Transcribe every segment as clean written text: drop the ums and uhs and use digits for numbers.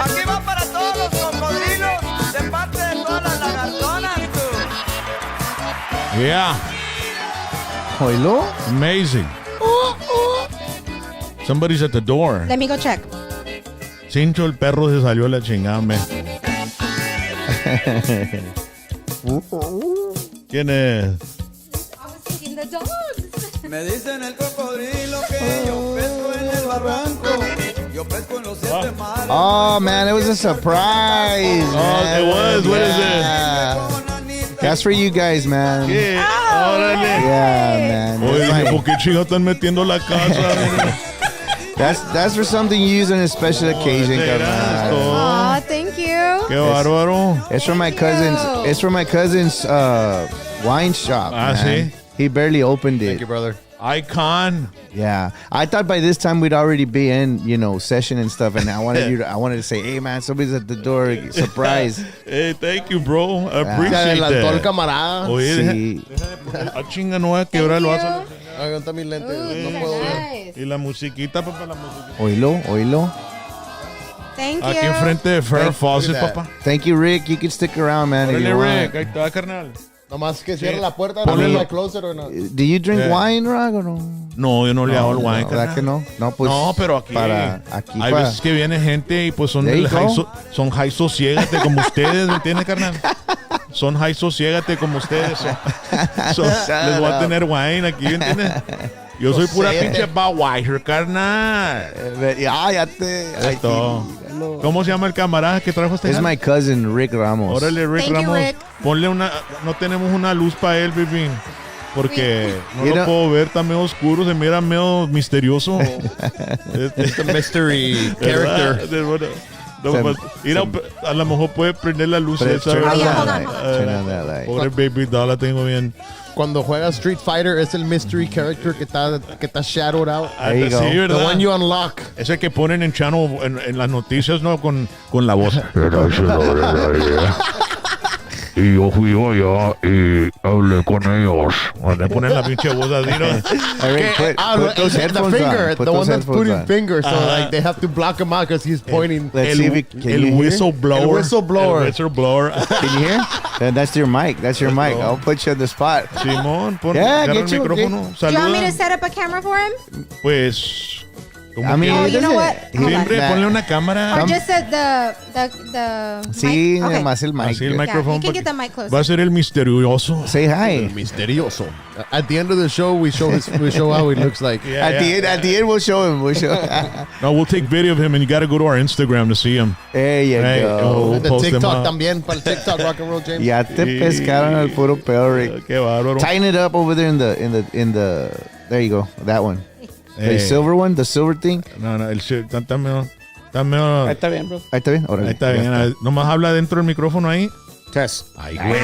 Aquí va para todos los cocodrilos de parte de todas las lagartonas, tú. Yeah. Oilo. Amazing. Somebody's at the door. Let me go check. Cincho, el perro se salió a la chingada, man. ¿Quién es? I was thinking the dogs. Me dicen el cocodrilo que yo pesco en el barranco. Yo pesco en los 7 mares. Oh, man, it was a surprise. Oh, it was. What is it? That's for you guys, man. ¿Qué? Órale. Yeah, man. Oye, ¿por qué chingados están metiendo la casa? That's for something you use on a special occasion, carnal. Aw, thank you. Qué bárbaro. It's from my cousin's. It's from my cousin's wine shop. Ah, man. sí? He barely opened it. Thank you, brother. Icon. Yeah, I thought by this time we'd already be in, session and stuff, and I wanted to say, hey man, somebody's at the door, surprise. Hey, thank you, bro. I Se appreciate adelantó el that. camarada. Oye, Sí. chinga, no voy a quebrar el vaso. Hagan también lentes. Ooh, No puedo ver. nice. Y la musiquita, papá, la musiquita. Oilo. Thank Aquí you. enfrente de Fair Look Faucet, at that. papá. Thank you, Rick. You can stick around, man. if Órale, you want. Rick. Ahí está, carnal. Nomás que cierre la puerta. Ponle- ¿No la closet o no? Do you drink Yeah. wine, Rag, o no? No, yo no le hago el wine, ¿Verdad que carnal. no? No, pues. No, pero aquí. Aquí hay veces que viene gente y pues son There del you high, go. son high sociégate como ustedes, ¿me entiendes, carnal? Son high sociégate como ustedes. Les voy a tener wine aquí, ¿me entiendes? Yo soy pura pinche Budweiser, carnal. Ya te. Esto. ¿Cómo se llama el camarada que trajo este? It's my cousin, Rick Ramos. Órale, Rick Thank you, Ramos. Rick. Ponle una. No tenemos una luz para él, baby. Porque no You lo know- puedo ver, está medio oscuro, se mira medio misterioso. It's a mystery character. ¿Verdad? No, pues, mira, a lo mejor puede prender la luz But esa. turn Oh, on yeah, that hold on, light. hold on. Turn on that light. Pobre baby doll, la tengo bien. Cuando juega Street Fighter es el mystery character que está shadowed out. There you go. Sí, The ¿verdad? one you unlock. Ese que ponen en Channel en las noticias, ¿no? Con la voz. Y yo fui allá y hablé con ellos. Le ponen la pinche voz así, ¿no? All right, put those the headphones finger, on. Put the one those that's headphones putting on. fingers, so like they have to block him out because he's pointing. Let's see if you can el you hear? whistleblower. El whistleblower. El whistleblower. Can you hear? That's your mic. That's your mic. I'll put you on the spot. Simón, pon Yeah, agarra el get you, micrófono. Do you want me to Saluda. set up a camera for him? Pues. ¿cómo I mean, que? Oh, it you know doesn't- what? he- Hold on. Siempre ponle una cámara. Or just the Sí, mic? Okay. más el mic. Así el Yeah, micrófono. you can pa' get que- the mic closer. Va a ser el misterioso. Say hi. Misterioso. At the end of the show, we show how he looks like. Yeah, At the end, we'll show him. We'll show. No, we'll take video of him and you got to go to our Instagram to see him. There you Hey, go. We'll The post him TikTok up. también para el TikTok Rock and Roll James. Ya te pescaron al puro peor, Rick. Qué bárbaro. Tighten it up over there in the. There you go. That one. The Eh, silver one, the silver thing. No, el está medio. Está medio. Ahí está bien, bro. Ahí está bien. Órale. Ahí está Ya bien. Nomás habla dentro del micrófono ahí. Test. Ay, güey.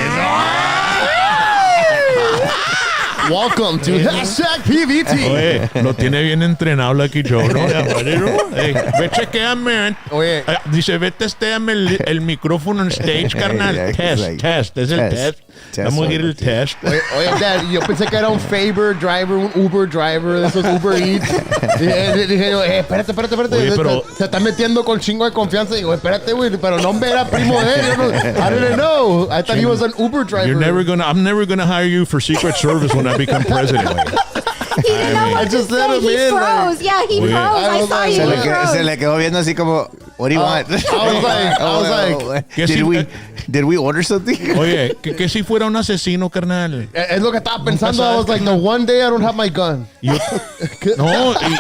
Welcome to hashtag PVT. Oye, lo tiene bien entrenado Lucky Joe, ¿no? Ey, ve, chequéame. Oye, Dice, ve, testéame el micrófono en stage, carnal. Yeah, Test, like, test. Es el test. test. Vamos a ir el test. oye, Dad, yo pensé que era un Faber driver, un Uber driver, de esos Uber Eats. Dije yo, espérate. Oye, pero- Se está metiendo con chingo de confianza. Digo, espérate, güey, pero no me era primo de él. Yo no, I didn't know. I thought he was an Uber driver. I'm never gonna hire you for Secret Service when I become president. He didn't know what to just let say. him He in, like- froze. Yeah, he Oye. froze. I was saw like- you. He Se froze. le quedó viendo así como, what do you want? I was like, ¿Qué si- did we order something? Oye, que si fuera un asesino, carnal. es lo que estaba pensando. sabes, I was like, no, one day I don't have my gun. Yo, no, y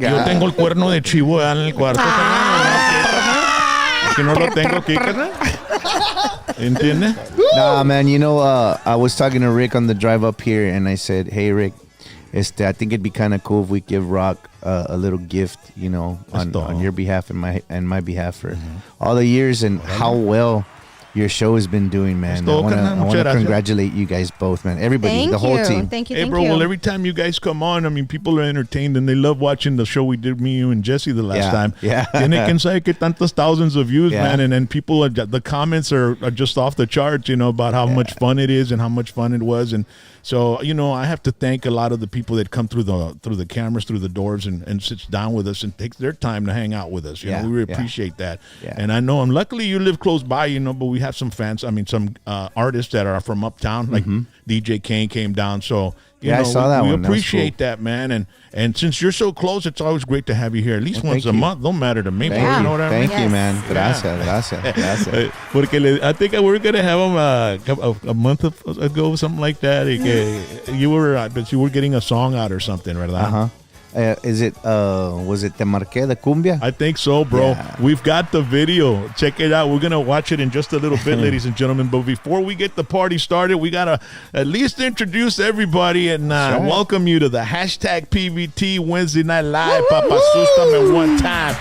yo tengo el cuerno de chivo en el cuarto, carnal. Que no lo tengo aquí, carnal. ¿Entiendes? Nah, man, I was talking to Rick on the drive up here, and I said, hey, Rick, I think it'd be kind of cool if we give Rock a little gift, on your behalf and my behalf for all the years and how well your show has been doing, man. todo, I carnal. want Muchas to gracias. congratulate you guys both, man. Everybody, Thank the whole you. team. Thank you. Hey, Thank bro, you. well, every time you guys come on, I mean, people are entertained and they love watching the show we did, me, you, and Jesse the last time. Yeah. Tiene quien sabe que tantos thousands of views, Yeah. man, and then people, the comments are just off the charts, you know, about how much fun it is and how much fun it was. And so, you know, I have to thank a lot of the people that come through the cameras, through the doors, and sits down with us and takes their time to hang out with us. You know, we really appreciate that. Yeah. And I know, and luckily you live close by, you know, but we have some fans, I mean, some artists that are from uptown, like DJ Kane came down. So, you know, I saw that we one. That was appreciate that, man. And since you're so close, it's always great to have you here. At least once a month. Don't matter to me. Thank bro, you. You know what I mean? Thank you, man. Yes. Gracias. Porque I think we're gonna have him a month ago, something like that. You were getting a song out or something, ¿verdad? Uh-huh. Was it Te Marqué de Cumbia? I think so, bro. Yeah. We've got the video. Check it out. We're going to watch it in just a little bit, ladies and gentlemen. But before we get the party started, we got to at least introduce everybody and welcome you to the hashtag PVT Wednesday Night Live. Papa Sústame one time.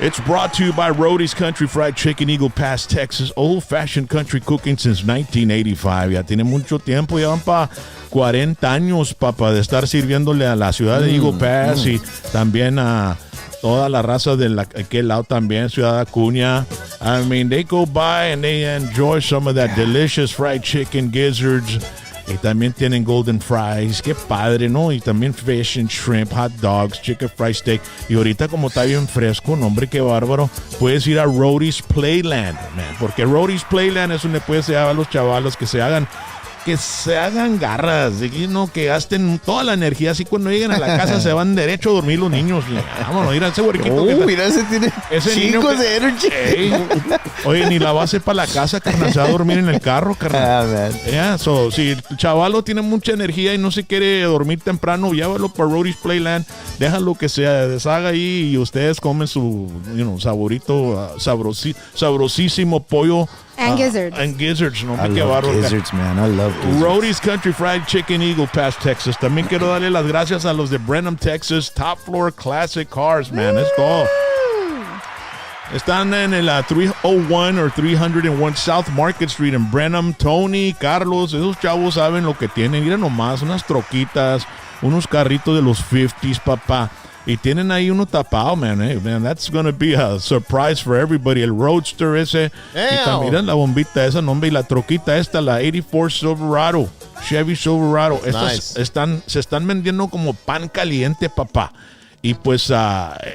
It's brought to you by Rody's Country Fried Chicken, Eagle Pass, Texas. Old-fashioned country cooking since 1985. Ya tiene mucho tiempo, ya van para 40 años, papá, de estar sirviéndole a la ciudad de Eagle Pass y también a toda la raza de aquel lado también, Ciudad Acuña. I mean, they go by and they enjoy some of that delicious fried chicken, gizzards. Y también tienen golden fries. Qué padre, ¿no? Y también fish and shrimp, hot dogs, chicken fried steak. Y ahorita como está bien fresco, no, hombre, qué bárbaro. Puedes ir a Rody's Playland, man. Porque Rody's Playland es donde puedes llevar a los chavalos que se hagan garras, ¿no? Que gasten toda la energía. Así cuando lleguen a la casa se van derecho a dormir los niños. Vámonos, ir a ese huerquito. Mira, ese tiene chicos de energy. Oye, ni la base para la casa, carnal. Se va a dormir en el carro, carnal. Si el chavalo tiene mucha energía y no se quiere dormir temprano, llévalo para Rody's Playland. Déjalo que se deshaga ahí y ustedes comen su saborito, sabrosísimo pollo. And gizzards. And gizzards, ¿no? I love gizzards, man. I love gizzards. Rody's Country Fried Chicken, Eagle Pass, Texas. También quiero darle las gracias a los de Brenham, Texas. Top Floor Classic Cars, man. Es todo. Están en el 301 or 301 South Market Street en Brenham. Tony, Carlos, esos chavos saben lo que tienen. Mira nomás, unas troquitas, unos carritos de los 50s, papá. Y tienen ahí uno tapado, man. Man, that's going to be a surprise for everybody. El Roadster ese. Y miren la bombita esa, nombre. Y la troquita esta, la 84 Silverado. Chevy Silverado. Estas se están vendiendo como pan caliente, papá. Y pues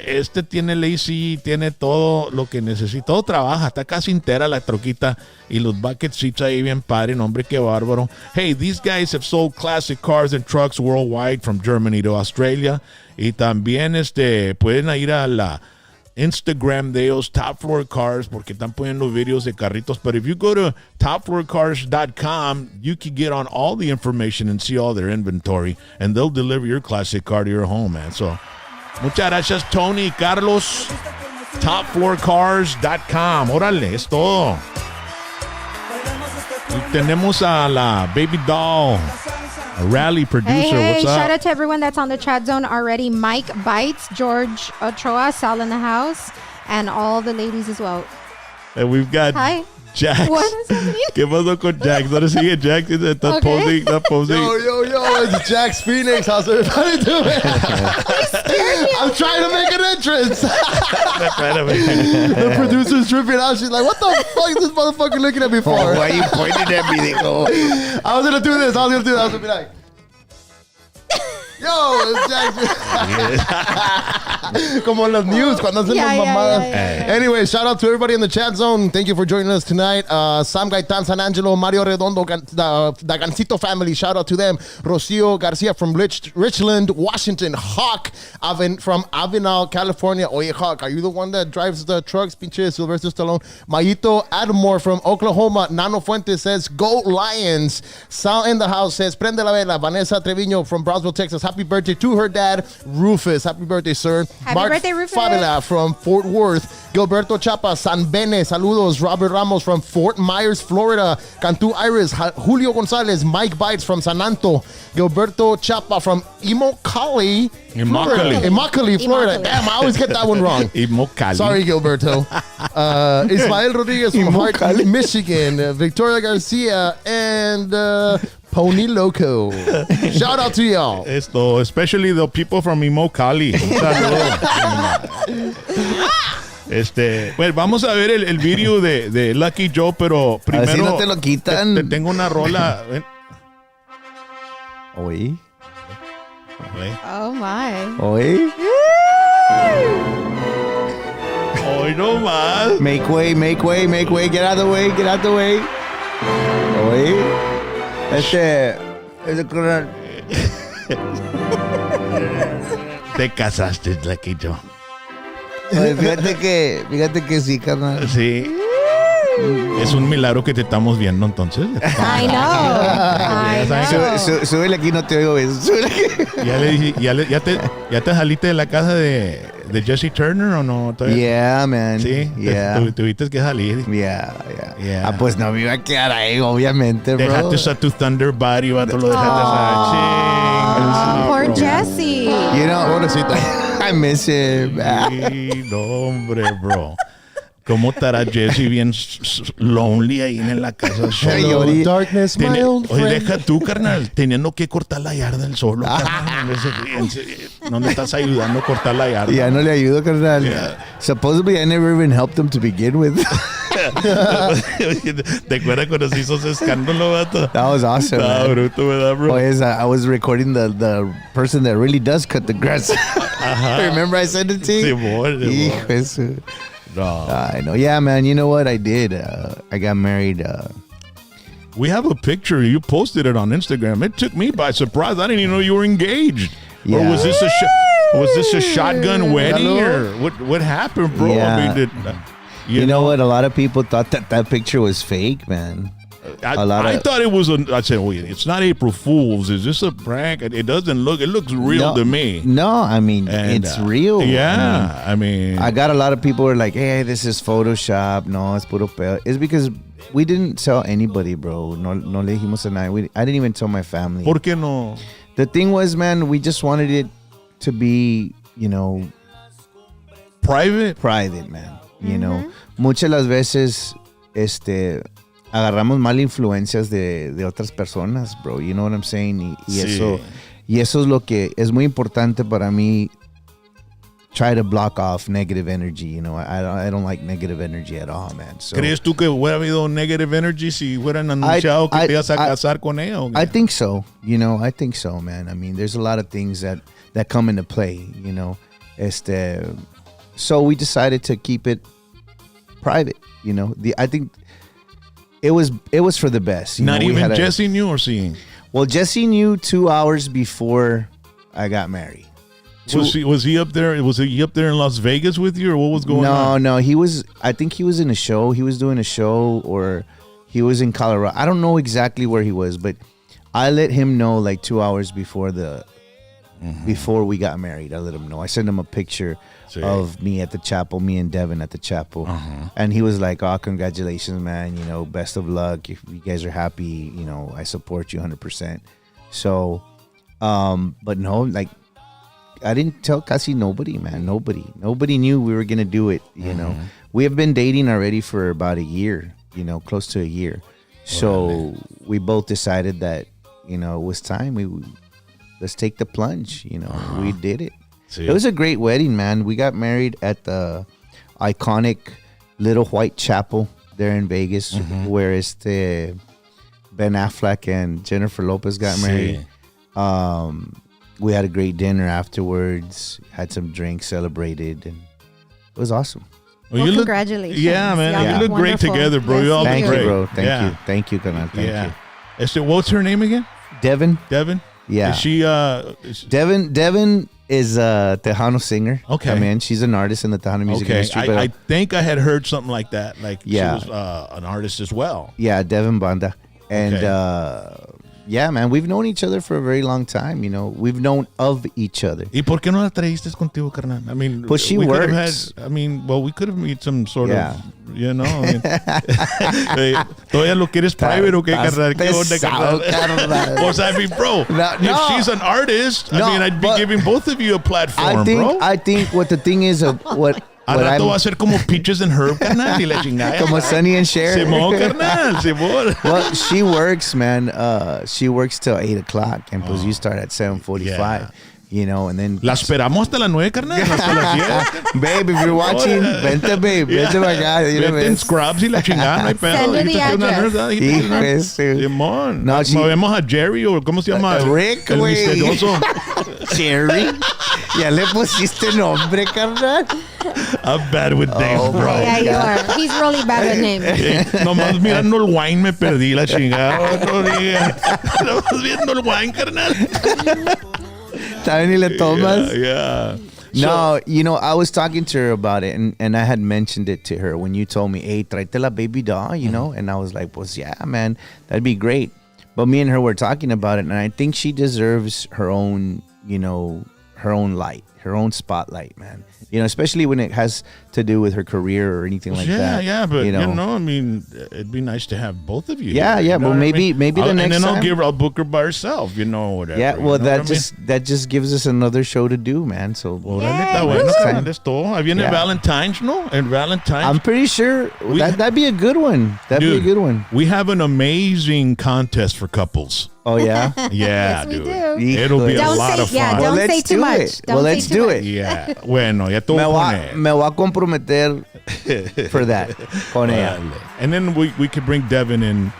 este tiene el AC, tiene todo lo que necesita. Todo trabaja, está casi entera la troquita. Y los bucket seats ahí bien padre, hombre, qué bárbaro. Hey, these guys have sold classic cars and trucks worldwide from Germany to Australia. Y también pueden ir a la Instagram de ellos, Top Floor Cars, porque están poniendo videos de carritos. But if you go to topfloorcars.com, you can get on all the information and see all their inventory. And they'll deliver your classic car to your home, man. So, muchas gracias, Tony y Carlos. Topfloorcars.com. Órale, es todo. Y tenemos a la Baby Doll, a rally producer. Hey, what's up? shout out to everyone that's on the chat zone already. Mike Bites, George Ochoa, Sal in the house, and all the ladies as well. And we've got Hi. Jax. What is happening? ¿Qué pasó con Jax? ¿Dónde sigue Jax? Está Okay. posing. Yo, it's Jax Phoenix. How's everybody doing? I'm trying to make an entrance. The producer's tripping out. She's like, what the fuck is this motherfucker looking at me for? Why are you pointing at me? I was going to do this. I was going to be like, yo, it's Jax. Como en los news cuando hacen las mamadas. Anyway, shout out to everybody in the chat zone. Thank you for joining us tonight. Sam Gaitan, San Angelo, Mario Redondo, the Gancito family. Shout out to them. Rocio Garcia from Richland, Washington. Hawk from Avenal, California. Oye, Hawk, are you the one that drives the trucks? Pinche Sylvester Stallone. Mayito Admore from Oklahoma. Nano Fuentes says, go Lions. Sal in the house says, prende la vela. Vanessa Treviño from Brownsville, Texas. happy birthday to her dad, Rufus. Happy birthday, sir. Happy birthday, Rufus. Fabula from Fort Worth. Gilberto Chapa, San Bene, saludos. Robert Ramos from Fort Myers, Florida. Cantu Iris, Julio Gonzalez, Mike Bites from San Anto. Gilberto Chapa from Immokalee, Florida. Damn, I always get that one wrong. Immokalee. Sorry, Gilberto. Ismael Rodriguez from Hart, Michigan. Victoria Garcia and Pony Loco. Shout out to y'all. Esto, especially the people from Immokalee. Pues vamos a ver el video de Lucky Joe, pero primero así no te lo quitan. Te tengo una rola. Oye. Oh my. Oye. Hoy no más. Make way. Get out of the way. Oye. Te casaste, Lucky Joe. Oye, fíjate que sí, carnal. Sí. Es un milagro que te estamos viendo, entonces. I know. Súbele aquí, no te oigo bien. Súbele aquí. Ya le dije, ya te saliste de la casa de Jesse Turner o no? Yeah, man. Sí. Yeah. Tuviste que salir. Yeah. Ah, pues no me iba a quedar ahí, obviamente, bro. Dejaste a tu Thunderbird y vato lo dejaste Poor Jesse. You know, pobrecita. I miss him. Sí, no, hombre, bro. ¿Cómo estará Jesse bien lonely ahí en la casa solo? Hello, darkness, my old friend. Oye, deja tú, carnal, teniendo que cortar la yarda el solo, carnal. No me estás ayudando a cortar la yarda. Ya no le ayudo, carnal. Yeah. Supposedly, I never even helped him to begin with. ¿Te acuerdas cuando se hizo ese escándalo, vato? That was awesome, Estaba man. bruto, ¿verdad, bro? Pues, I was recording the person that really does cut the grass. Remember I sent it to you? Hijo de su... No. I know. Yeah, man. You know what? I did. I got married. We have a picture. You posted it on Instagram. It took me by surprise. I didn't even know you were engaged. Yeah. Or was this a shotgun wedding? Or what happened, bro? Yeah. I mean, you know what? A lot of people thought that picture was fake, man. I thought it was I said, wait, it's not April Fool's. Is this a prank? It doesn't look. It looks real to me. No, I mean, it's real. Yeah, I mean, I got a lot of people who are like, hey, this is Photoshop. No, es puro pedo. It's because we didn't tell anybody, bro. No le dijimos a nadie. I didn't even tell my family. ¿Por qué no? The thing was, man, we just wanted it to be, private, man. You know, muchas las veces, agarramos mal influencias de otras personas, bro. You know what I'm saying? Y eso es lo que es muy importante para mí. Try to block off negative energy. I don't like negative energy at all, man. So, ¿Crees tú que hubiera habido negative energy si hubieran anunciado que te ibas a casar con ella? I think so. I think so, man. I mean, there's a lot of things that come into play, So we decided to keep it private, I think it was for the best. Not even Jesse knew or seeing? Well, Jesse knew 2 hours before I got married. Was he up there? Was he up there in Las Vegas with you, or what was going on? No. He was. I think he was in a show. He was doing a show, or he was in Colorado. I don't know exactly where he was, but I let him know like 2 hours before before we got married. I let him know. I sent him a picture of me at the chapel, me and Devin at the chapel, and he was like, "Oh, congratulations, man! Best of luck. If you guys are happy, I support you 100%." So, but no, like. I didn't tell casi nobody, man. Nobody knew we were going to do it, We have been dating already for about a year, close to a year. So we both decided that, it was time. Let's take the plunge, We did it. Sí. It was a great wedding, man. We got married at the iconic Little White Chapel there in Vegas, where Ben Affleck and Jennifer Lopez got married. We had a great dinner afterwards, had some drinks, celebrated, and it was awesome. Well, congratulations. Yeah, man. Y'all You look wonderful. great together, bro. Yes, You all look Thank great. you, bro. Thank you, Canal. Thank you. What's her name again? Devin? Is Yeah. she, Devin is a Tejano singer. Okay. I mean, she's an artist in the Tejano music industry. I think I had heard something like that. Like, Yeah. she was an artist as well. Yeah, Devin Banda. And, Yeah, man. We've known each other for a very long time. You know, we've known of each other. ¿Y por qué no la traíste contigo, carnal? I mean, Pues she we could have works. we could have made some sort Yeah. of, you know. I mean, ¿todavía lo quieres private o qué, carnal? ¿Qué onda, pesado, carnal? carnal. O sea, I mean, bro, No. if she's an artist, No, I mean, I'd be but giving both of you a platform, bro. I think what the thing is of what Al what rato va a I'm ser como Peaches and Herb, carnal, y la chingada. como Sonny and Cher. Simón, carnal, Simón. Well, she works, man. She works till 8:00, and pues you start at 7:45. Yeah. You know, and then La esperamos hasta las 9, carnal, hasta las 10. babe, if you're watching, vente, babe, vente para acá. de una Vete en vez. scrubs y la chingada, no hay pedo. Send her the Quítate una address. nerd, Hijo quítate una- de su- Simón. No, she- Movemos a Jerry o ¿cómo se llama? Rick, El güey. misterioso. Cherry. Ya le pusiste nombre, carnal. I'm bad with names, Oh, bro. Yeah, you are. He's really bad with names. Nomás mirando el wine me perdí la chingada. No digas. Nomás viendo el wine, carnal. También ni le tomas. Yeah. No, you know, I was talking to her about it, and I had mentioned it to her when you told me, hey, tráete la baby doll, you know? And I was like, pues, yeah, man, that'd be great. But me and her were talking about it, and I think she deserves her own, you know, her own light, her own spotlight, man. You know, especially when it has to do with her career or anything like that. Yeah, but you know, I mean, it'd be nice to have both of you. Yeah, here, yeah, you know but what I maybe mean? the And next then time. I'll book her by herself, you know, whatever. Yeah, you well, know that what I mean? that just gives us another show to do, man. So Órale, está Yay, bueno, woo. carnal, es todo. Ahí viene Yeah. Valentine's, ¿no? And Valentine's. I'm pretty sure that'd be a good one. That'd be a Dude, good one. We have an amazing contest for couples. Oh yeah. Yeah, Yes, we dude. do. It'll be a Don't lot say- of fun. yeah, don't say too do much. it. Don't Well, say let's too do much. it. Yeah. Bueno, ya te voy Me a voy poner. me voy a comprometer for that con ella. Órale. And then we could bring Devin in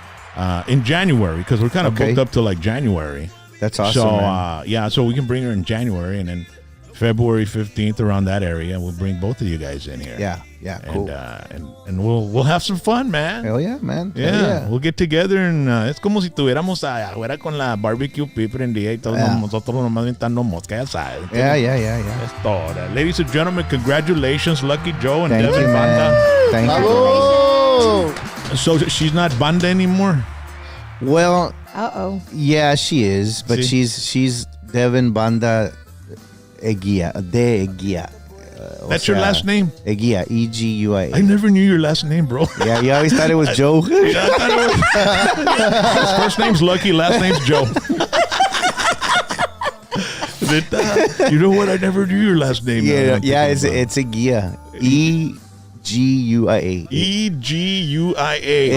January because we're kind of Okay. booked up to like January. That's awesome, So man. yeah, so we can bring her in January and then February 15th around that area. We'll bring both of you guys in here. Yeah, cool. And we'll have some fun, man. Hell yeah, man. Hell Yeah, we'll get together and es como si tuviéramos afuera con la barbecue pit prendida y todos Yeah. nosotros nomás aventando mosca, ya sabes. Yeah. Es todo. Ladies and gentlemen, congratulations, Lucky Joe and Thank Devin you, man. Banda. Thank you. Bravo! So she's not Banda anymore? Well, Uh-oh. yeah, she is, but See? she's Devin Banda Eguia, de Eguia. That's your last name? Eguia, Eguia. I never knew your last name, bro. Yeah, you always thought it was Joe. Yeah, I thought it was- His first name's Lucky, last name's Joe. You know what? I never knew your last name. Yeah, it's Eguia. Eguia. Eguia.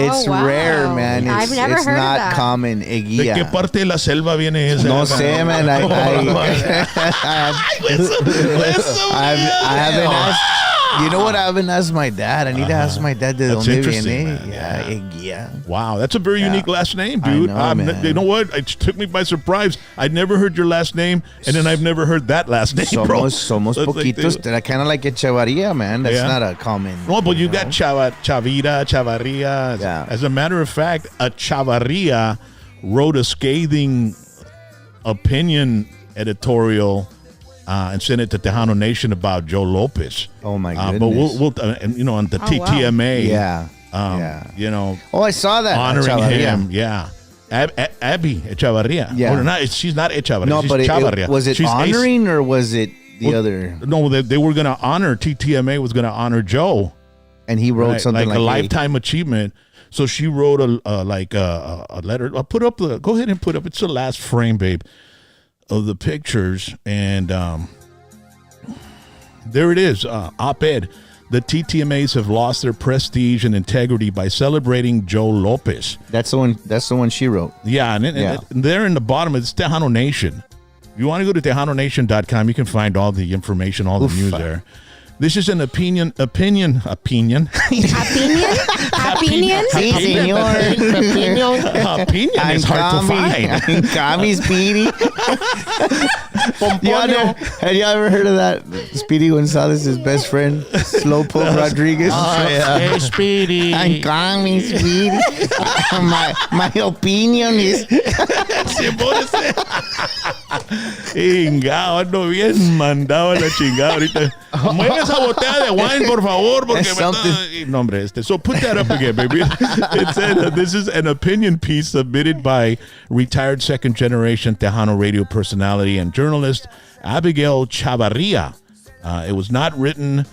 It's Oh, wow. rare, man. I've It's, never it's heard of not that. common. ¿De qué Eguia. parte de la selva viene esa? No sé, man. I haven't asked. You know what? I haven't asked my dad. I need to ask my dad de That's donde interesting, viene. man. Yeah, Yeah. Eguia. Wow, that's a very unique last name, I dude. know, man. You know what? It took me by surprise. I'd never heard your last name, and then I've never heard that last name, bro. Somos That's like poquitos. Kind of like Echevarria, man. That's Yeah. not a common. No, but you got know? Chavarria. Yeah. As a matter of fact, a Chavarria wrote a scathing opinion editorial and sent it to Tejano Nation about Joe Lopez. Oh my But goodness. we'll and you know, on the Oh, wow. TTMA. Yeah. You know, Oh, I saw that. honoring Echevarria. him. Yeah. Abby Echavarria. Yeah. Or not, she's not Echavarria. No, she's but Chavarria. was it She's honoring or was it the Well, other? No, they were going to honor, TTMA was going to honor Joe. And he wrote Right? something like a hey, lifetime achievement. So she wrote a letter. I'll put up go ahead and put up. It's the last frame, babe, of the pictures. And there it is. Op-ed. The TTMAs have lost their prestige and integrity by celebrating Joe Lopez. That's the one. That's the one she wrote. Yeah, and there in the bottom, it's Tejano Nation. If you want to go to TejanoNation.com, you can find all the information, all the news there. This is an opinion. Opinion? Opinion? Sí, señor. Opinion is hard to find. Kami Speedy. Have you ever heard of that? Speedy Gonzalez's best friend, Slowpoke Rodriguez. Hey, Speedy. I'm Kami Speedy. my opinion is. Chingado, ando bien mandado a la chingada ahorita. Mueve esa botella de wine, por favor, porque Something. no, hombre, so put that up again, baby. It said this is an opinion piece submitted by retired second-generation Tejano radio personality and journalist Abigail Chavarria. It was not written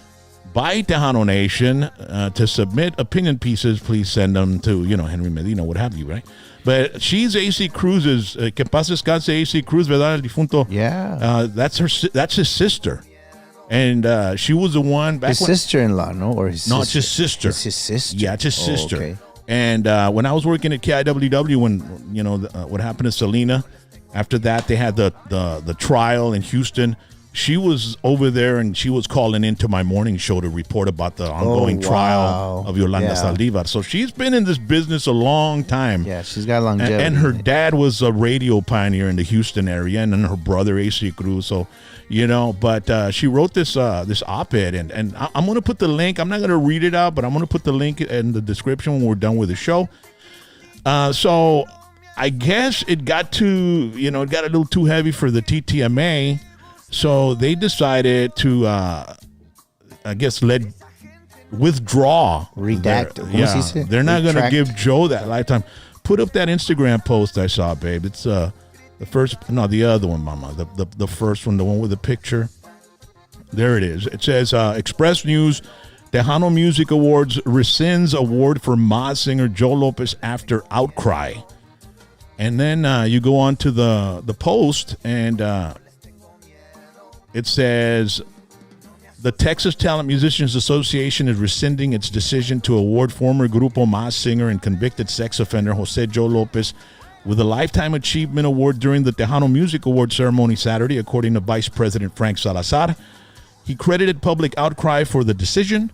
by Tejano Nation. To submit opinion pieces, please send them to, Henry Medina, what have you, right? But she's AC Cruz's, que paz descanse AC Cruz, ¿verdad? El difunto. Yeah. That's his sister. And she was the one back His sister-in-law, no? Or his No, sister? it's his sister. It's his sister. Yeah, it's his sister. Okay. And when I was working at KIWW, when what happened to Selena, after that they had the trial in Houston. She was over there and she was calling into my morning show to report about the ongoing trial of Yolanda Saldivar. So she's been in this business a long time. Yeah, she's got longevity. And her dad was a radio pioneer in the Houston area, and then her brother AC Cruz. So, but she wrote this op-ed, and I'm going to put the link. I'm not going to read it out, but I'm going to put the link in the description when we're done with the show. So I guess it got it got a little too heavy for the TTMA. So they decided to, withdraw. Redact. They're not going to give Joe that lifetime. Put up that Instagram post I saw, babe. It's the other one, Mama. The first one, the one with the picture. There it is. It says, Express News, Tejano Music Awards rescinds award for Mas singer Joe Lopez after outcry. And then you go on to the post, and it says, the Texas Talent Musicians Association is rescinding its decision to award former Grupo Mas singer and convicted sex offender Jose Joe Lopez with a Lifetime Achievement Award during the Tejano Music Award ceremony Saturday, according to Vice President Frank Salazar. He credited public outcry for the decision.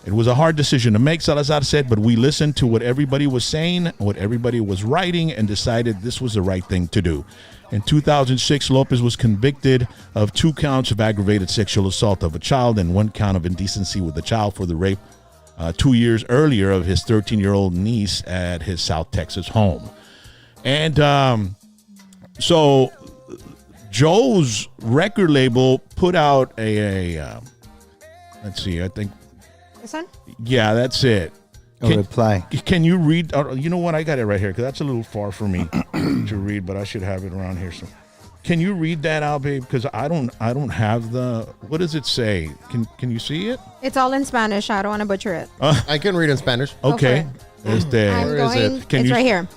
It was a hard decision to make, Salazar said, but we listened to what everybody was saying, what everybody was writing, and decided this was the right thing to do. In 2006, Lopez was convicted of 2 counts of aggravated sexual assault of a child and 1 count of indecency with a child for the rape 2 years earlier of his 13-year-old niece at his South Texas home. And so Joe's record label put out a let's see, I think. This one? Yeah, that's it. Reply. Can you read? You know what? I got it right here because that's a little far for me to read, but I should have it around here. So, can you read that out, babe? Because I don't have the. What does it say? Can you see it? It's all in Spanish. I don't want to butcher it. I can read in Spanish. Okay. I'm going. It's right here.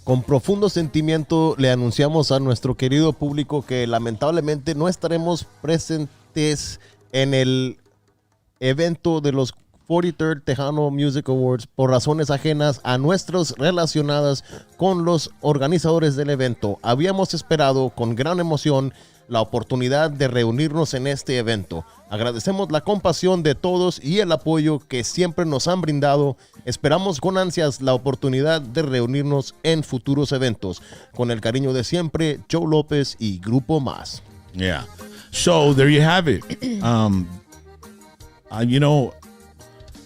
Con profundo sentimiento le anunciamos a nuestro querido público que lamentablemente no estaremos presentes en el evento de los 43rd Tejano Music Awards por razones ajenas a nuestras relacionadas con los organizadores del evento. Habíamos esperado con gran emoción la oportunidad de reunirnos en este evento. Agradecemos la compasión de todos y el apoyo que siempre nos han brindado. Esperamos con ansias la oportunidad de reunirnos en futuros eventos. Con el cariño de siempre, Joe López y Grupo Mas. Yeah. So there you have it.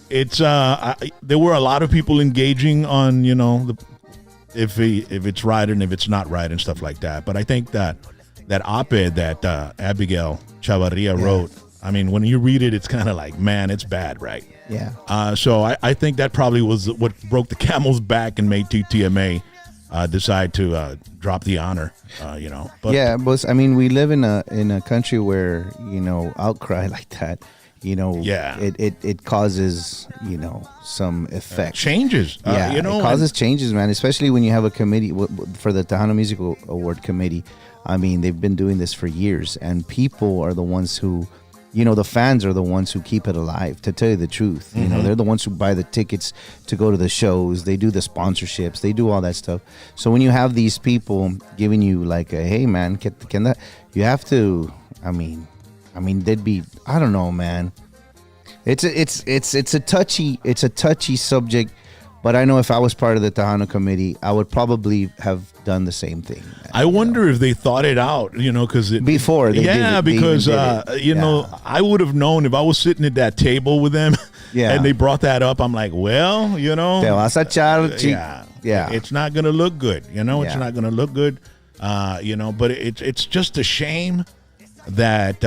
It's there were a lot of people engaging on if it's right and if it's not right and stuff like that. But I think that op-ed that Abigail Chavarria wrote, I mean, when you read it, it's kind of like, man, it's bad, right? Yeah. So I think that probably was what broke the camel's back and made TTMA decide to drop the honor. But yeah, but I mean, we live in a country where outcry like that. It causes, some effect. Changes. It causes changes, man, especially when you have a committee for the Tejano Music Award Committee. I mean, they've been doing this for years, and people are the ones who, the fans are the ones who keep it alive, to tell you the truth. Mm-hmm. They're the ones who buy the tickets to go to the shows. They do the sponsorships. They do all that stuff. So when you have these people giving you like, hey, man, can that, you have to, I mean, they'd be, I don't know, man. It's a touchy subject, but I know if I was part of the Tejano committee, I would probably have done the same thing. I wonder if they thought it out, because before they did it, because I would have known if I was sitting at that table with them, and they brought that up. I'm like, well, te vas a echar, it's not gonna look good, it's not gonna look good, but it's just a shame that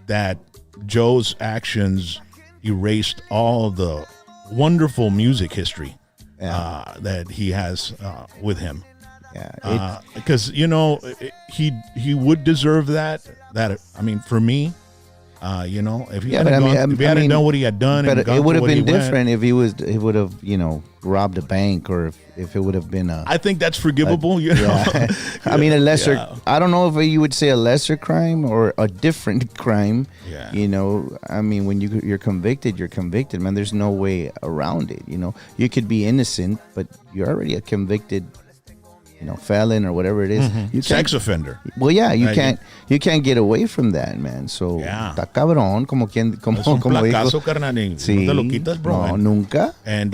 that Joe's actions erased all the wonderful music history that he has with him. Yeah, Because he would deserve that. I mean, for me, if he hadn't done what he had done, but and gone it would to have what he been different went, if he would have robbed a bank, or if it would have been a. I think that's forgivable. Yeah. I mean, a lesser. Yeah. I don't know if you would say a lesser crime or a different crime. Yeah. I mean, when you're convicted, you're convicted, man. There's no way around it. You could be innocent, but you're already a convicted, felon or whatever it is. You sex offender. Well, yeah, you can't get away from that, man. So, está cabrón, como Es un placazo, carnal. Sí, No te lo quitas, bro. no, nunca. And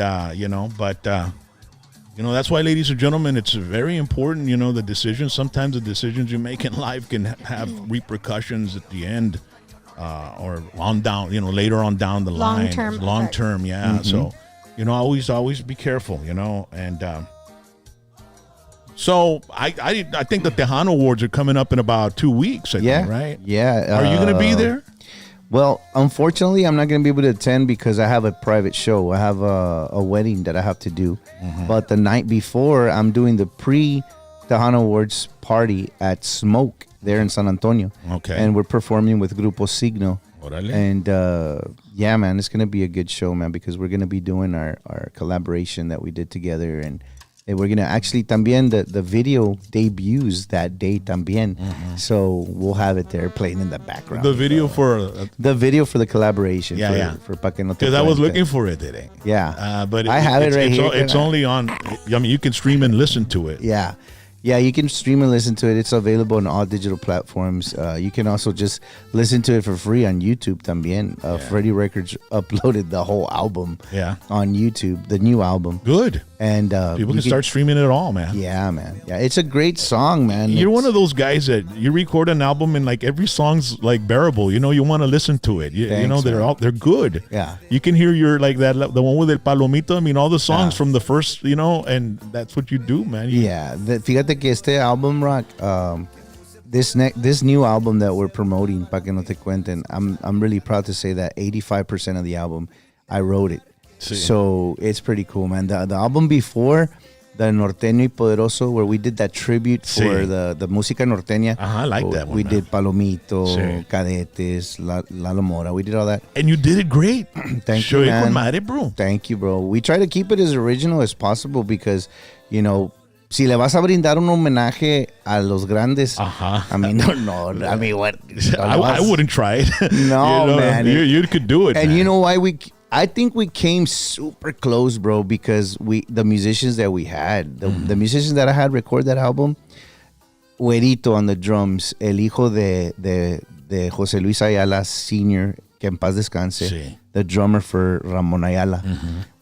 but that's why, ladies and gentlemen, it's very important. The decisions. Sometimes the decisions you make in life can have repercussions at the end, or on down. Later on down the line. Long term. Yeah. Mm-hmm. So, always be careful. And. So I think the Tejano Awards are coming up in about 2 weeks. I think, right? Yeah. Are you going to be there? Well, unfortunately, I'm not going to be able to attend because I have a private show. I have a wedding that I have to do. Mm-hmm. But the night before, I'm doing the pre-Tejano Awards party at Smoke there in San Antonio. Okay. And we're performing with Grupo Signo. Orale. And yeah, man, it's going to be a good show, man, because we're going to be doing our collaboration that we did together. And we're going to actually también, the video debuts that day también. Mm-hmm. So we'll have it there playing in the background. The video for the collaboration. For Pa Que No Te Because I was Cuente. looking for it today. Yeah. But I have it right here. It's only on, you can stream and listen to it. Yeah. Yeah, you can stream and listen to it. It's available on all digital platforms. You can also just listen to it for free on YouTube también. Freddie Records uploaded the whole album on YouTube, the new album. Good. And people can start streaming it all, man. Yeah, man. Yeah, it's a great song, man. You're one of those guys that you record an album and like every song's like bearable. You want to listen to it. They're good. Yeah. You can hear the one with El Palomito. I mean, all the songs from the first, and that's what you do, man. Fíjate que este album, Rock, this new album that we're promoting, Pa Que No Te Cuenten, I'm really proud to say that 85% of the album I wrote it. Sí. So it's pretty cool, man. The album before, the Norteño y Poderoso, where we did that tribute for the música norteña. I like that one. We did Palomito, Cadetes, Lalo Mora. We did all that. And you did it great. Thank you, man. Con madre, bro. Thank you, bro. We try to keep it as original as possible because, si le vas a brindar un homenaje a los grandes, I mean, no. I mean, what? I wouldn't try it. No, man. You could do it. And man. you know why I think we came super close, bro, because the musicians that we had, the musicians that I had record that album, Güerito on the drums, el hijo de José Luis Ayala Sr., que en paz descanse, the drummer for Ramón Ayala.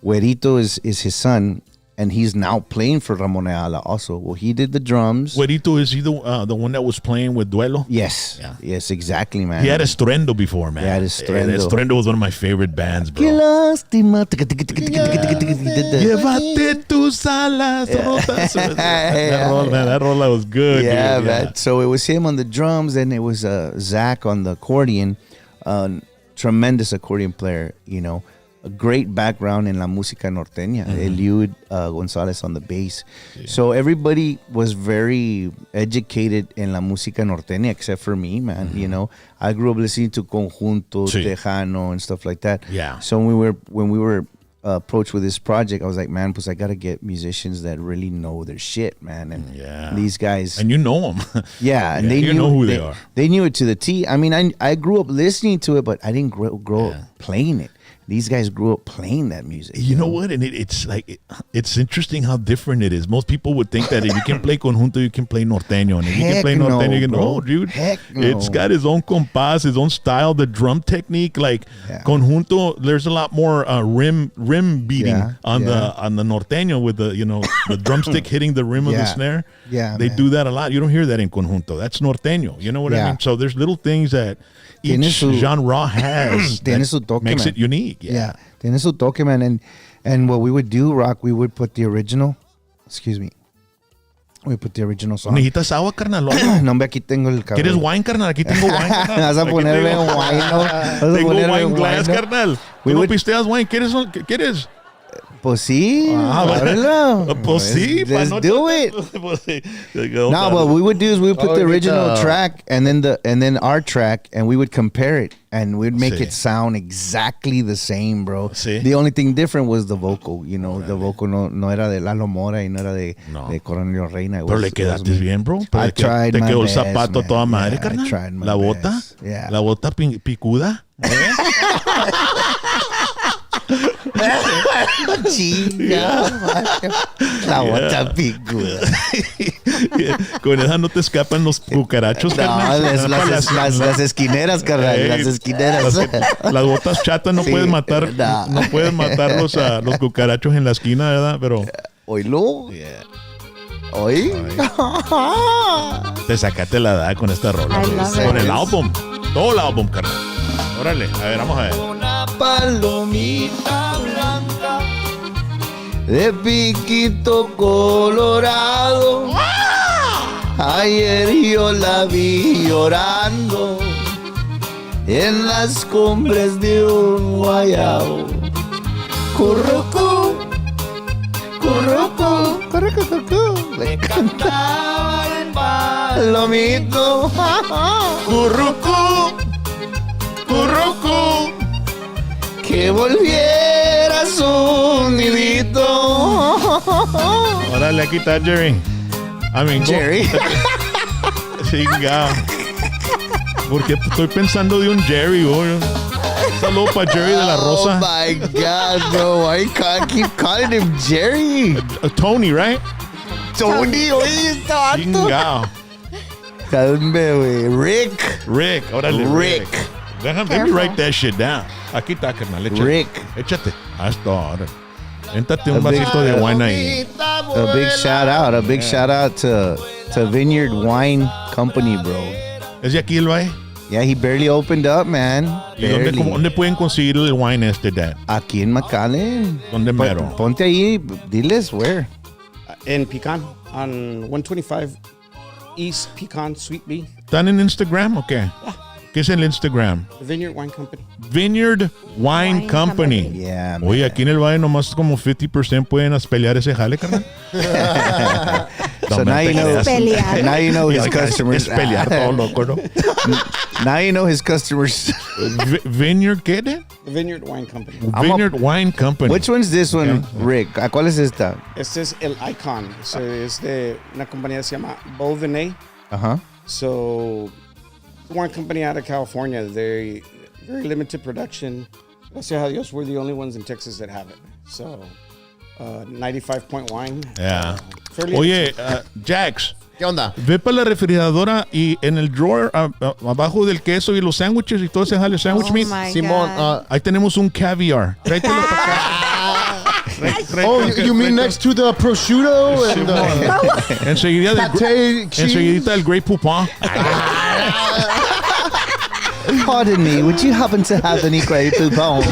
Güerito is his son. And he's now playing for Ramón Ayala also. Well, he did the drums. Güerito, is he the one that was playing with Duelo? Yes. Yeah. Yes, exactly, man. He had Estruendo before, man. He had Estruendo. Estruendo was one of my favorite bands, bro. Qué lástima. Llévate tus alas rotas. That rola was good, yeah, dude. man. So it was him on the drums, and it was Zach on the accordion. Tremendous accordion player, a great background in la música norteña. Eliud Gonzalez on the bass. Yeah. So everybody was very educated in la música norteña except for me, man. I grew up listening to Conjunto, Tejano, and stuff like that. Yeah. So when we were approached with this project, I was like, man, I got to get musicians that really know their shit, man. And these guys, and you know them. Yeah, and they know who they are. They knew it to the T. I mean, I grew up listening to it, but I didn't grow up playing it. These guys grew up playing that music. You know what? And it's like, it's interesting how different it is. Most people would think that if you can play conjunto, you can play norteño. And if you can play norteño, you can, no, dude. Heck no. It's got his own compás, his own style, the drum technique. Like conjunto, there's a lot more rim beating on the norteño with the, the drumstick hitting the rim of the snare. Yeah, they do that a lot. You don't hear that in conjunto. That's norteño. You know what I mean? So there's little things that each genre has that makes it unique. Yeah. Tiene su toque, man. And what we would do, Rock, we would put the original, We put the original song. ¿Necesitas agua, carnal? No, hombre, aquí tengo el cabrón. ¿Quieres wine, carnal? Aquí tengo wine, carnal. Vas a Aquí ponerme tengo- wine, ¿no? Vas a Tengo ponerme wine glass, ¿no? carnal. We ¿Tú no would- pisteas wine? ¿Quieres? Pues sí. Bueno. Pues sí. pa' Let's no do te- it. Pues sí. No, what we would do is we would put the original Ahorita. track and then our track, and we would compare it, and we'd make Sí. it sound exactly the same, bro. Sí. The only thing different was the vocal. You know, the vocal no era de Lalo Mora y no era de Coronel Reina. It Pero was- le it was quedaste me. bien, bro. I tried Te my quedó el best, zapato a man. toda madre, Yeah, I carnal. tried my La bota. best. Yeah. La bota picuda. Chinga, la bota picuda. Con esa no te escapan los cucarachos, No, carnal. las esquineras, carnal, Ey, las esquineras. Las botas chatas no Sí, puedes matar, no. no puedes matar a los cucarachos en la esquina, ¿verdad? Pero Oílo. Oí. te sacaste la edad con esta rola. I güey. love Con it. el álbum. Todo el álbum, carnal. Órale, a ver, vamos a ver. Una palomita blanca De piquito colorado. Ayer yo la vi llorando en las cumbres de un guayabo. Currucú, currucú, currucú, le cantaba el palomito. Currucú, currucú, que volviera a su nidito. Órale, aquí está Jerry. I mean, Jerry. Chingado. Porque estoy pensando de un Jerry, güey. Saludo para Jerry de la Rosa. Oh my God, bro. Why you keep calling him Jerry? Tony, right? Tony, oye, está harto. Chingado. Calme, güey. Rick. Rick, órale. Rick. Déjame, let me write that shit down. Aquí está, carnal. Échate. Rick. Échate. Haz todo, órale. Éntate un A big- vasito de wine ahí. A big shout out. A big shout out to Vineyard Wine Company, bro. ¿Es de aquí el valle? Yeah, he barely opened up, man. ¿Y dónde, Barely. dónde pueden conseguir el wine Dad? Aquí en McAllen. ¿Dónde mero? Ponte ahí. Diles where. In Pecan on 125 East Pecan Suite B, ¿Están en Instagram o qué? ¿Qué es el Instagram? the Vineyard Wine Company. Vineyard Wine Wine Company. Company. Yeah, Oye, man. aquí en el valle nomás como 50% pueden pelear ese jale, carnal. So now you know. Pelear. Now you know his customers. Es pelear todo loco, ¿no? Now you know his customers. Vineyard, ¿qué? The Vineyard Wine Company. Vineyard Wine Company. Which one's this one, Rick? ¿A cuál es esta? Este es el Icon. So es de una compañía que se llama Beauvenet. Uh-huh. So, wine company out of California. They very limited production. Gracias a Dios, we're the only ones in Texas that have it. So, 95 point wine. Yeah. Fairly Oye, Jax, ¿Qué onda? ve para la refrigeradora y en el drawer abajo del queso y los sándwiches y todo ese jale sandwich Oh meat. my Simón, God. Ahí tenemos un caviar. Tráetelo para acá. oh, you mean next to the prosciutto and the Enseguida del pate cheese? enseguidita del Grey Poupon. Pardon me, would you happen to have any Grey Poupon?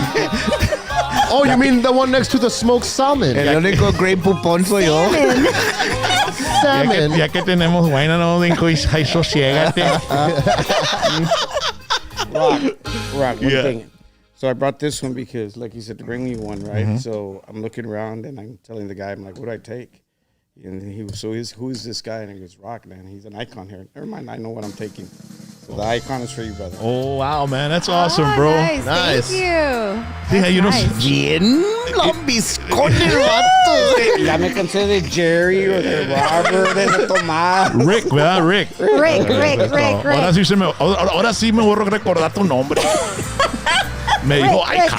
Oh, you mean the one next to the smoked salmon? El único Grey Poupon soy yo. Salmon. Ya que tenemos vaina, no, Dinko, y sosiégate. Rock, one Yeah. thing. So I brought this one because, like you said, to bring me one, right? So I'm looking around and I'm telling the guy, I'm like, what do I take? And he was, who is this guy? And he goes, Rock, man. He's an icon here. Never mind, I know what I'm taking. So the icon is for you, brother. Oh, wow, man. That's awesome, bro. Nice. Nice. Thank you. Sí, That's you know, nice. Bien lambiscón el vato. Ya me cansé de Jerry o de Robert, de Tomás. Rick, ¿verdad? Rick. Ahora sí me voy a recordar tu nombre. Me dijo Rick.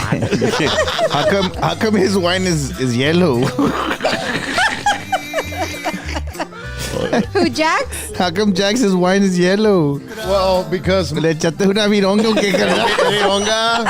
icon. How come his wine is yellow? Who, Jax? How come Jackson's wine is yellow? Well, because Le echaste una vironga o qué carnal? Vironga.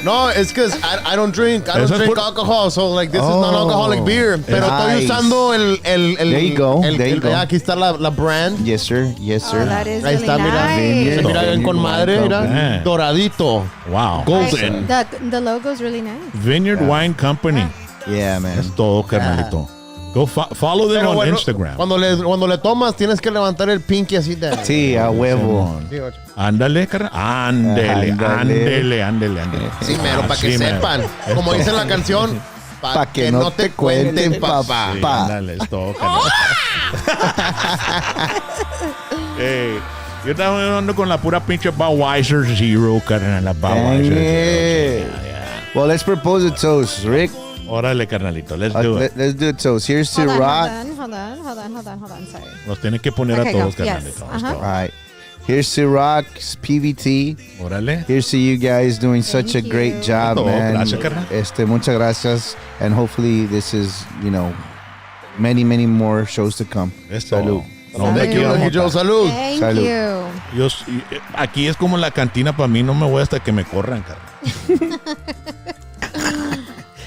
No, it's because I don't drink. I Eso don't es drink por- alcohol, so like this is Oh. non-alcoholic beer. Pero estoy Nice. usando el There you go, there you go. Aquí está la brand. Yes, sir. Yes, Oh, sir. that is Ahí really está, mira. nice. Mira bien con madre, mira. Man. Doradito. Wow. Golden. The logo's really nice. Vineyard Wine Company. Yeah, man. Es todo, carnalito. Go follow them Pero on bueno, Instagram. Cuando le tomas, tienes que levantar el pinky así de. Sí, a huevo. Sí, ocho. Ándale, carnal. Ándele. Sí, mero, para que Así, mero. sepan. Como dice la canción, Pa' que no te cuenten, papá. Sí, ándale, es todo, carnal. Yo estaba hablando con la pura pinche Budweiser Zero, carnal. La Budweiser Dang Zero. it. Yeah. Well, let's propose a toast, Rick. Órale, carnalito. Let's do it. Let's do a toast. Here's to Hold Rock. on. Sorry. Nos tiene que poner Okay, a todos, go. Yes. carnalito. Let's Uh-huh. go. All right. Here's to Rock's PVT. Órale. Here's to you guys doing such a Thank great you. job, Oh, man. gracias, carnal. Muchas gracias. And hopefully this is, many, many more shows to come. Esto. Salud. No, Salud. de aquí vamos a Joe, estar. salud. Thank Salud. you. Aquí es como la cantina para mí. No me voy hasta que me corran, carnal.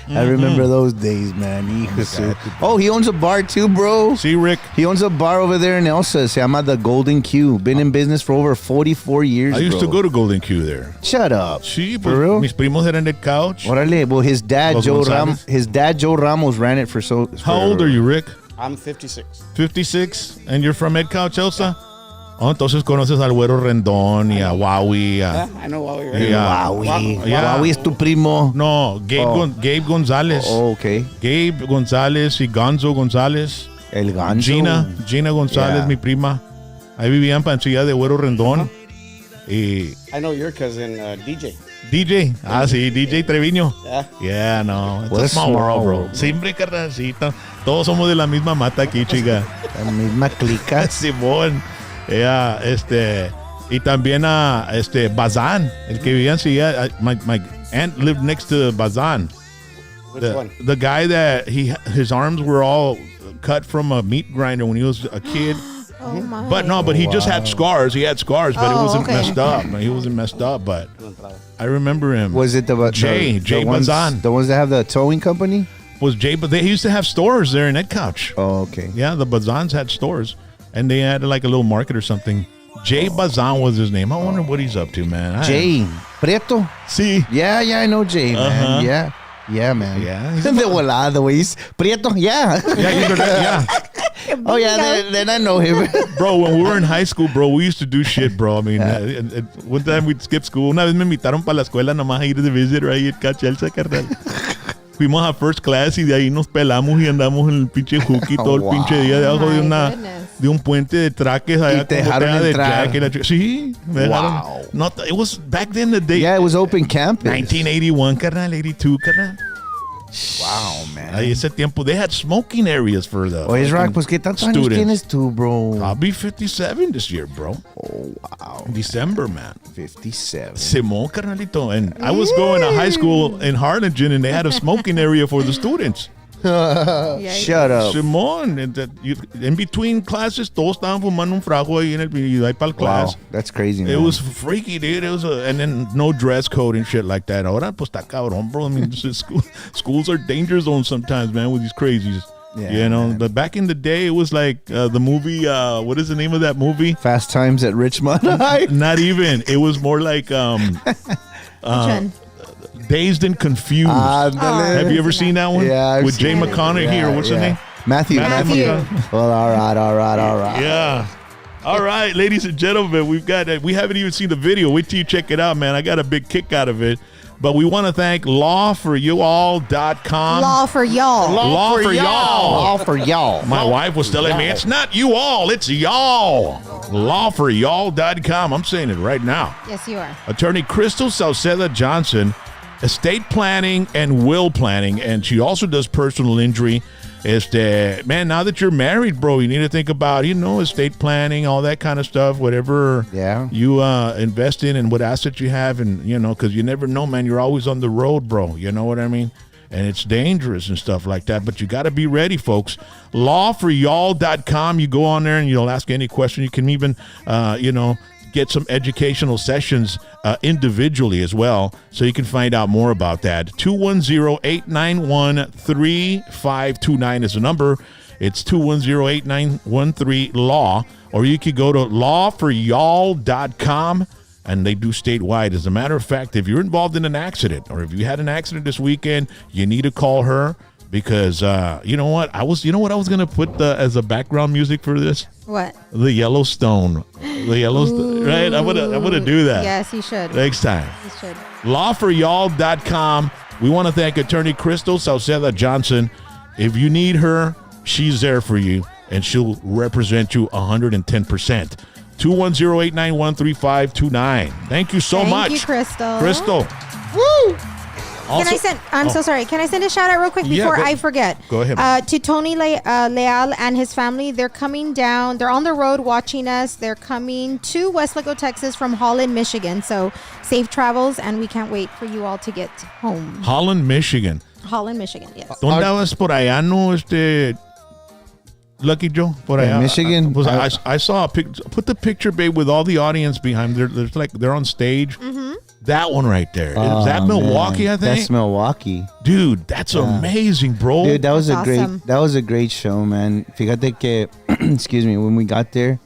I remember those days, man. Hijo de su- Oh, he owns a bar too, bro. See, Rick. He owns a bar over there in Elsa. Se llama The Golden Q. Been in business for over 44 years, I used to bro. go to Golden Q there. Shut up. Sí, For pues real? mis primos eran del couch. Órale. Well, his dad, Los Joe Ramos ran it for so. How old are you, Rick? I'm 56. 56. And you're from Ed Couch, Elsa? Oh, entonces conoces al Güero Rendón y a Wowie. Yeah, I know why we're Yeah. Wowie. Yeah. Wowie es tu primo. No, Gabe González. Oh, okay. Gabe González y Gonzo González. El gancho. Gina González, Yeah. mi prima. Ahí vivían en Pancilla de Güero Rendón. Y I know your cousin, DJ. DJ. Ah, sí, DJ Treviño. Yeah. Yeah, no. It's What a a small small world, bro. world. Siempre, carnalcita. Todos somos de la misma mata aquí, chica. La misma clica. Simón. Y también a Bazán, el que vivía enseguida. My aunt lived next to Bazán. Which one? The guy that his arms were all cut from a meat grinder when he was a kid. Oh my. But he just had scars. He had scars, but it Oh, wasn't okay. messed up. He wasn't messed up, but I remember him. Was it the Jay ones, Bazan. the ones that have the towing company? Was Jay, but they used to have stores there in Ed Couch. Oh, okay. Yeah, the Bazans had stores, and they had like a little market or something. Jay Bazan was his name. I wonder what he's up to, man. Jay Prieto. See, Yeah, I know Jay, man. Uh-huh. Yeah, man. Yeah, he's De volada, the way he's Prieto. Yeah. yeah, yeah, Oh yeah, then I know him. bro. When we were in high school, bro, we used to do shit, bro. I mean, one time we'd skip school. Una vez me invitaron para la escuela nomás a ir de visitor ahí en Cachelsa, carnal. Fuimos a first class y de ahí nos pelamos y andamos en el pinche hooky todo el Wow. pinche día debajo de My goodness. de un puente de traques allá te con dejaron botella de entrar. Jack y la sí, me dejaron. Wow. No, it was back then the day. Yeah, it was open campus. 1981, carnal, 82, carnal. Wow, man. Ahí ese tiempo, they had smoking areas for the Oye, Rock, fucking pues qué tantos años students. tienes tú, bro? I'll be 57 this year, bro. Oh, wow. December, man. 57. Simón, carnalito. And I was going to high school in Harlingen, and they had a smoking area for the students. Shut up. Simón, in between classes, todos estaban fumando un frago ahí en el y ahí para el Wow, class. that's crazy, man. It was freaky, dude. It was and then no dress code and shit like that. Ahora, pues está cabrón, bro. I mean, schools are danger zones sometimes, man, with these crazies. Yeah, you know, man. but back in the day, it was like the movie. What is the name of that movie? Fast Times at Richmond High. Not even. It was more like Dazed and Confused. Have you ever seen that one? Yeah, I've with Jay seen it. McConaughey or what's his name? Matthew. Matthew. Well, all right. Yeah. All right, ladies and gentlemen, we haven't even seen the video. Wait till you check it out, man. I got a big kick out of it. But we want to thank lawforyouall.com. Law for y'all. Law for y'all. All for y'all. My wife was telling me, it's not you all, it's y'all. Lawforyall.com. I'm saying it right now. Yes, you are. Attorney Crystal Salceda Johnson, estate planning and will planning, and she also does personal injury. Man, now that you're married, bro, you need to think about, estate planning, all that kind of stuff, whatever you invest in and what assets you have, and, because you never know, man, you're always on the road, bro. You know what I mean? And it's dangerous and stuff like that, but you got to be ready, folks. Lawforyall.com. You go on there and you'll ask any question. You can even, get some educational sessions individually as well, so you can find out more about that. 210-891-3529 is the number. It's 210-8913-LAW, or you could go to lawforyall.com, and they do statewide. As a matter of fact, if you're involved in an accident, or if you had an accident this weekend, you need to call her. because you know what I was gonna put as a background music for this. What? The Yellowstone, right? I'm gonna do that. Yes, you should. Next time. You should. Lawforyall.com. We want to thank attorney Crystal Sauceda Johnson. If you need her, she's there for you, and she'll represent you 110%. 210-891-3529. Thank you so much. Thank you, Crystal. Crystal. Woo! Also, Can I send? I'm so sorry. Can I send a shout out real quick before I forget? Go ahead. To Tony Leal and his family. They're coming down. They're on the road watching us. They're coming to Westlaco, Texas from Holland, Michigan. So safe travels, and we can't wait for you all to get home. Holland, Michigan. Holland, Michigan. Yes. ¿Tú andabas por allá, no, Lucky Joe? Por allá. Michigan? I saw a picture. Put the picture, babe, with all the audience behind. There's like they're on stage. Mm-hmm. That one right there. Is that Milwaukee? Man. I think That's Milwaukee. Dude, that's amazing, bro. Dude, that was Awesome. that was a great show, man. Fíjate que, excuse me, when we got there,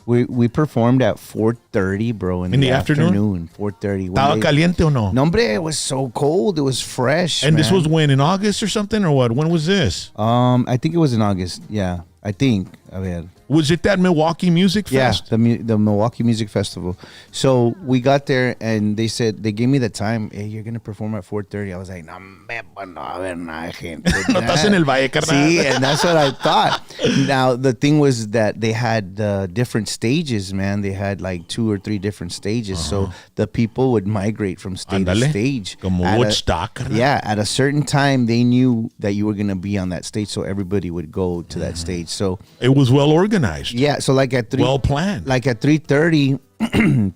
we performed at 4:30, bro, in the afternoon. 4:30. ¿Estaba caliente o no? No, hombre, it was so cold. It was fresh. And this man. was when, in August or something, or what? When was this? I think it was in August. Yeah, I think. A ver. Was it that Milwaukee Music Fest? Yeah, the Milwaukee Music Festival. So we got there and they gave me the time. Hey, you're gonna perform at 4:30. I was like, no, no haber nada, gente. No estás en el Valle, carnal. See, and that's what I thought. Now the thing was that they had different stages, man. They had like 2 or 3 different stages, so the people would migrate from stage to stage. Como Woodstock, carnal. Yeah, at a certain time they knew that you were gonna be on that stage, so everybody would go to that stage. So it was well organized. Yeah, so like at 3, well planned. Like at 3:30,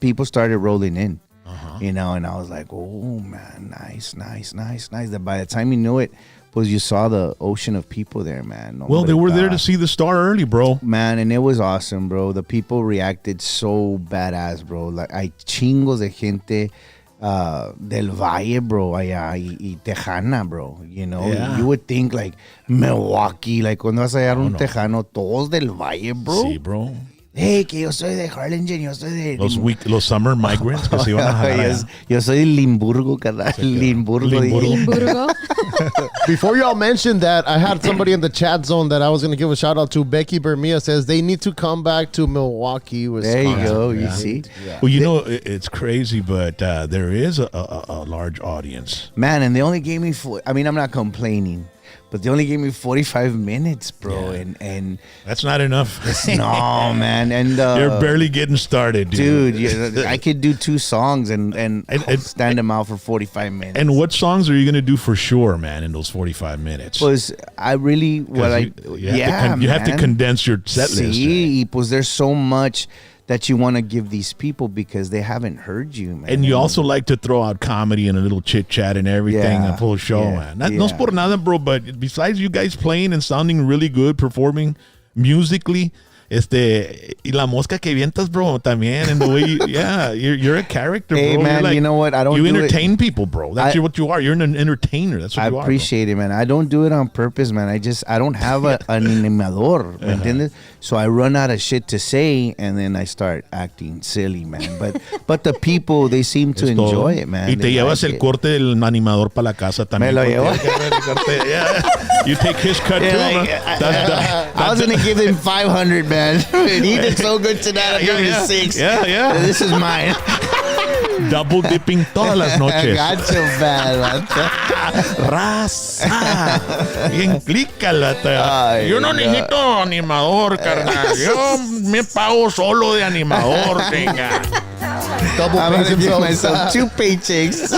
people started rolling in, you know, and I was like, oh man, nice. That by the time you knew it, you saw the ocean of people there, man. Well, they were there to see the star early, bro. Man, and it was awesome, bro. The people reacted so badass, bro. Like hay chingos de gente del Valle, bro, allá y Tejana, bro. You know, you would think like Milwaukee, like cuando vas a hallar un tejano, todos del Valle, bro. Sí, bro. Hey, que yo soy de Harlingen, yo soy de... Los summer migrants que se iban a jalar. Yo soy de Limburgo, carnal. Limburgo. Before y'all mentioned that, I had somebody in the chat zone that I was going to give a shout out to. Becky Bermia says they need to come back to Milwaukee, Wisconsin. There you go. You see? Yeah. Well, you know, it's crazy, but there is a large audience. Man, and they only gave me I'm not complaining, but they only gave me 45 minutes, bro. Yeah. And that's not enough. No, man. And you're barely getting started, dude. I could do 2 songs and stand them out for 45 minutes. And what songs are you gonna do for sure, man, in those 45 minutes? Pues I really you have to condense your set list. Sí, pues there's so much that you want to give these people because they haven't heard you, man. And you also like to throw out comedy and a little chit chat and everything, a full show, man. No es por nada, bro, but besides you guys playing and sounding really good, performing musically, y la mosca que vientas, bro, también, and the way you're a character, bro. Hey, man, like, you know what? You entertain people, bro. That's what you are. You're an entertainer. That's what you are. I appreciate it, man. I don't do it on purpose, man. I don't have an animador, ¿me entiendes? So I run out of shit to say, and then I start acting silly, man. But the people, they seem to enjoy it, man. Y te llevas el corte del animador para la casa también. Me lo llevo. You take his cut too, man. I was going to give him 500, man. He did so good tonight. I'm giving him 6. Yeah. This is mine. Double dipping todas las noches. Gacho bad, Raza. Bien clícala. Yo no necesito animador, carnal. Yo me pago solo de animador, venga. I'm going to give myself 2 paychecks.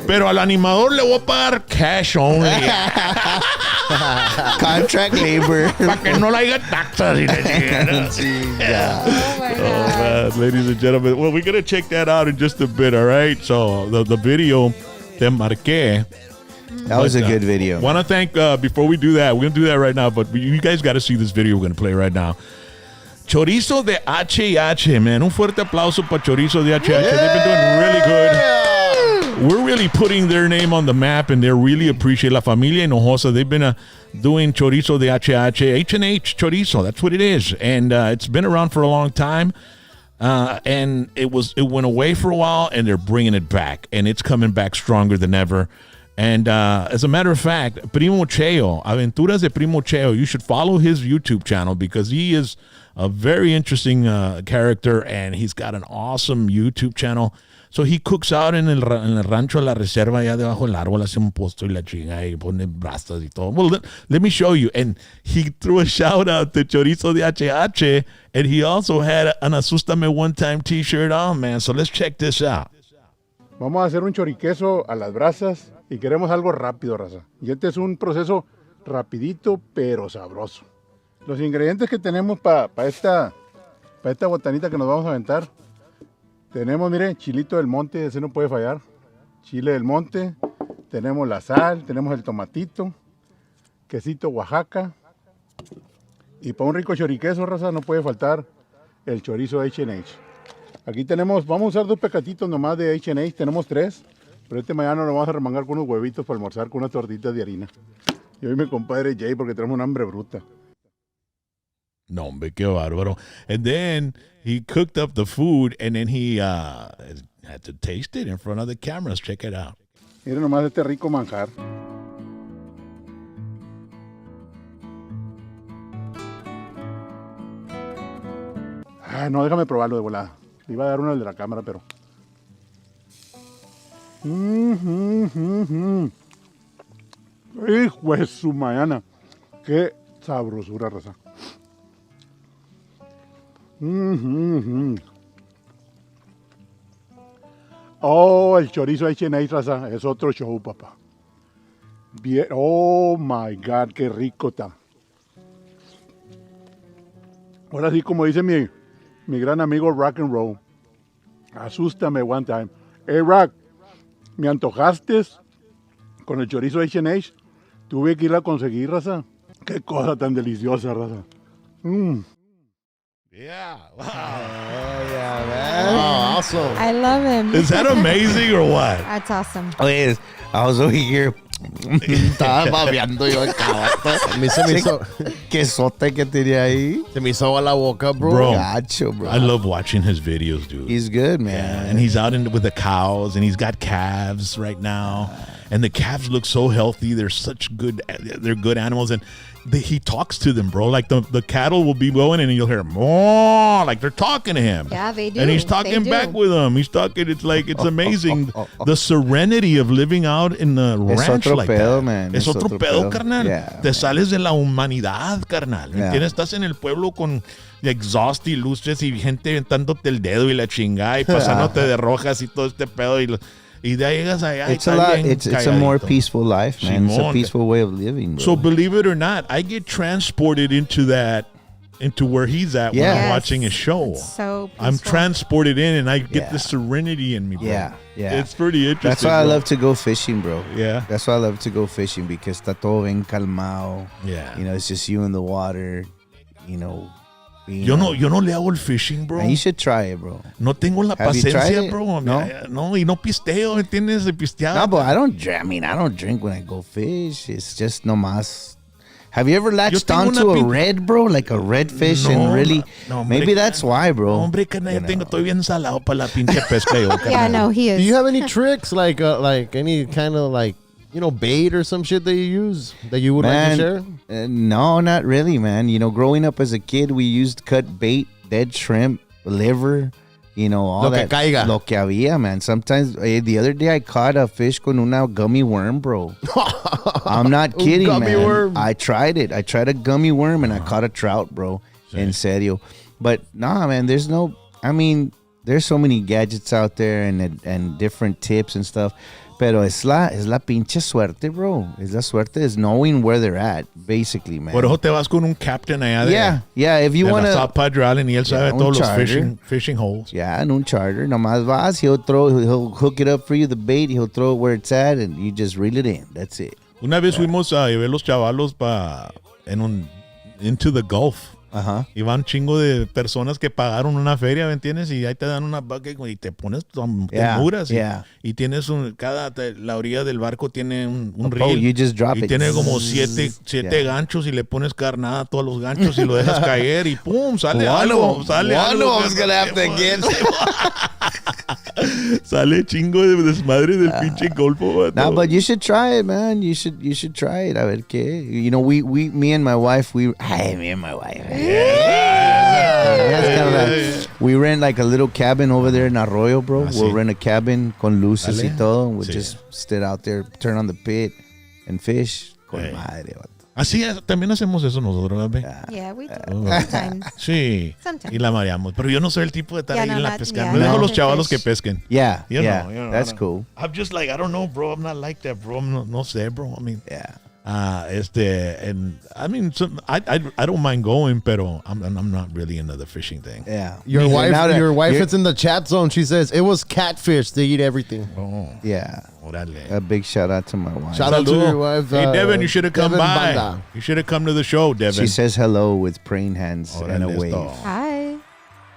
Pero al animador le voy a pagar cash only. Contract labor. Para que no le haya taxas. Oh my God. Man, ladies and gentlemen. Well, we're going to check that out in just a bit, all right? So, the video, Te Marqué. That was a good video. Want to thank, before we do that, we're going to do that right now, but you guys got to see this video we're going to play right now. Chorizo de H&H, man. Un fuerte aplauso para Chorizo de H&H. They've been doing really good. We're really putting their name on the map, and they really appreciate La Familia Hinojosa. They've been doing Chorizo de H&H, H&H Chorizo. That's what it is. And it's been around for a long time. And it went away for a while, and they're bringing it back. And it's coming back stronger than ever. And as a matter of fact, Primo Cheo, Aventuras de Primo Cheo, you should follow his YouTube channel because he is a very interesting character and he's got an awesome YouTube channel. So he cooks out en el rancho de la reserva allá debajo del árbol, hace un posto y la chinga y pone brastas y todo. Well, let me show you. And he threw a shout out to Chorizo de HH and he also had an Asústame One Time t-shirt on, man. So let's check this out. Vamos a hacer un choriqueso a las brasas y queremos algo rápido, raza. Y este es un proceso rapidito pero sabroso. Los ingredientes que tenemos para esta botanita que nos vamos a aventar. Tenemos, mire, chilito del monte, ese no puede fallar. Chile del monte. Tenemos la sal, tenemos el tomatito, quesito Oaxaca. Y para un rico choriqueso, raza, no puede faltar el chorizo H&H. Aquí tenemos, vamos a usar 2 pecatitos nomás de H&H, tenemos 3. Pero mañana lo vamos a remangar con unos huevitos para almorzar con unas tortitas de harina. Y hoy mi compadre Jay porque tenemos una hambre bruta. No, hombre, qué bárbaro. And then he cooked up the food and then he had to taste it in front of the cameras. Check it out. Miren nomás este rico manjar. No, déjame probarlo de volada. Le iba a dar uno de la cámara, pero... Hijo de su mañana. Qué sabrosura, raza. Oh, el chorizo H&H, raza, es otro show, papá. Bien, oh my God, qué rico está. Ahora sí, como dice mi gran amigo Rock and Roll, asústame one time. Hey, Rock, me antojaste con el chorizo H&H. Tuve que ir a conseguir, raza. Qué cosa tan deliciosa, raza. Yeah. Wow. Yeah, man. Oh, awesome. I love him. Is that amazing or what? That's awesome. Oye, I was over here. Estaba babeando yo el cabato. A mí se me hizo, Quesote que tenía ahí. se me hizo agua la boca, bro. Bro. Gacho, bro. I love watching his videos, dude. He's good, man. Yeah, and he's out with the cows, and he's got calves right now, and the calves look so healthy. They're good animals, and he talks to them, bro. Like the cattle will be going, and you'll hear more, like they're talking to him. Yeah, they do. And he's talking They back do. with them. He's talking. It's like it's amazing the serenity of living out in the Es ranch otro like pedo, that. man. Es otro pedo, carnal. Yeah, Te sales de la humanidad, carnal. ¿Me Yeah. entiendes? Estás en el pueblo con exhaust y luces y gente aventándote el dedo y la chingada y pasándote de rojas y todo este pedo y de ahí llegas allá. It's a lot. It's a more calladito. peaceful life, man. It's a Simón. peaceful way of living, bro. So believe it or not, I get transported into where he's at when Yeah. I'm Yes. watching his show. So I'm peaceful. transported in and I get Yeah. the serenity in me, bro. Yeah, yeah. It's pretty interesting. That's why I bro. love to go fishing, bro. Yeah. That's why I love to go fishing because está todo bien calmado. Yeah. You know, it's just you in the water. You know. being Yo no on- le hago el fishing, bro. And you should try it, bro. No tengo la Have you tried paciencia, it? bro. No? No, y no pisteo, ¿entiendes? De pistear. No, but I don't. I mean, I don't drink when I go fish. It's just no más. Have you ever latched tengo onto una a pin- red, bro? Like a red fish, No, and really, no, hombre, maybe that's why, bro. Hombre, carnal, You yo tengo, know. estoy bien salado para la pinche pesca. Yo, Yeah, carnal. no, he is. Do you have any tricks, like any kind of like, you know, bait or some shit that you use that you would like to share? No, not really, man. You know, growing up as a kid, we used cut bait, dead shrimp, liver, you know, all Lo que that. caiga. Lo que había, man. Sometimes, the other day I caught a fish con una gummy worm, bro. I'm not kidding, gummy man. worm. I tried it. I tried a gummy worm and I caught a trout, bro. En serio. But nah, man, there's so many gadgets out there and different tips and stuff. Pero es la pinche suerte, bro. Es la suerte is knowing where they're at, basically, man. Por eso te vas con un captain allá de, Yeah. If you de want la to, South Padre Island y él sabe un todos los charter. fishing holes. yeah, en un charter, nomás vas, he'll hook it up for you, the bait, he'll throw it where it's at, and you just reel it in. That's it. Una vez fuimos a ver los chavalos into the Gulf. Ajá. Y van un chingo de personas que pagaron una feria, ¿me entiendes? Y ahí te dan una bucket y te pones tenuras. Y tienes la orilla del barco tiene un reel. You just drop y it. tiene como siete ganchos y le pones carnada a todos los ganchos y lo dejas caer y pum, sale algo. Sale algo. Sale chingo de desmadre del pinche golfo. No, but you should try it, man. You should try it. A ver qué. You know, me and my wife, me and my wife. We rent like a little cabin over there in Arroyo, bro. We'll rent a cabin con luces y todo. We'll just sit out there, turn on the pit and fish. Con madre, vato. Así también hacemos eso nosotros, ¿ves? Yeah, we do. Sometimes. Sí. Sometimes. Y la mareamos. Pero yo no soy el tipo de estar ahí en la pesca. yeah, Me dejo no. los chavalos que pesquen. Yeah, You yeah. know, That's cool. I'm just like, I don't know, bro. I'm not like that, bro. No sé, bro. I mean, Yeah. and I mean, I don't mind going, pero I'm not really into the fishing thing. Yeah. Your Now wife is in the chat zone. She says it was catfish. They eat everything. Oh, Yeah. órale. A big shout out to my wife. Shout out to your wife. Hey, Devin, you should have come Devin by. Banda. You should have come to the show, Devin. She says hello with praying hands and a Órale, wave. esto. Hi.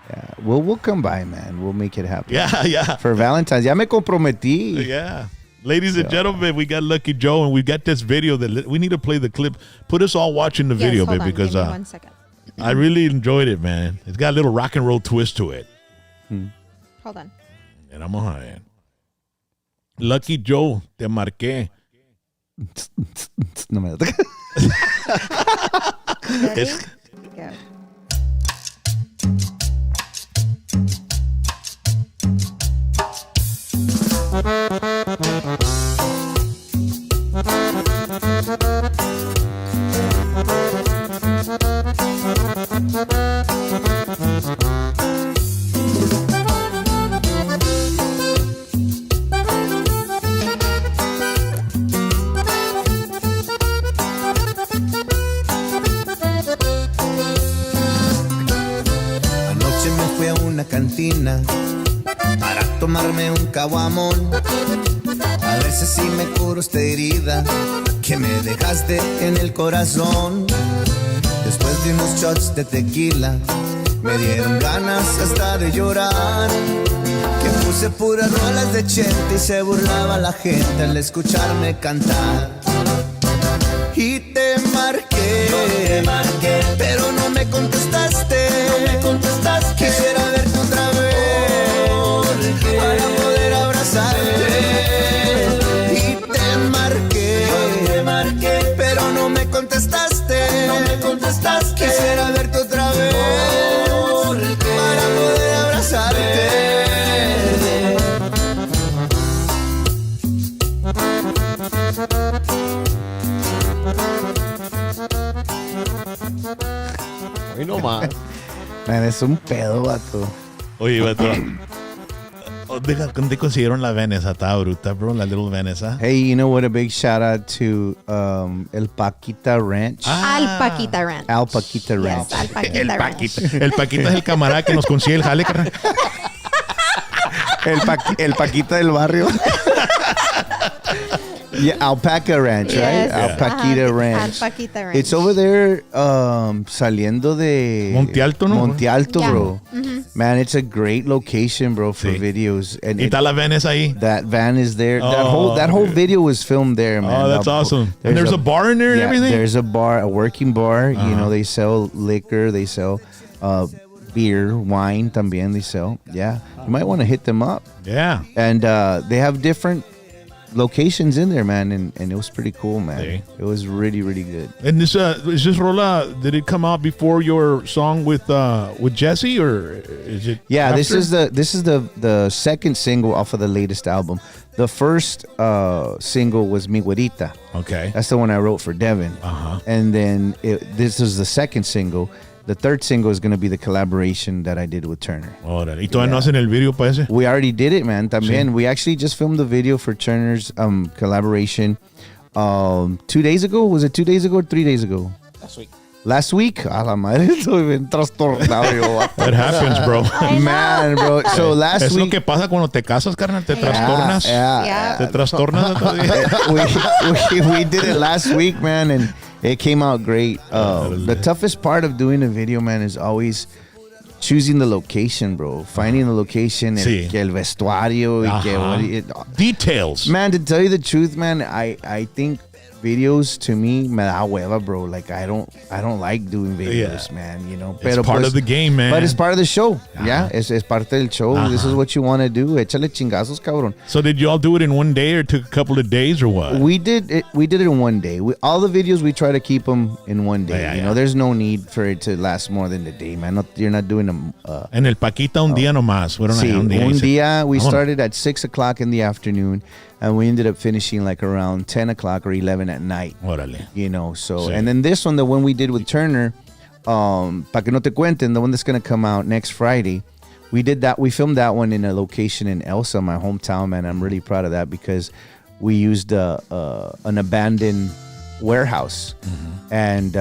Yeah. We'll come by, man. We'll make it happen. Yeah. For Valentine's. Ya me comprometí. Yeah. Ladies and gentlemen, we got Lucky Joe and we got this video that we need to play the clip. Put us all watching the video, hold babe, on. because Give me 1 second. I really enjoyed it, man. It's got a little rock and roll twist to it. Hold on. And I'm on. Lucky Joe, te marqué. No me da. Ready? Go. Anoche me fui a una cantina para tomarme un caguamón. A veces sí me curo esta herida que me dejaste en el corazón. Después de unos shots de tequila me dieron ganas hasta de llorar. Que puse puras rolas de Chente y se burlaba la gente al escucharme cantar. Y te marqué, pero no me contestaste. Quisiera verte otra vez para poder abrazarte. Y te marqué, pero no me contestaste. Quisiera verte otra vez para poder abrazarte. Ay, no más. Man, es un pedo, vato. Oye, vato. ¿Dónde consiguieron la Vanessa? Está bruta, bro. La little Vanessa. Hey, you know what? A big shout out to El Paquita Ranch. Al Paquita Ranch. Al Paquita Ranch. Yes, Al Paquita El Ranch. Paquita. El Paquita es el camarada que nos consigue el jale, carnal. El Paquita del barrio. Yeah, Alpaca Ranch, right? Yes. Alpaquita Ranch. Al Paquita Ranch. It's over there saliendo de Monte Alto, ¿no? Monte Alto, Yeah. bro. Man, it's a great location, bro, for Sí. videos. And Y está la Vanessa ahí. that van is there. Oh, that whole video was filmed there, man. Oh, that's awesome. And there's a bar in there and everything? There's a bar, a working bar. You know, they sell liquor, they sell beer, wine también they sell. Yeah. You might want to hit them up. Yeah. And they have different locations in there, man, and it was pretty cool, man. Sí. It was really, really good. And this is this rola, did it come out before your song with Jesse, or is it? Yeah, after? this is the second single off of the latest album. The first single was Mi Güerita. Okay. That's the one I wrote for Devin. Uh-huh. And then this is the second single. The third single is going to be the collaboration that I did with Turner. Órale. ¿Y todavía no hacen el video para ese? We already did it, man. También. Sí. We actually just filmed the video for Turner's collaboration 2 days ago. Was it 2 days ago or 3 days ago? Last week? A la madre, estoy bien trastornado yo. That happens, bro. Man, bro. So last Es week... lo que pasa cuando te casas, carnal. Te trastornas. Yeah. Yeah. Te trastornas. we did it last week, man, and It came out great. The toughest part of doing a video, man, is always choosing the location, bro. Finding the location, Sí. que el vestuario, y que Details. Man, to tell you the truth, man, I think videos to me me da hueva, bro. Like I don't like doing videos, man. You know, It's part of the game, man. But it's part of the show. Yeah, es parte del show. This is what you want to do. Échale chingazos, cabrón. So did you all do it in one day or took a couple of days or what? We did it in one day. All the videos we try to keep them in one day. Yeah, you know, there's no need for it to last more than a day, man. You're not doing them. En el Paquita un día nomás. Fueron Sí, allá un día. un y se- día we Vámonos. started at 6:00 in the afternoon, and we ended up finishing like around 10:00 or 11 at night. Órale. You know, so Sí. and then this one, the one we did with Turner, Pa' que no te cuenten, the one that's gonna come out next Friday. We filmed that one in a location in Elsa, my hometown, man. I'm really proud of that because we used an abandoned warehouse, and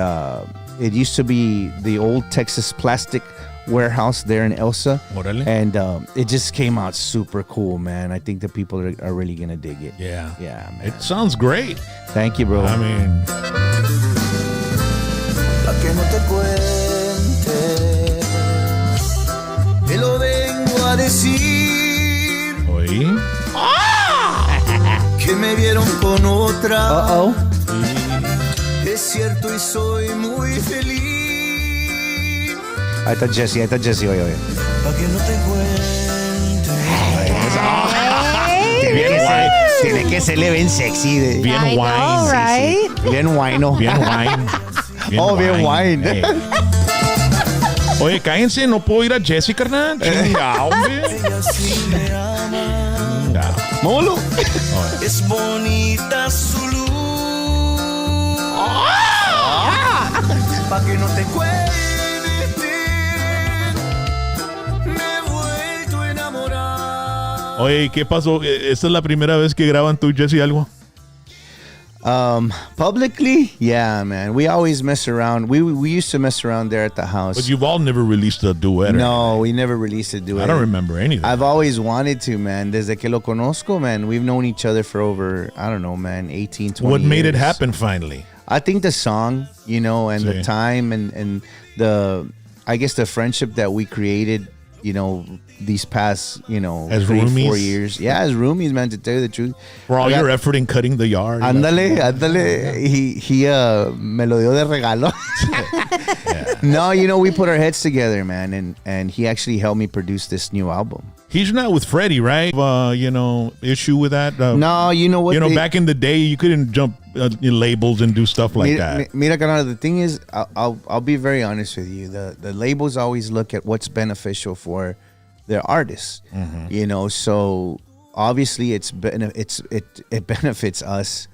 it used to be the old Texas plastic warehouse there in Elsa. Órale. And it just came out super cool, man. I think the people are really gonna dig it. Yeah. Yeah, man. It sounds great. Thank you, bro. I mean, Pa' que no te cuente, te lo vengo a decir, oí. que me vieron con otra. Uh-oh. Es cierto y soy muy feliz. Ahí está Jesse, oye. Pa' que no te cuente. Tiene que serle bien sexy. Bien I wine. know, right? Bien wino. Bien wine. Bien wine. Ey. Oye, cállense, no puedo ir a Jesse, carnal. Chingao, hombre. Ella sí me ama. Chingao. Molo. Es bonita su luz. Pa' que no te cuente. Me he vuelto a enamorar. Oye, ¿qué pasó? ¿Esta es la primera vez que graban tú, Jesse, algo? Publicly, yeah, man. We always mess around. We used to mess around there at the house. But you've all never released a duet. or No, we never released a duet. I don't remember anything. I've always wanted to, man. Desde que lo conozco, man. We've known each other for over, I don't know, man, 18, 20 What made it years. happen finally? I think the song, you know, and the Sí. time and the, I guess the friendship that we created, you know, these past, you know, As 3 or 4 roomies? years. Yeah, as roomies, man, to tell you the truth. For all I got- your effort in cutting the yard. Ándale. He me lo dio de regalo. No, you know, we put our heads together, man, and he actually helped me produce this new album. He's not with Freddie, right? You know, issue with that? No, you know what? You know, back in the day, you couldn't jump labels and do stuff like that. Mira, carnal, the thing is, I'll be very honest with you. The labels always look at what's beneficial for their artists. You know, so obviously it benefits us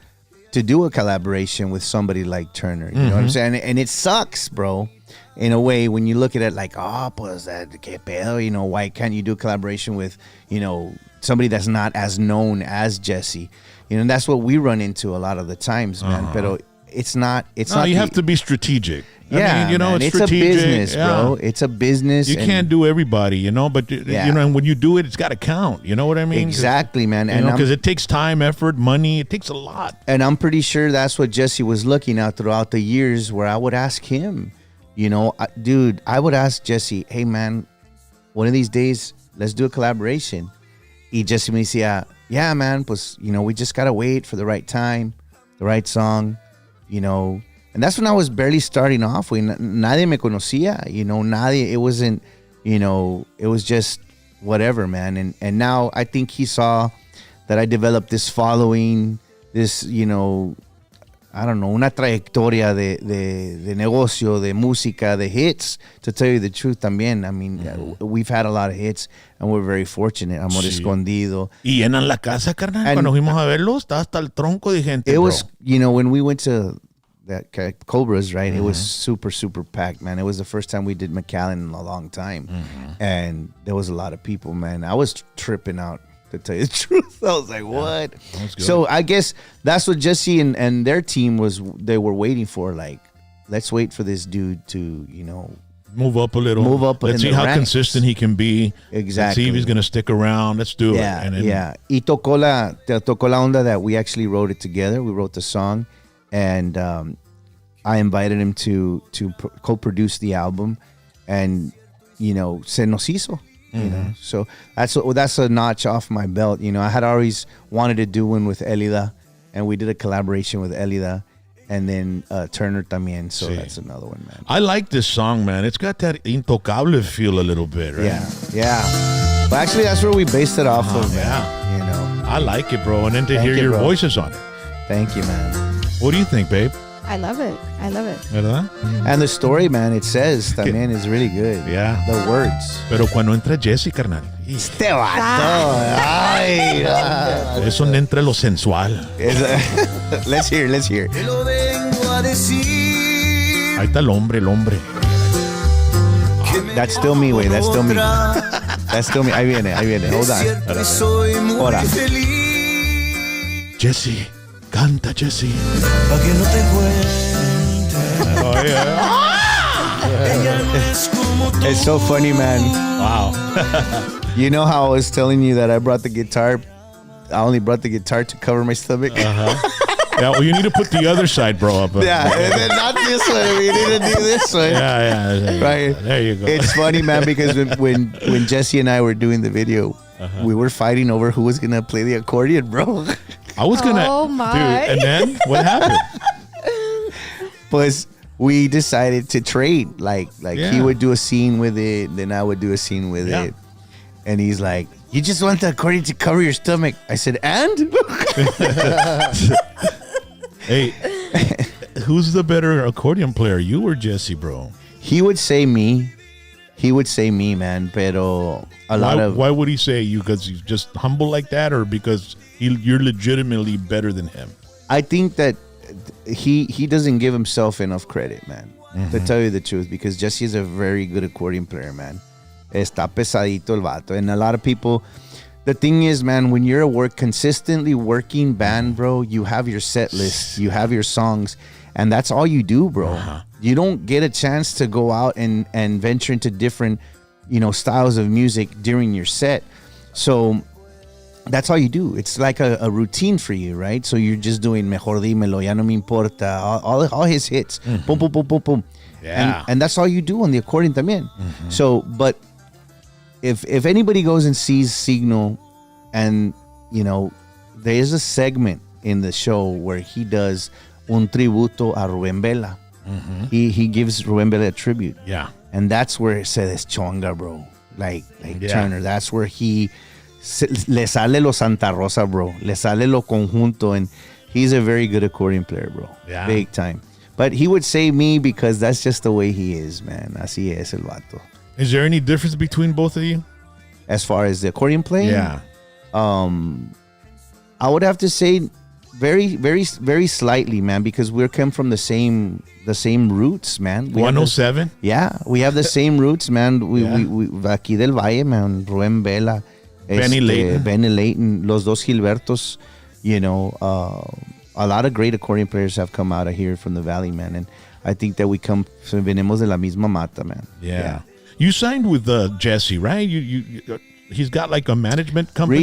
to do a collaboration with somebody like Turner. You know what I'm saying? And it sucks, bro. In a way, when you look at it like, pues que pedo, you know, why can't you do a collaboration with, you know, somebody that's not as known as Jesse? You know, and that's what we run into a lot of the times, man. Pero it's not. No, you have to be strategic. Yeah, I mean, you know, man, it's a strategic. business, bro. Yeah. It's a business. You and- can't do everybody, you know, but Yeah. you know, and when you do it, it's got to count. You know what I mean? Exactly, man. You And know, I'm- because it takes time, effort, money. It takes a lot. And I'm pretty sure that's what Jesse was looking at throughout the years, where I would ask him, you know, dude, I would ask Jesse, hey, man, one of these days, let's do a collaboration. Y Jesse me decía, yeah, man, pues, you know, we just got to wait for the right time, the right song, you know. And that's when I was barely starting off. Nadie me conocía, you know, it wasn't, you know, it was just whatever, man. And now I think he saw that I developed this following, this, you know, I don't know, una trayectoria de negocio, de música, de hits, to tell you the truth también. I mean, we've had a lot of hits, and we're very fortunate. Amor Sí. Escondido. Y llenan la casa, carnal. And- Cuando fuimos a verlo, estaba hasta el tronco de gente, It bro. was, you know, when we went to that Cobras, right? It was super, super packed, man. It was the first time we did McAllen in a long time. And there was a lot of people, man. I was tripping out, to tell you the truth. I was like, what? That's good. So I guess that's what Jesse and their team they were waiting for. Like, let's wait for this dude to, you know, Move up a little. Move up Let's in see the how ranks. consistent he can be. Exactly. Let's see if he's going to stick around. Let's do yeah, it. And then, yeah. Y tocó la onda that we actually wrote it together. We wrote the song. And I invited him to co-produce the album, and se nos hizo. So that's a notch off my belt. I had always wanted to do one with Elida, and we did a collaboration with Elida, and then Turner también. So that's another one, man. I like this song, man. It's got that Intocable feel a little bit, right? Yeah. But actually, that's where we based it off of, man. Yeah. I like it, bro. And then to hear your voices on it. Thank you, man. What do you think, babe? I love it. ¿Verdad? And the story, man, it says también is really good. Yeah. The words. Pero cuando entra Jesse, carnal. Este vato. Ay, es donde entra lo sensual. Let's hear. Ahí está el hombre. That's still me, güey. That's still me. Ahí viene. Hold on. Ahora. Jesse. Canta, Jesse. Pa' que no te cuente. Oh, yeah. It's so funny, man. Wow. You know how I was telling you that I brought the guitar? I only brought the guitar to cover my stomach. Yeah, well, you need to put the other side, bro, up. Yeah, and then not this one. We need to do this one. Yeah. Right. There you go. It's funny, man, because when Jesse and I were doing the video, we were fighting over who was going to play the accordion, bro. I was gonna, dude, and then what happened? Pues we decided to trade. Like he would do a scene with it, then I would do a scene with it, and he's like, "You just want the accordion to cover your stomach." I said, "And?" Hey, who's the better accordion player, you or Jesse, bro? He would say me, man. Pero why would he say you? Because he's just humble like that, or because you're legitimately better than him? I think that he doesn't give himself enough credit, man. To tell you the truth, because Jesse is a very good accordion player, man. Está pesadito el vato, and a lot of people. The thing is, man, when you're a consistently working band, bro, you have your set list, you have your songs, and that's all you do, bro. You don't get a chance to go out and venture into different, styles of music during your set. So that's all you do. It's like a routine for you, right? So you're just doing Mejor Dímelo, Ya No Me Importa, all his hits. Boom, boom, boom, boom, boom. Yeah. And that's all you do on the accordion también. So, but if anybody goes and sees Signal, and there is a segment in the show where he does un tributo a Rubén Vela. He gives Rubén Vela a tribute. Yeah. And that's where se deschonga, bro. Like Turner. That's where le sale lo Santa Rosa, bro. Le sale lo conjunto, and he's a very good accordion player, bro. Yeah. Big time. But he would say me because that's just the way he is, man. Así es el vato. Is there any difference between both of you? As far as the accordion playing? Yeah. I would have to say very, very, very slightly, man, because we come from the same roots, man. 107? We have the same roots, man. We aquí del Valle, man. Rubén Vela, Benny Layton, los dos Gilbertos, a lot of great accordion players have come out of here from the Valley, man. And I think that venimos de la misma mata, man. Yeah. You signed with Jesse, right? He's got like a management company.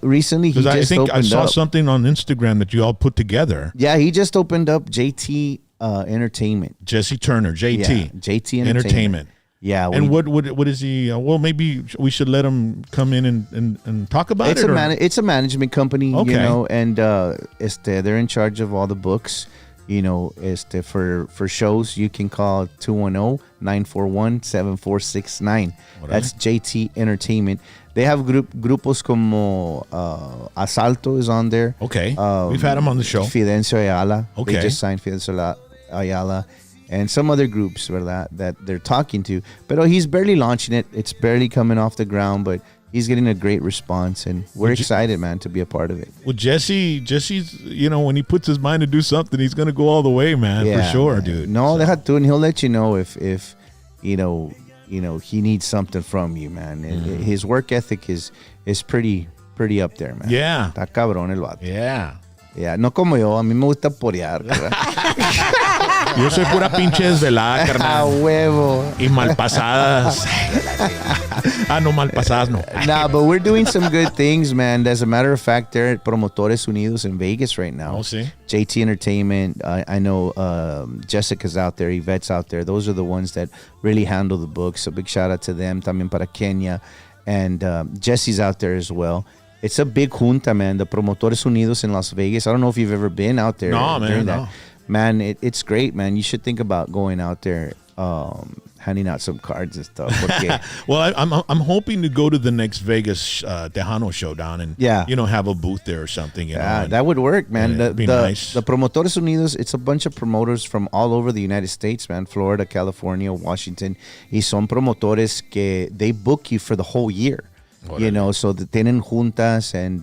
Recently, he just opened up. I saw something on Instagram that you all put together. Yeah, he just opened up JT Entertainment. Jesse Turner, JT. Yeah, JT Entertainment. Yeah. And what is he? Well, maybe we should let him come in and talk about it. It's a management company, okay. And they're in charge of all the books. For shows, you can call 210-941-7469. That's JT Entertainment. They have grupos como Asalto is on there. Okay. We've had him on the show. Fidencio Ayala. Okay. They just signed Fidencio Ayala. And some other groups that they're talking to. But he's barely launching it. It's barely coming off the ground, but he's getting a great response, and we're excited, man, to be a part of it. Well, Jesse's, when he puts his mind to do something, he's going to go all the way, man, for sure, man. dude. No, they have to, and he'll let you know if he needs something from you, man. His work ethic is pretty up there, man. Yeah. Está cabrón el vato. Yeah. Yeah, no como yo. A mí me gusta porear. Yo soy pura pinche desvelada, A carnal. huevo. Y malpasadas. No, malpasadas no. Nah, but we're doing some good things, man. As a matter of fact, they're at Promotores Unidos in Vegas right now. Oh, sí. JT Entertainment. I know Jessica's out there. Yvette's out there. Those are the ones that really handle the books. So big shout out to them. También para Kenya. And Jesse's out there as well. It's a big junta, man. The Promotores Unidos in Las Vegas. I don't know if you've ever been out there. No, man, during no. that. Man, it's great, man. You should think about going out there, handing out some cards and stuff. Okay. Well, I'm hoping to go to the next Vegas Tejano showdown and have a booth there or something. You know, and that would work, man. it'd be nice. The Promotores Unidos, it's a bunch of promoters from all over the United States, man. Florida, California, Washington. Y son promotores que they book you for the whole year. You know, so tienen juntas and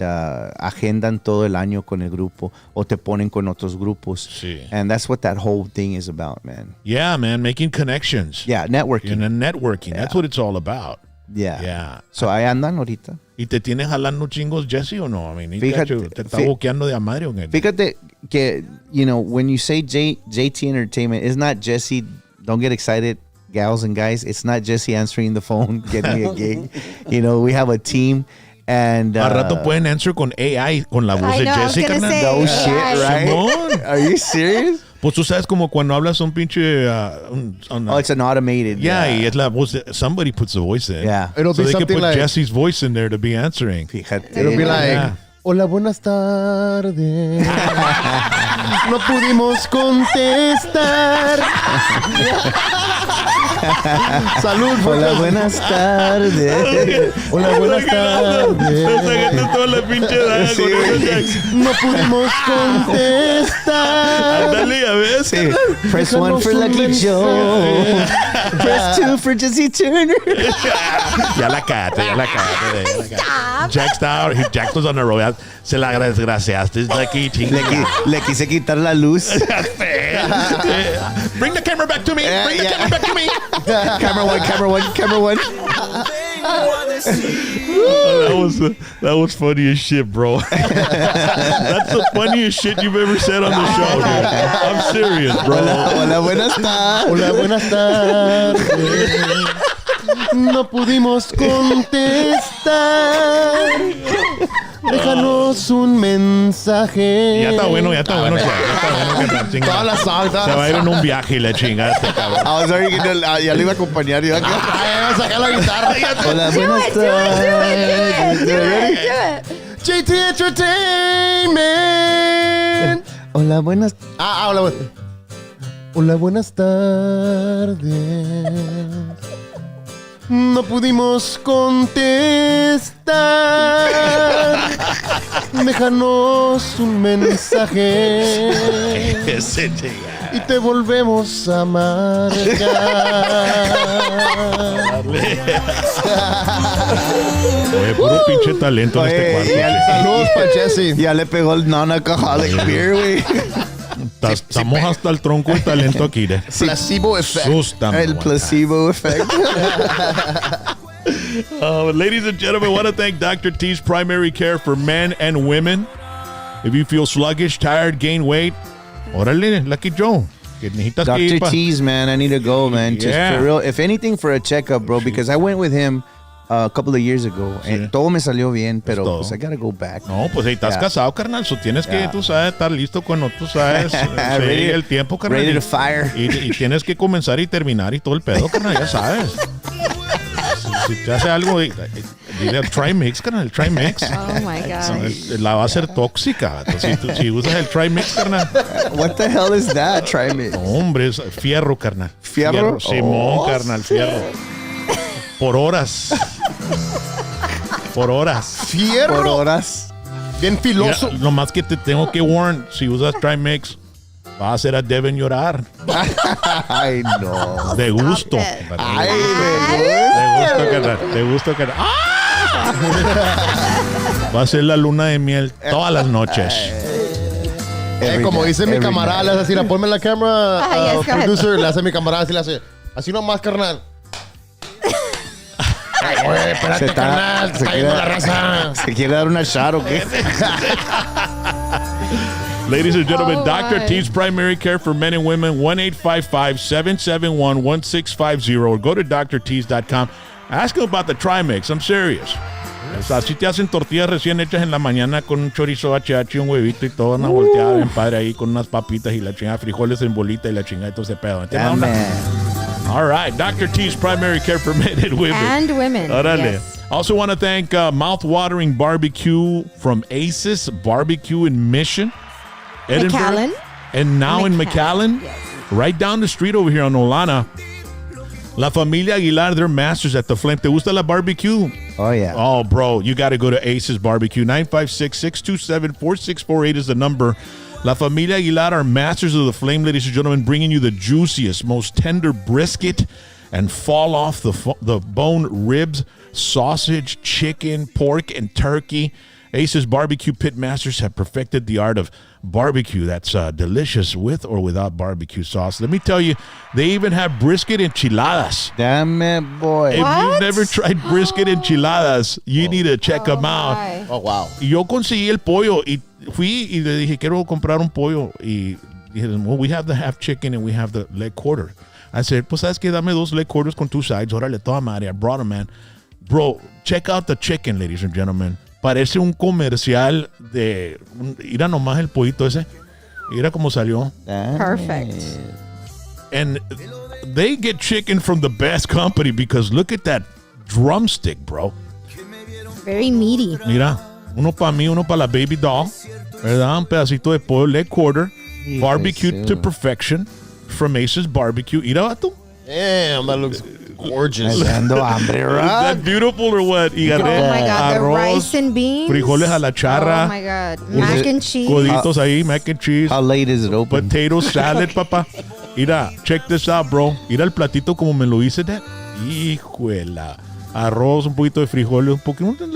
agendan todo el año con el grupo o te ponen con otros grupos. Sí. And that's what that whole thing is about, man. Yeah, man, making connections. Yeah, networking. And networking. That's what it's all about. Yeah. Yeah. So ahí andan ahorita. ¿Y te tienes jalando chingos, Jesse, o no? I mean, Fíjate, ¿te está boqueando de a madre o qué? Fíjate que, you know, when you say JT Entertainment, it's not Jesse, don't get excited, gals and guys. It's not Jesse answering the phone, getting me a gig. You know, we have a team. And al rato pueden answer con AI, con la voz de Jesse, carnal. No shit, right? Simón. Are you serious? Pues tú sabes como cuando hablas un pinche... Oh, it's an automated. Yeah, y es la voz de... Somebody puts the voice in. Yeah. It'll so be they can something put like... Jesse's voice in there to be answering. Fíjate. It'll be like... Yeah. Hola, buenas tardes. No pudimos contestar. Salud. Hola, buenas tardes. Hola, buenas tardes. Toda la pinche daga Sí. con eso. No pudimos contestar. Ándale, a ver. Sí. Press 1 for Lucky Joe. Press 2 for Jesse Turner. Ya la cagaste. Jack was on the road. Se la desgraciaste, Lucky, chinga. Le quise quitar la luz. Bring the camera back to me. Bring the camera back to me. Camera one. That was funny as shit, bro. That's the funniest shit you've ever said on the show, dude. I'm serious, bro. Hola, buenas tardes. Hola, buenas tardes. No pudimos contestar. Déjanos un mensaje. Ya está bueno, Jack. Ya está bueno, chinga. Toda la song, Se va a ir en un viaje y la chingada este cabrón. I was already gonna, ya le iba a acompañar. Yo acá. Ay, saca la guitarra. Hola, buenas tardes. JT Entertainment. Hola, buenas. Hola. Hola, buenas tardes. No pudimos contestar. Déjanos un mensaje y te volvemos a marcar. Oye, puro pinche talento en este cuarto. Saludos para Jesse. Ya le pegó el non-alcoholic beer, güey. Estamos hasta el tronco de talento aquí, ¿eh? Placebo effect. Sústame, El güey. placebo effect. Ladies and gentlemen, I want to thank Dr. T's Primary Care for Men and Women. If you feel sluggish, tired, gain weight, órale, Lucky Joe. Que necesitas que ir Dr. T's, man, I need to go, man. Just Yeah. for real. If anything, for a checkup, bro, because I went with him a couple of years ago, and todo me salió bien, pero todo. pues I gotta go back. No, pues ahí estás Yeah. casado, carnal. So tienes que, Yeah. tú sabes, estar listo cuando tú sabes Ready to- el tiempo, carnal. ready to fire. Y tienes que comenzar y terminar y todo el pedo, carnal, ya sabes. Si te hace algo, dile al Trimix, carnal, el Trimix. Oh my gosh. La va a ser tóxica. Entonces, si usas el Trimix, carnal. What the hell is that? Try me. Hombre, es fierro, carnal. ¿Fierro? Simón, Oh. carnal, fierro. Por horas. Por horas. Fierro. Por horas. Bien filoso. Mira, nomás que te tengo que warn, si usas Trimix, va a hacer a Devin llorar. Ay, no. De gusto. Ay, De gusto, carnal. ¡Ah! Va a ser la luna de miel todas las noches. Como dice mi camarada, le hace así, ponme la cámara, Yes, go ahead. producer, le hace mi camarada, así le hace, así nomás, carnal. Ay, güey, espérate, carnal, se está yendo la raza. ¿Se quiere dar una shot o qué? Ladies and gentlemen, Oh, Dr. my. T's Primary Care for Men and Women, 1-855-771-1650, or go to drtees.com. Ask them about the Trimix. I'm serious. O sea, si te hacen tortillas recién hechas en la mañana con un chorizo HH, un huevito y todo, una volteada bien padre ahí con unas papitas y la chingada, frijoles en bolita y la chingada y todo ese pedo. Yeah, man. All right, Dr. T's Primary Care for Men and Women. And women. Órale. Yes. Also want to thank Mouth-Watering Barbecue from Aces Barbecue in Mission, Edinburgh, McAllen. and now in McAllen, Yes. right down the street over here on Olana. La Familia Aguilar, they're masters at the flame. ¿Te gusta la barbecue? Oh, yeah. Oh, bro, you got to go to Aces Barbecue. 956-627-4648 is the number. La Familia Aguilar are masters of the flame, ladies and gentlemen, bringing you the juiciest, most tender brisket and fall off the bone ribs, sausage, chicken, pork, and turkey. Aces Barbecue Pit Masters have perfected the art of barbecue that's delicious with or without barbecue sauce. Let me tell you, they even have brisket enchiladas. Damn it, boy. If you've never tried brisket enchiladas, you need to check them out. my. Oh, wow. Y yo conseguí el pollo y fui y le dije, quiero comprar un pollo. Y dije, well, we have the half chicken and we have the leg quarter. I said, pues, ¿sabes qué? Dame dos leg quarters con two sides. Órale, toda madre. I brought them, man. Bro, check out the chicken, ladies and gentlemen. Parece un comercial de... Mira nomás el pollito ese. Mira cómo salió. Perfect. And they get chicken from the best company because look at that drumstick, bro. Very meaty. Mira, uno para mí, uno para la baby doll. ¿Verdad? Un pedacito de pollo, leg quarter. Barbecued to perfection from Ace's Barbecue. Mira, vato. Damn, that looks gorgeous. Dando hambre, Is right? that beautiful or what? Y Oh agarré my God, the arroz, rice and beans. frijoles a la charra. Oh my God, mac and cheese. Coditos ahí, mac and cheese. How late is it open? Potato salad, papá. Mira, check this out, bro. Mira el platito como me lo hice, Dad. Hijuela. Arroz, un poquito de frijoles, un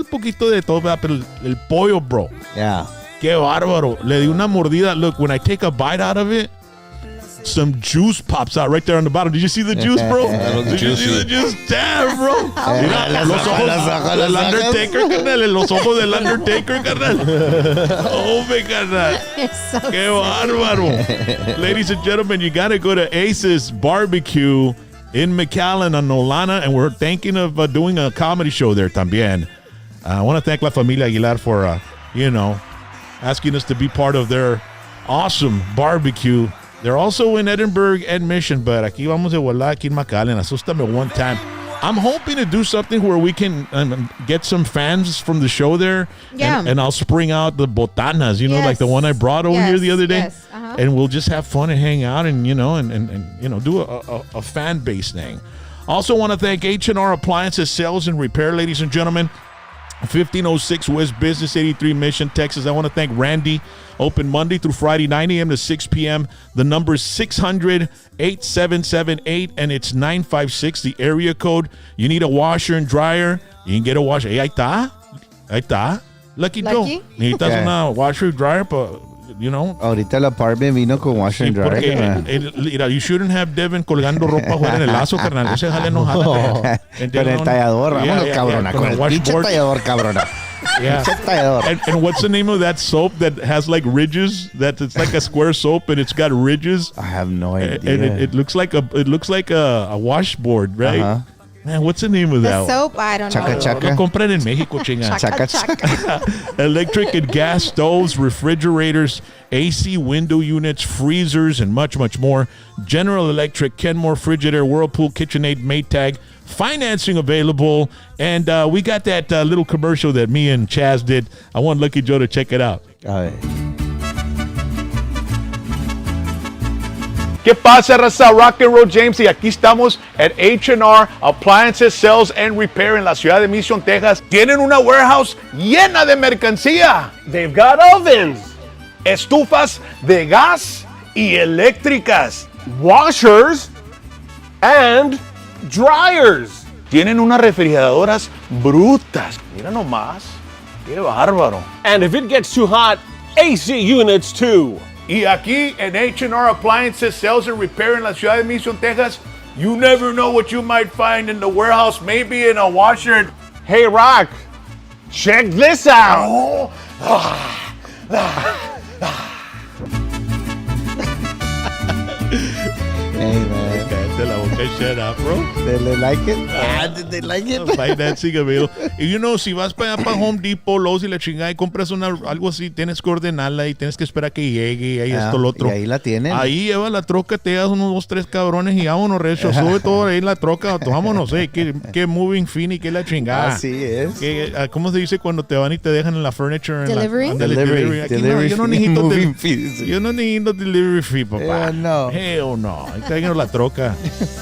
poquito de todo, ¿verdad? Pero el pollo, bro. Yeah. Qué bárbaro. Le di una mordida. Look, when I take a bite out of it, some juice pops out right there on the bottom. Did you see the juice, bro? Did you see the juice? Damn, bro. Mira, los ojos del Undertaker, carnal. Los ojos del Undertaker, carnal. Oh, my carnal. It's so Qué bárbaro. Ladies and gentlemen, you got to go to Ace's Barbecue in McAllen on Nolana, and we're thinking of doing a comedy show there también. I want to thank La Familia Aguilar for, asking us to be part of their awesome barbecue. They're also in Edinburgh and Mission, but aquí vamos de volar aquí en McAllen. Asústame one time. I'm hoping to do something where we can get some fans from the show there. Yeah. And I'll spring out the botanas, Yes. like the one I brought over here the other day. Yes. Uh-huh. And we'll just have fun and hang out and, do a fan base thing. Also want to thank H&R Appliances Sales and Repair, ladies and gentlemen. 1506 West Business 83 Mission, Texas. I want to thank Randy. Open Monday through Friday, 9 a.m. to 6 p.m. The number is 600-8778, and it's 956, the area code. You need a washer and dryer. You can get a washer. Hey, ahí está. Lucky Joe. Necesitas Yeah. una washer and dryer, but, Ahorita el apartment vino con washer Sí, and dryer. porque mira, you shouldn't have Devin colgando ropa afuera en el lazo, carnal. Ese jale no jala. Con el tallador. Vámonos, cabrona. Con Con el pinche washboard. tallador, cabrona. Yeah. Pinche tallador. And what's the name of that soap that has like ridges? That it's like a square soap and it's got ridges. I have no idea. And it looks like a washboard, right? Uh-huh. Man, what's the name of The that? soap, I don't Chaca know. chaca. Lo compran en México, chinga. Chaca, chaca. Electric and gas stoves, refrigerators, AC window units, freezers, and much, much more. General Electric, Kenmore, Frigidaire, Whirlpool, KitchenAid, Maytag. Financing available. And we got that little commercial that me and Chaz did. I want Lucky Joe to check it out. ¿Qué pasa, raza? Rock and Roll James, y aquí estamos at H&R Appliances Sales and Repair en la ciudad de Mission, Texas. Tienen una warehouse llena de mercancía. They've got ovens, estufas de gas y eléctricas, washers and dryers. Tienen unas refrigeradoras brutas. Mira nomás, qué bárbaro. And if it gets too hot, AC units too. Y aquí en H&R Appliances Sales and Repair en la ciudad de Mission, Texas, you never know what you might find in the warehouse, maybe in a washer. Hey, Rock, check this out. Oh, Hey, man. Cállate la boca, shut up, bro. Did they like it? Did they like it? Financing available. Y si vas para allá para Home Depot, Lowe's y la chingada y compras algo así, tienes que ordenarla y tienes que esperar que llegue y esto, lo otro. Y ahí la tienen. Ahí lleva la troca, te das unos 2, 3 cabrones y vámonos, recho. Sube todo ahí en la troca, vámonos, qué moving fin y qué la chingada. Así es. ¿Cómo se dice cuando te van y te dejan en la furniture? Delivery. Delivery. Aquí Delivery. yo no necesito Moving fees. yo no necesito delivery fee, papá. No. Hell no. Ahí tráiganos la troca.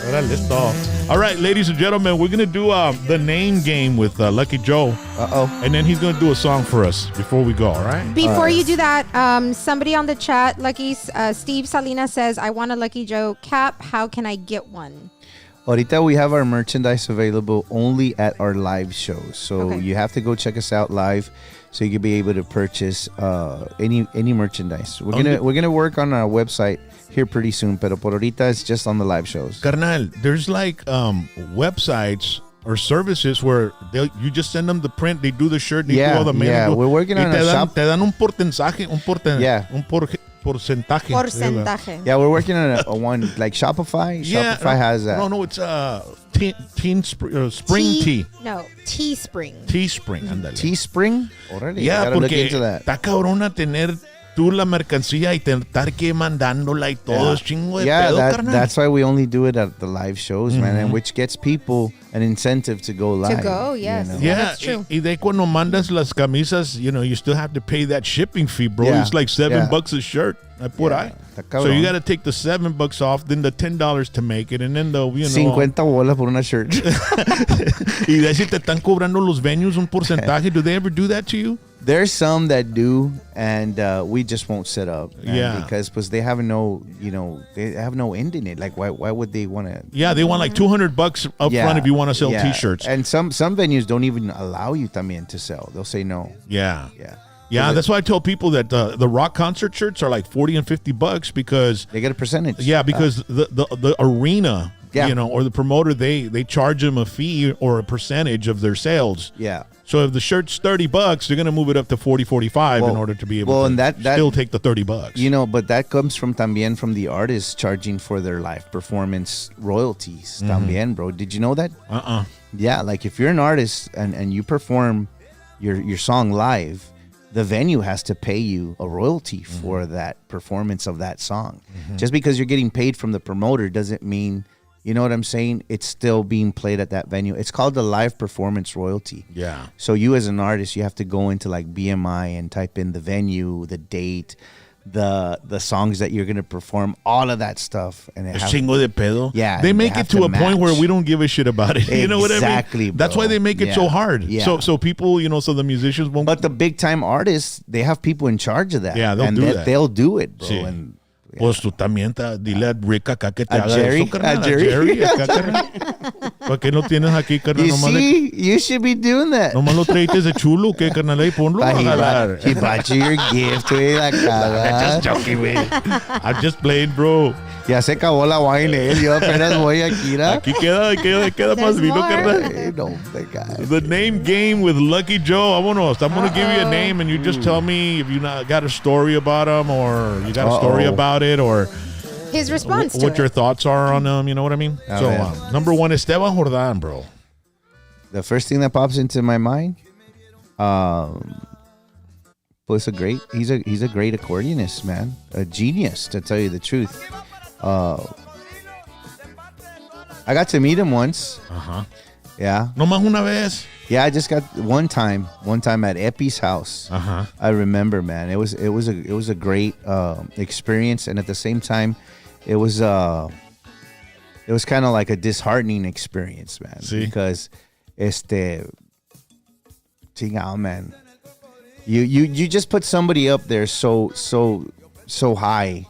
Órale, esto. All right, ladies and gentlemen, we're going to do the name game with Lucky Joe. Uh-oh. And then he's going to do a song for us before we go, all right? Before you do that, somebody on the chat, Steve Salinas says, I want a Lucky Joe cap. How can I get one? Ahorita we have our merchandise available only at our live shows. So you have to go check us out live so you can be able to purchase any merchandise. We're gonna work on our website here pretty soon, pero por ahorita it's just on the live shows. Carnal, there's like websites or services where you just send them the print, they do the shirt, they do all the mailing. Yeah, we're working on a shop. Te dan un porcentaje, porcentaje. Porcentaje. Yeah, we're working on a one like Shopify. Yeah, Shopify has that. No, it's Spring Tea. No, Teespring. Teespring, ándale. Teespring? Órale, Yeah, gotta look porque into that. está cabrona tener tú la mercancía y estar que mandándola y todo es chingo de pedo, carnal. That's why we only do it at the live shows, man, and which gets people an incentive to go live. To go, yes. You know? Yeah, that's true. Y de cuando mandas las camisas, you still have to pay that shipping fee, bro. Yeah. It's like $7 a shirt. So you got to take the $7 off, then the $10 to make it, and then the 50 bolas por una shirt. Y de ahí te están cobrando los venues un porcentaje. Do they ever do that to you? There's some that do, and we just won't set up. Man, Yeah. because they have no, they have no end in it. Like, why would they want to? Yeah, they want like $200 up front if you want to sell T-shirts. And some venues don't even allow you también to sell. They'll say no. Yeah. Yeah. Yeah, that's why I tell people that the rock concert shirts are like $40 and $50 because they get a percentage. Yeah, because the arena, or the promoter, they charge them a fee or a percentage of their sales. Yeah. So if the shirt's $30, they're gonna move it up to 40, 45 in order to be able to still take the $30. But that comes from the artists charging for their live performance royalties. También, bro. Did you know that? Yeah, like if you're an artist and you perform your song live, the venue has to pay you a royalty for that performance of that song. Just because you're getting paid from the promoter doesn't mean, you know what I'm saying? It's still being played at that venue. It's called the live performance royalty. Yeah. So you as an artist, you have to go into like BMI and type in the venue, the date, the songs that you're going to perform, all of that stuff. And Es chingo de pedo. Yeah. They make it to a point where we don't give a shit about it. You know what I mean? Exactly, bro. That's why they make it so hard. Yeah. So people, so the musicians won't. But the big time artists, they have people in charge of that. Yeah, they'll do that. They'll do it, bro. Sí. And Pues tú también dile a Rick acá que te A haga Jerry? eso, carnal. A Jerry? Acá, carnal. ¿Para qué no tienes aquí, carnal? you see, you should be doing that. Nomás lo traites de chulo, ¿qué, carnal? Ahí ponlo a jalar. He bought you your gift, güey, la cara. Just joking, güey. I'm just playing, bro. Ya se acabó la wine, yo apenas voy aquí, ¿no? Aquí queda más vino, carnal. No, my God. The name game with Lucky Joe. Vámonos. I'm going to give you a name and you just tell me if you got a story about him or you got a story about it or his response to what your thoughts are on them. You know what I mean? Number one, Esteban Jordan, bro. The first thing that pops into my mind, he's a great accordionist, man. A genius, to tell you the truth. I got to meet him once. Yeah. Nomás una vez. Yeah, I just got one time at Epi's house. I remember, man. It was a great experience, and at the same time, it was kind of like a disheartening experience, man. Sí. Because chingao, man. You just put somebody up there so high.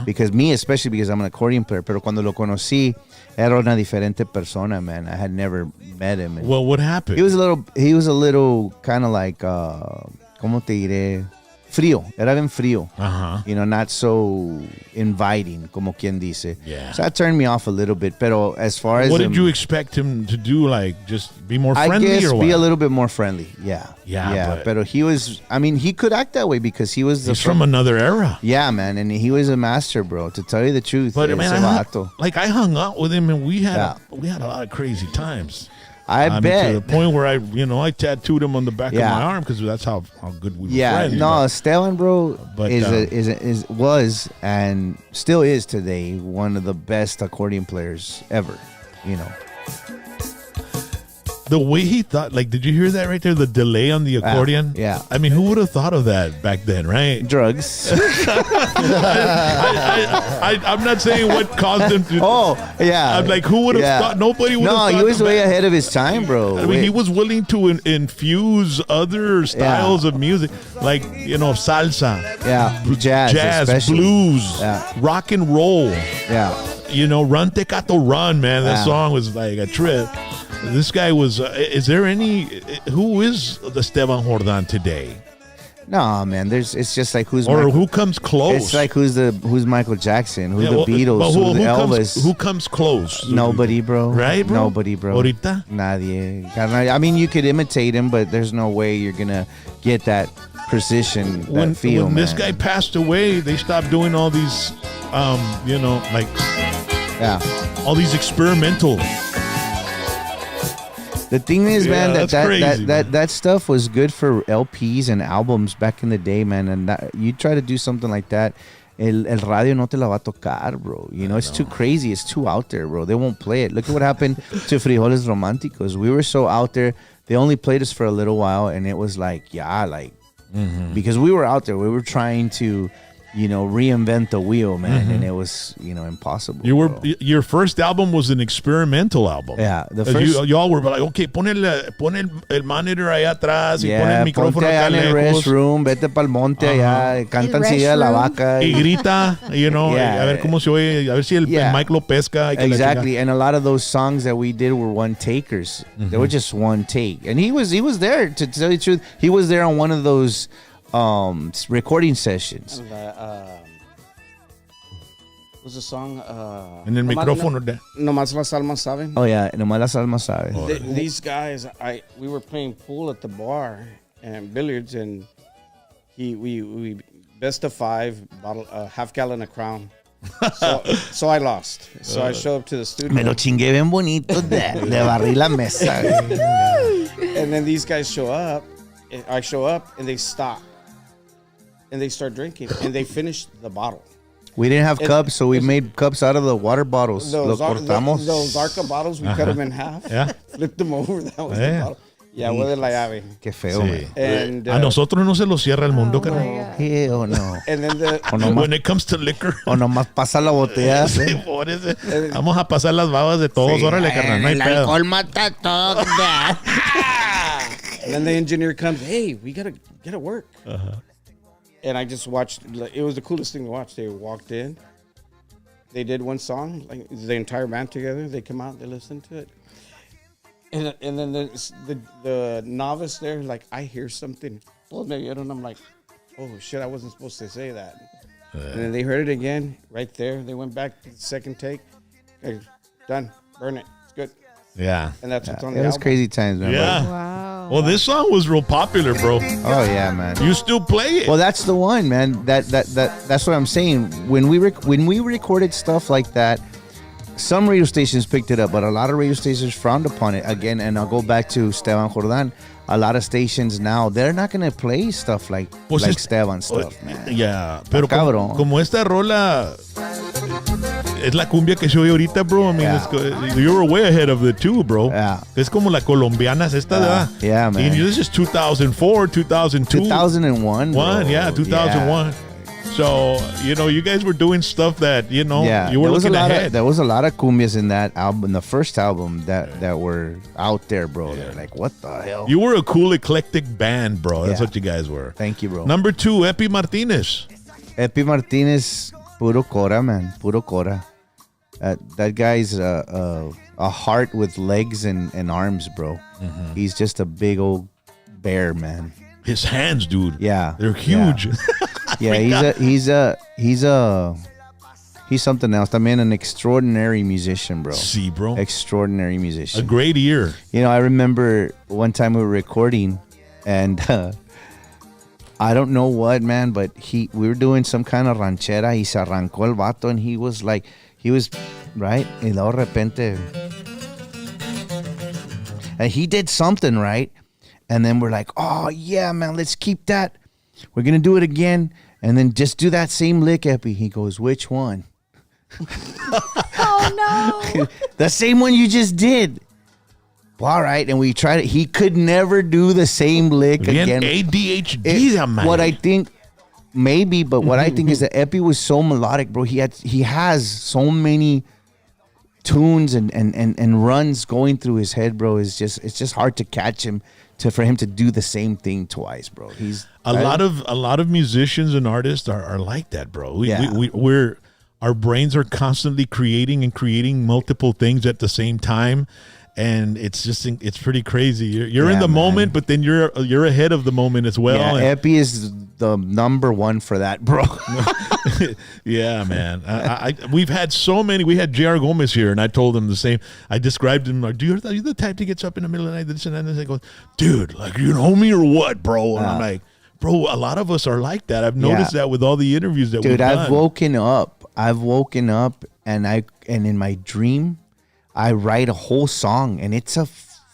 Because especially because I'm an accordion player, pero cuando lo conocí, era una diferente persona, man. I had never met him. Well, what happened? He was a little kind of like, ¿cómo te diré? frío. Era bien frío. Uh-huh. You know, not so inviting, como quien dice. Yeah. So that turned me off a little bit. Pero as far as what did you expect him to do? Like, just be more I friendly, guess or what? be a little bit more friendly. Yeah. Yeah, But he was, I mean, he could act that way because he was He's from another era. Yeah, man, and he was a master, bro. To tell you the truth, But man, vato. I hung out with him, and we had a lot of crazy times. I mean, bet. to the point where I tattooed him on the back of my arm because that's how good we were friends. No, Esteban, bro, But, was and still is today one of the best accordion players ever. You know. The way he thought, like, did you hear that right there? The delay on the accordion? Yeah. I mean, who would have thought of that back then, right? Drugs. I'm not saying what caused him to. Oh, yeah. I'm like, who would have thought? Nobody would have thought. No, he was way ahead of his time, bro. I mean, he was willing to infuse other styles of music, like, salsa. Yeah. Jazz, especially. Blues, rock and roll. Yeah. Run Tecato Run, man. That song was like a trip. This guy was. Is there any? Who is the Esteban Jordan today? No, man. It's just like who comes close? It's like who's Michael Jackson, who's the Beatles, who's the Elvis. Who comes close? Nobody, bro. Right, bro? Nobody, bro. Ahorita? Nadie. I mean, you could imitate him, but there's no way you're gonna get that precision, that feel. When this guy passed away, they stopped doing all these, all these experimental. The thing is, man, crazy, that stuff was good for LPs and albums back in the day, man. And you try to do something like that, el radio no te la va a tocar, bro. It's too crazy. It's too out there, bro. They won't play it. Look at what happened to Frijoles Románticos. We were so out there. They only played us for a little while, and it was like, because we were out there. We were trying to, reinvent the wheel, man, and it was, impossible. Your first album was an experimental album. Yeah, the first. Y'all were like, okay, pon el monitor allá atrás y pon el micrófono ponte allá acá en el lejos. restroom, vete pa'l monte allá, cantan silla la vaca. Y grita, a ver cómo se oye, a ver si el mic lo pesca. Exactly, and a lot of those songs that we did were one takers. They were just one take, and he was there, to tell you the truth. He was there on one of those recording sessions. What's the song? En el micrófono. Nomás las almas saben. Oh yeah, nomás las almas saben. These guys, we were playing pool at the bar and billiards, and we best of 5 bottle, half gallon of Crown. So I lost. So I show up to the studio. Me lo chingué bien bonito, le barrí la mesa. And then these guys show up. I show up, and they stop. And they start drinking, and they finish the bottle. We didn't have cups, so we made cups out of the water bottles. Those Arca bottles, we cut them in half, flipped them over. That was the bottle. Yeah, huele de la llave. Qué feo, man. And, a nosotros no se lo cierra el mundo, carnal. Hell no. And then when it comes to liquor. O nomás pasa la botella. Vamos a pasar las babas de todos. Órale, carnal, no hay pedo. El alcohol mata todo. And then the engineer comes, hey, we gotta work. And I just watched. It was the coolest thing to watch. They walked in. They did one song, like the entire band together. They come out, they listen to it. And then the novice there, like, I hear something. Well, maybe I don't know. I'm like, oh, shit, I wasn't supposed to say that. And then they heard it again right there. They went back to the second take. Okay, done. Burn it. It's good. Yeah. And that's what's on the album. It was crazy times, man. Yeah. Wow. Well, this song was real popular, bro. Oh yeah, man. You still play it. Well, that's the one, man. That's what I'm saying. When we recorded stuff like that, some radio stations picked it up, but a lot of radio stations frowned upon it. Again, and I'll go back to Esteban Jordan. A lot of stations now, they're not going to play stuff like Esteban stuff, man. Yeah, pero como esta rola es la cumbia que se oye ahorita, bro. I mean, you were way ahead of the two, bro. Yeah. Es como la colombiana esta, ¿verdad? Yeah, man. And this is 2004, 2002. 2001, bro. 2001. Yeah. So, you guys were doing stuff that, you were looking ahead. There was a lot of cumbias in that album, the first album that were out there, bro. Yeah. They're like, what the hell? You were a cool, eclectic band, bro. That's what you guys were. Thank you, bro. Number 2, Epi Martinez. Epi Martinez, puro cora, man. Puro cora. That guy's a heart with legs and arms, bro. Mm-hmm. He's just a big old bear, man. His hands, dude. Yeah. They're huge. Yeah, he's something else. I mean, an extraordinary musician, bro. See, bro. Extraordinary musician. A great ear. You know, I remember one time we were recording, and I don't know what, man, but we were doing some kind of ranchera. Y se arrancó el vato, and he was right, y luego de repente, and he did something right, and then we're like, oh yeah, man, let's keep that. We're gonna do it again, and then just do that same lick, Epi. He goes, which one? Oh no! The same one you just did. Well, all right, and we tried it. He could never do the same lick again. ADHD, what I think, maybe, but what I think is that Epi was so melodic, bro. He has so many tunes and runs going through his head, bro. It's just hard to catch him for him to do the same thing twice, bro. He's a lot of musicians and artists are like that, bro. We're our brains are constantly creating multiple things at the same time. And it's pretty crazy. You're in the moment, but then you're ahead of the moment as well. Yeah, Epi is the number one for that, bro. Yeah, man. We've had so many. We had J.R. Gomez here, and I told him the same. I described him like, dude, are you the type that gets up in the middle of the night, this and that? And he goes, dude, like, you know me or what, bro? And I'm like, bro, a lot of us are like that. I've noticed that with all the interviews that we've done. Dude, I've woken up, and in my dream, I write a whole song, and it's a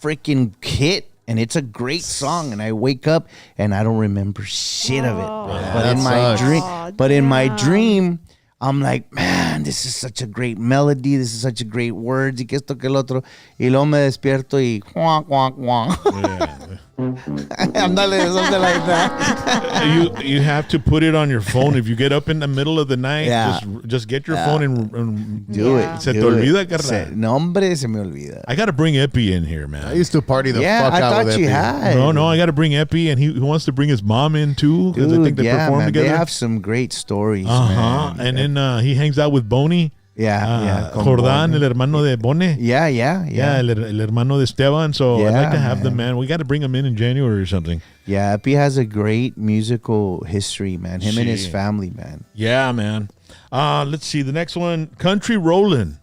freaking hit, and it's a great song. And I wake up, and I don't remember shit of it. Yeah, But in my dream, I'm like, man, this is such a great melody. This is such a great words. Y que esto que el otro. Y luego me despierto y quack, quack, quack. Andale, something like that. You have to put it on your phone. If you get up in the middle of the night, just get your phone and do it. Se te olvida, carnal. No, hombre, se me olvida. I got to bring Epi in here, man. I used to party the fuck out with Epi. Had. No, I got to bring Epi, and he wants to bring his mom in too, because I think they perform together. They have some great stories, man. And then he hangs out with Boney. Jordan, el hermano de Bone. Yeah. El hermano de Esteban. So I'd like to have them, man. We got to bring them in January or something. Yeah, Epi has a great musical history, man. Him and his family, man. Yeah, man. Let's see. The next one, Country Rollin'.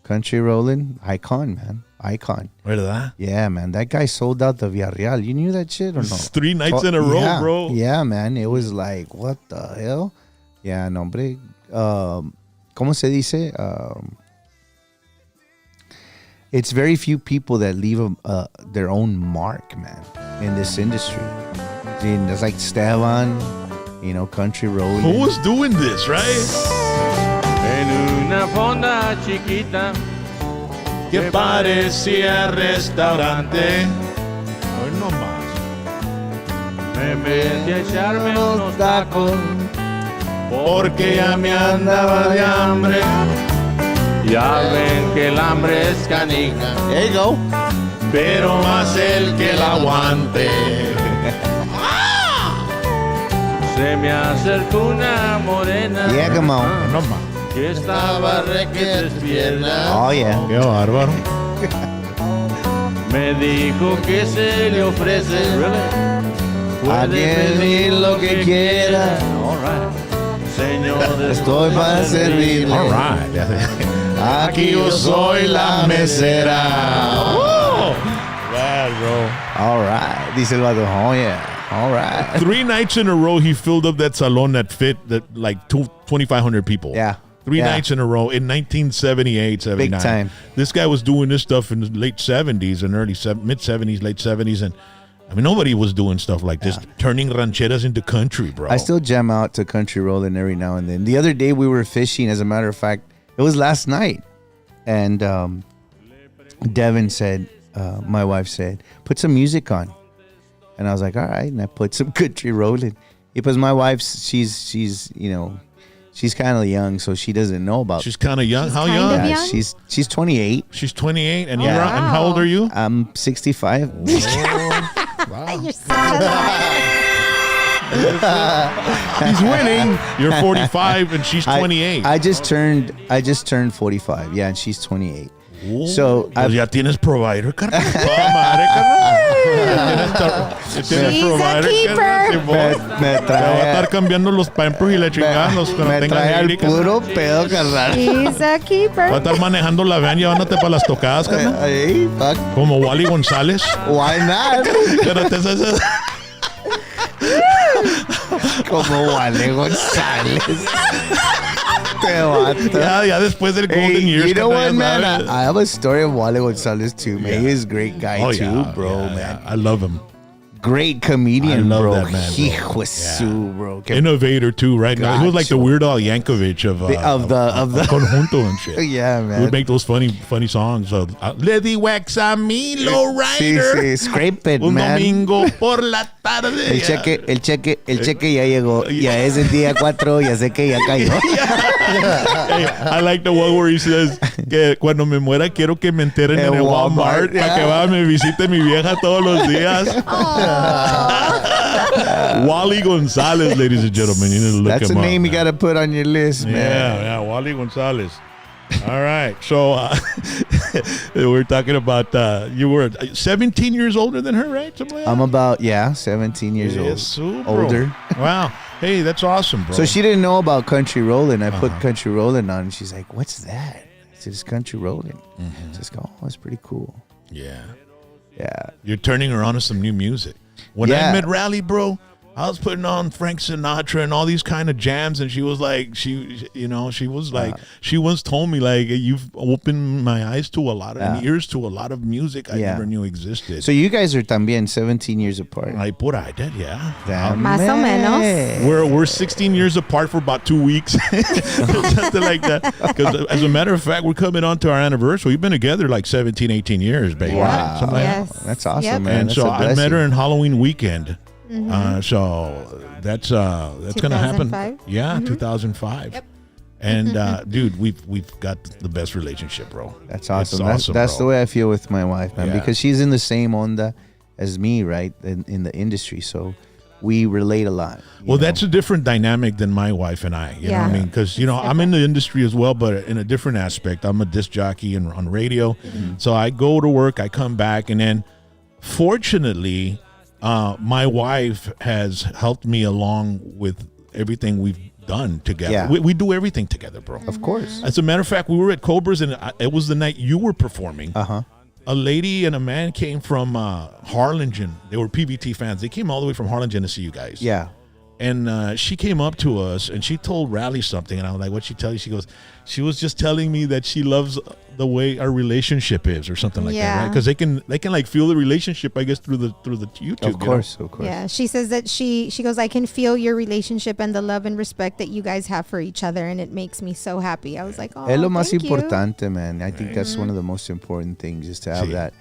Country Rollin', icon, man. Icon. ¿Verdad? Yeah, man. That guy sold out the Villarreal. You knew that shit or no? 3 nights in a row, bro. Yeah, man. It was like, what the hell? Yeah, no, hombre. ¿Cómo se dice? It's very few people that leave their own mark, man, in this industry. There's like Esteban, Country Rollin'. Who was doing this, right? En una fonda chiquita que parecía restaurante. Hoy no más. Me metí a echarme unos tacos porque ya me andaba de hambre. Ya ven que el hambre es canija. There you go. Pero más el que la aguante. Se me acercó una morena. Yeah, come on. No más. Que estaba requete despierta. Oh, yeah. Qué bárbaro. Me dijo que se le ofrece. A pedir lo que quiera. All right. Señor, estoy para servirle. All right. Aquí yo soy la mesera. Whoa. Bad, bro. All right. Dice el vato, oh yeah. All right. 3 nights in a row, he filled up that salon that fit like 2,500 people. Yeah. 3 nights in a row in 1978, 79. Big time. This guy was doing this stuff in the late 70s and mid 70s, late 70s, and I mean, nobody was doing stuff like this, turning rancheras into country, bro. I still jam out to Country Rollin' every now and then. The other day we were fishing, as a matter of fact. It was last night. And Devin said, my wife said, put some music on. And I was like, all right. And I put some Country Rollin'. Because my wife, she's kind of young, so she doesn't know about. She's kind of young. How young? Yeah, she's 28. She's 28, and and how old are you? I'm 65. Wow. You're such a liar. He's winning. You're 45 and she's 28. I just turned 45. Yeah, and she's 28. So ya tienes provider, carnal. She's a keeper. Me Te va a estar cambiando los pampers y la chingada cuando me tenga trae al lírica. puro pedo, carnal. She's a keeper. Va a estar manejando la van llevándote para las tocadas, carnal. Ay, fuck. Como Wally González. Why not? Pero te haces- Como Wale González. Te vato. ya después del Golden Years. You know carnal, what, man? ya sabes. I have a story of Wale González too, man. He is a great guy Oh, too, yeah, bro, yeah, man. yeah. I love him. Great comedian, I love bro. that man, bro. Hijo de su, bro. Que- Innovator too, right? Now he was like the Weird Al Yankovic of the Conjunto and shit. Yeah, He man. would make those funny songs. Lady Wax a mi low Sí, rider. sí, scrape it, Un man. domingo por la tarde. El cheque ya llegó. Ya es el día 4, ya sé que ya cayó. Hey, I like the one where he says que cuando me muera quiero que me enteren en el Walmart para que vaya me visite mi vieja todos los días. Wally González, ladies and gentlemen. You need to look That's a him name up, you got to put on your list, man. Yeah, Wally González. All right. So we're talking about you were 17 years older than her, right? Something like that? I'm about 17 years old. So, bro. Older. Wow. Hey, that's awesome, bro. So she didn't know about Country Rollin'. I put Country Rollin' on, and she's like, "What's that?" I said, "It's Country Rollin'." She's like, "Oh, that's pretty cool." Yeah. Yeah. You're turning her on to some new music. When I met Rally, bro, I was putting on Frank Sinatra and all these kind of jams, and she was like, she once told me, like, you've opened my eyes to a lot of and ears to a lot of music I never knew existed. So you guys are también 17 years apart. Like, por ahí, yeah. Más o menos. We're 16 years apart for about 2 weeks, something like that. Because as a matter of fact, we're coming on to our anniversary. We've been together like 17, 18 years, baby. Wow. Something like Yes. that. That's awesome, Yep. man. And That's so a I met blessing. her in Halloween weekend. So that's gonna happen. 2005? Yeah, 2005. Yep. And dude, we've got the best relationship, bro. That's awesome. It's That's the bro. way I feel with my wife, man, Yeah. because she's in the same onda as me, right? In the industry, so we relate a lot. Well, that's a different dynamic than my wife and I. You know what I Yeah. mean? Because I'm in the industry as well, but in a different aspect. I'm a disc jockey and on radio, so I go to work, I come back, and then fortunately, my wife has helped me along with everything we've done together. Yeah. We do everything together, bro. Of course. As a matter of fact, we were at Cobra's, and it was the night you were performing. Uh-huh. A lady and a man came from Harlingen. They were PBT fans. They came all the way from Harlingen to see you guys. Yeah. And she came up to us and she told Rally something, and I was like, "What'd she tell you?" She goes, "She was just telling me that she loves the way our relationship is, or something like that, Yeah. right? Because they can like feel the relationship, I guess, through the YouTube. Of course. Yeah, she says that she goes, I can feel your relationship and the love and respect that you guys have for each other, and it makes me so happy. I was like, oh, Es lo más thank you. importante, man. I think that's one of the most important things, is to have that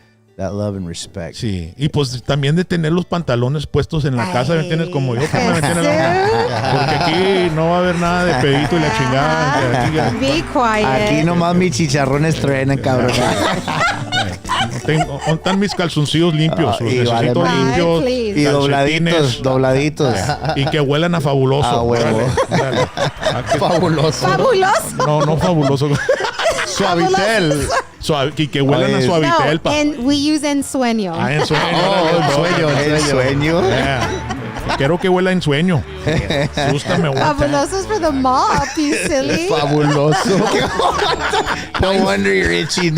love and respect. Sí, y pues también de tener los pantalones puestos en la casa, ¿me entiendes? Como yo que me entiendes? Porque aquí no va a haber nada de pedito y la chingada. Aquí ya- Be quiet. Aquí nomás mis chicharrones truenan, cabrón. ¿Dónde están mis calzoncillos limpios? Los Y vale, necesito man. limpios. Ay, please. Y calcetines, dobladitos. y que huelan a fabuloso. Ah, huevo. Órale. Fabuloso. Fabuloso. No fabuloso. Suavitel. Y que huelan a Oye, suavitel. No, and we use ensueño. En sueño. El sueño. Yeah. Quiero que huela en sueño. Sústame, Fabulosos for the mop, you silly. Fabuloso. No wonder you're itching.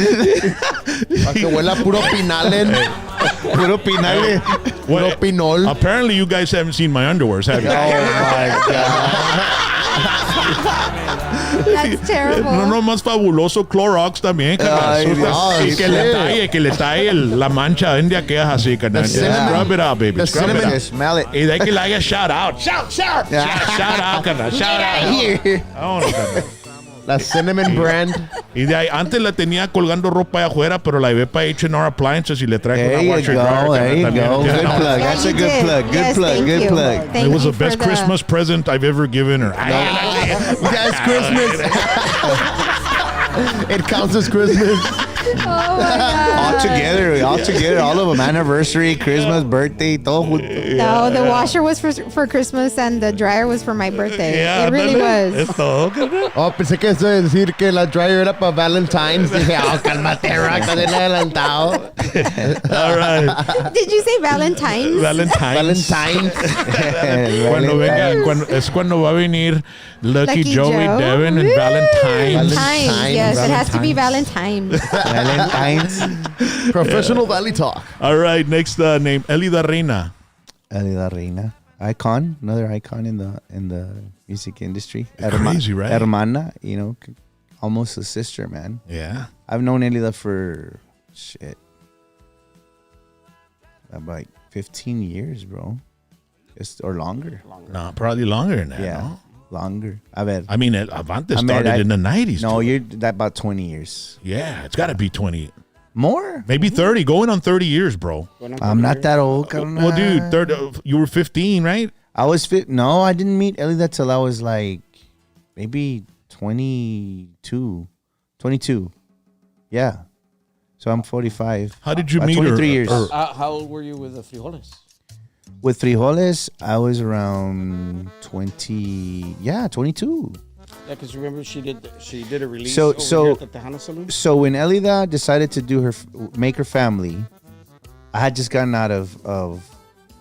Para que huela puro pinalen. Puro pinale. Puro pinol. Apparently you guys haven't seen my underwears, have you? That's terrible. No, más fabuloso Clorox también, carnal. Ay, Susta- Dios, y que le talle la mancha india que es así, carnal. Scrub it out, baby. the Scrub it cinnamon- out. Smell it. Y de que le haga shout out. Shout out, carnal. Shout out. Vámonos, carnal. La cinnamon brand. Y de ahí, antes la tenía colgando ropa allá afuera, pero la llevé para H&R Appliances y le traje There una you washer dryer. go. There you también, go. ¿entiendes? Good No, plug. Yeah, That's a you good did. plug. Good Yes, plug. thank Good you. plug. Thank It was you the best for the- Christmas present I've ever given her. Yes, Christmas. It counts as Christmas. All together, all of them. Anniversary, Christmas, birthday, todo junto. No, the washer was for Christmas and the dryer was for my birthday. Yeah, it really was. Es todo. Oh, pensé que eso de decir que la dryer era para Valentine's. Dije, cálmate, Rock, estás bien adelantado. All right. Did you say Valentine's? Valentine's. Cuando va a venir Lucky Joey, Joe. Devin, and Valentine's. Valentine's. Yes, it has to be Valentine's. Valentine's. Professional Valley Talk. All right, next name, Elida Reina. Elida Reina. Icon, another icon in the music industry. Crazy, right? Hermana, almost a sister, man. Yeah. I've known Elida for about 15 years, bro. Or longer. No, probably longer than that. Yeah, no? longer. I mean, Avante started in the 90s. No, too. you're that about 20 years. Yeah, it's got to be 20. More? Maybe 30. Going on 30 years, bro. I'm not that old. Well, dude, you were 15, right? I was fit. No, I didn't meet Elida till I was like maybe 22. Yeah. So I'm 45. How did you meet her? 23 years. How old were you with the Frijoles? With Frijoles, I was around 22. Yeah, because remember she did a release So- over so- here at the Tejano Saloon. So when Elida decided to make her family, I had just gotten out of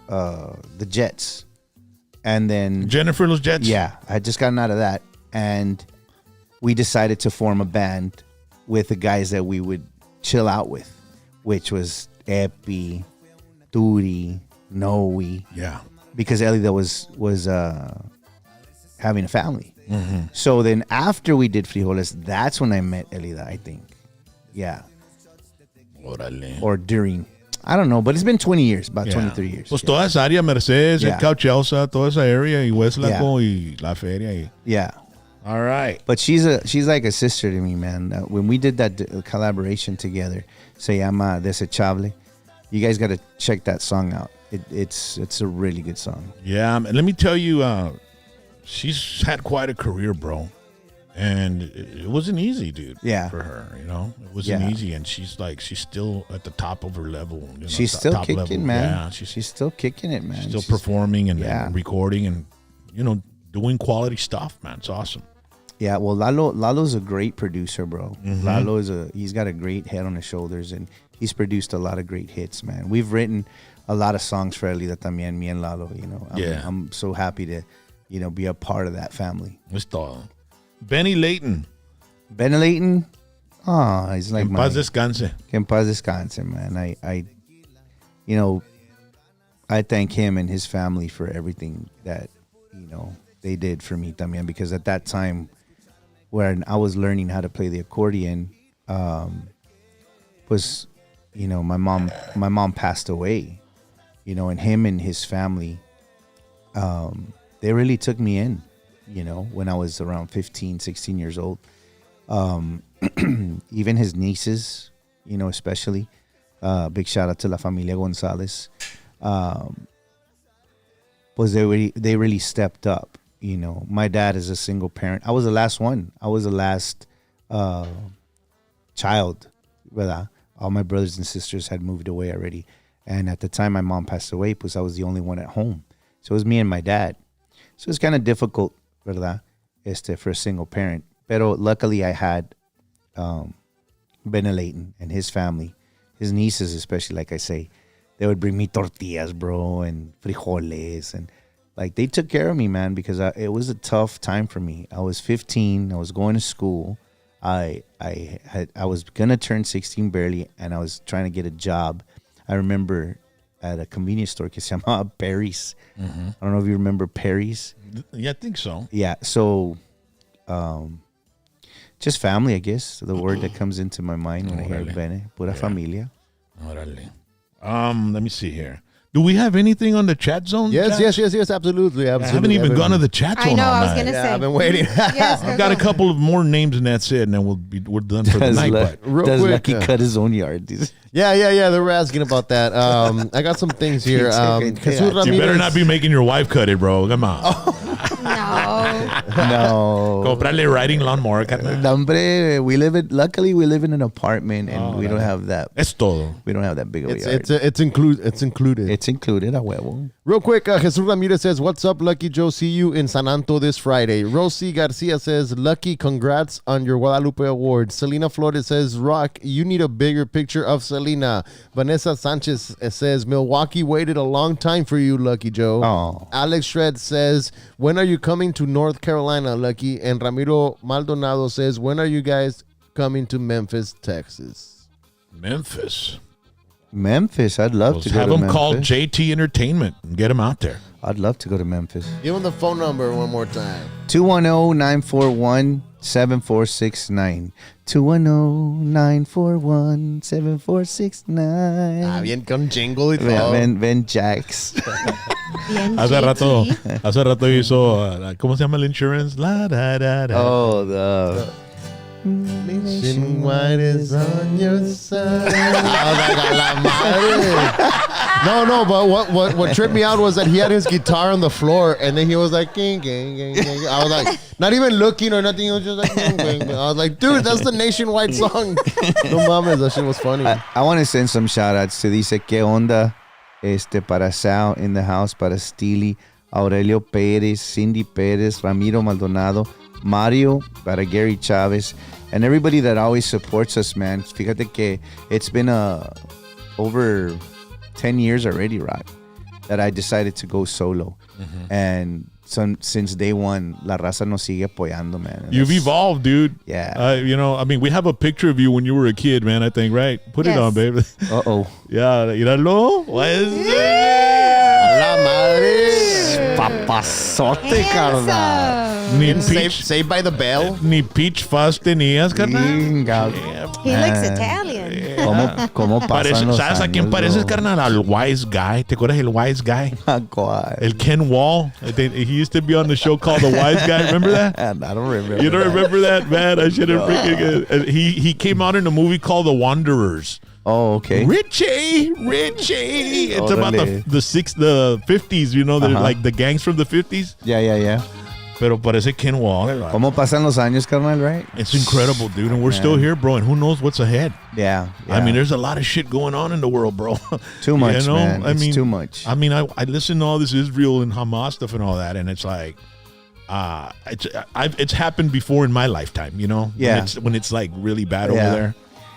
the Jets. And then Jennifer Los Jets? Yeah, I had just gotten out of that. And we decided to form a band with the guys that we would chill out with, which was Epi, Turi, Noe. Yeah. Because Elida was having a family. Mm-hmm. So then after we did Frijoles, that's when I met Elida, I think. Yeah. Órale. Or during. I don't know, but it's been 20 years, about 23 years. Pues toda esa área, Mercedes, Yeah. el Cauchelsa, toda esa area, y Hueslaco, y La Feria. Yeah. All right. But she's like a sister to me, man. When we did that collaboration together, Se llama Desechable, you guys got to check that song out. It's a really good song. Yeah, and let me tell you, she's had quite a career, bro. And it wasn't easy, dude. Yeah. For her, it wasn't easy, and she's still at the top of her level. She's still top kicking, level. man. Yeah, she's still kicking it, man. She's still performing and recording and doing quality stuff, man. It's awesome. Yeah, well, Lalo's a great producer, bro. Mm-hmm. Lalo he's got a great head on his shoulders, and he's produced a lot of great hits, man. We've written a lot of songs for Elida también, me and Lalo. I'm so happy to, be a part of that family. Es todo. Benny Layton. Benny Layton, he's like En paz descanse. Que en paz descanse, man. I thank him and his family for everything that they did for me también, because at that time when I was learning how to play the accordion, was my mom passed away, and him and his family, they really took me in, when I was around 15, 16 years old. Even his nieces, especially, big shout out to La Familia Gonzalez. Was they really stepped up. My dad is a single parent. I was the last one. I was the last child. ¿Verdad? All my brothers and sisters had moved away already. And at the time my mom passed away, I was the only one at home. So it was me and my dad. So it's kind of difficult, ¿verdad? For a single parent. Pero luckily I had Benny Layton and his family, his nieces especially, like I say. They would bring me tortillas, bro, and frijoles, and they took care of me, man, because it was a tough time for me. I was 15. I was going to school. I was gonna turn 16 barely, and I was trying to get a job. I remember at a convenience store que se llamaba Perry's. Mm-hmm. I don't know if you remember Perry's. Yeah, I think so. Yeah, so just family, I guess, the word that comes into my mind when I hear Bene, pura familia. Órale. Let me see here. Do we have anything on the chat zone? Yes, absolutely. I haven't even gone to the chat zone. I know, all I was night. going to say. I've been waiting. Yes, I've got a couple of more names and that's it, and then we're done for the night. But Real Does quick, Lucky cut his own yard? Yeah. They were asking about that. I got some things here. Jesus you better not be making your wife cut it, bro. Come on. No. No. Comprarle riding lawnmower, carnal. Hombre, luckily we live in an apartment and we don't have that. Es todo. We don't have that big of a yard. It's included. It's included, a huevo. Real quick, Jesus Ramirez says, "What's up, Lucky Joe? See you in San Anto this Friday." Rosie Garcia says, "Lucky, congrats on your Guadalupe award." Selena Flores says, "Rock, you need a bigger picture of Selena." Vanessa Sanchez says, "Milwaukee waited a long time for you, Lucky Joe." Oh. Alex Shred says, "When are you coming to North Carolina, Lucky?" And Ramiro Maldonado says, "When are you guys coming to Memphis, Texas?" Memphis, I'd love to go to Memphis. Have them call JT Entertainment and get them out there. I'd love to go to Memphis. Give them the phone number one more time. 210-941-7469. 210-941-7469. Ah, bien con jingle y todo. Ven, Jax. Hace rato hizo, ¿cómo se llama el insurance? La, da, da, da. Oh, the... Nationwide is on your side. I was like, a la madre. No, but what tripped me out was that he had his guitar on the floor and then he was like, ging, ging, ging, ging. I was like, not even looking or nothing. He was just like, ging, ging. I was like, dude, that's the Nationwide song. No mames, that shit was funny. I want to send some shout outs to Dice Que Onda, para Sal in the house, para Steely, Aurelio Pérez, Cindy Pérez, Ramiro Maldonado, Mario, para Gary Chavez, and everybody that always supports us, man. Fíjate que it's been over 10 years already, Rock, that I decided to go solo. And since day one, La Raza nos sigue apoyando, man. And You've evolved, dude. Yeah. We have a picture of you when you were a kid, man, I think, right? Put it on, baby. Uh-oh. Yeah, míralo. What is it? La madre. Papazote, carnal. Ni Saved by the Bell. Ni Peach Fuzz tenías, carnal. He looks Italian. ¿Cómo pasan los ¿Sabes a quién pareces, carnal? Al Wise Guy. ¿Te acuerdas del Wise Guy? El Ken Wall. He used to be on the show called The Wise Guy. Remember that? I don't remember. You don't remember that, man? I should have freaking... He came out in a movie called The Wanderers. Oh, okay. Richie. It's about the 50s, like the gangs from the 50s. Yeah. Pero parece Ken Wall. ¿Cómo pasan los años, carnal, right? It's incredible, dude. And we're still here, bro. And who knows what's ahead? Yeah. I mean, there's a lot of shit going on in the world, bro. Too much, man. It's too much. I mean, I listen to all this Israel and Hamas stuff and all that, and it's like, it's happened before in my lifetime, Yeah. When it's like really bad over there.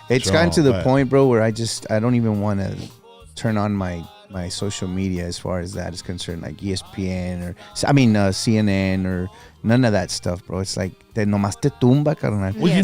It's gotten to the point, bro, where I don't even want to turn on my social media as far as that is concerned, like ESPN or CNN or none of that stuff, bro. It's like nomás te tumba, carnal. Well,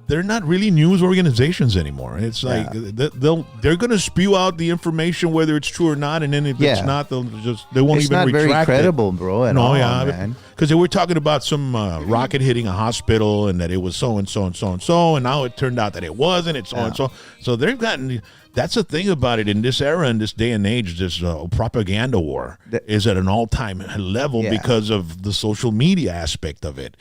they're not really news organizations anymore. It's like they're going to spew out the information whether it's true or not, and then if it's not, they won't it's even retract it. It's not very credible, bro, at all, man. Because they were talking about some rocket hitting a hospital and that it was so and so and so and so, and now it turned out that it wasn't. It's so and so. So they've gotten. That's the thing about it in this era, in this day and age. This propaganda war is at an all-time level because of the social media aspect of it.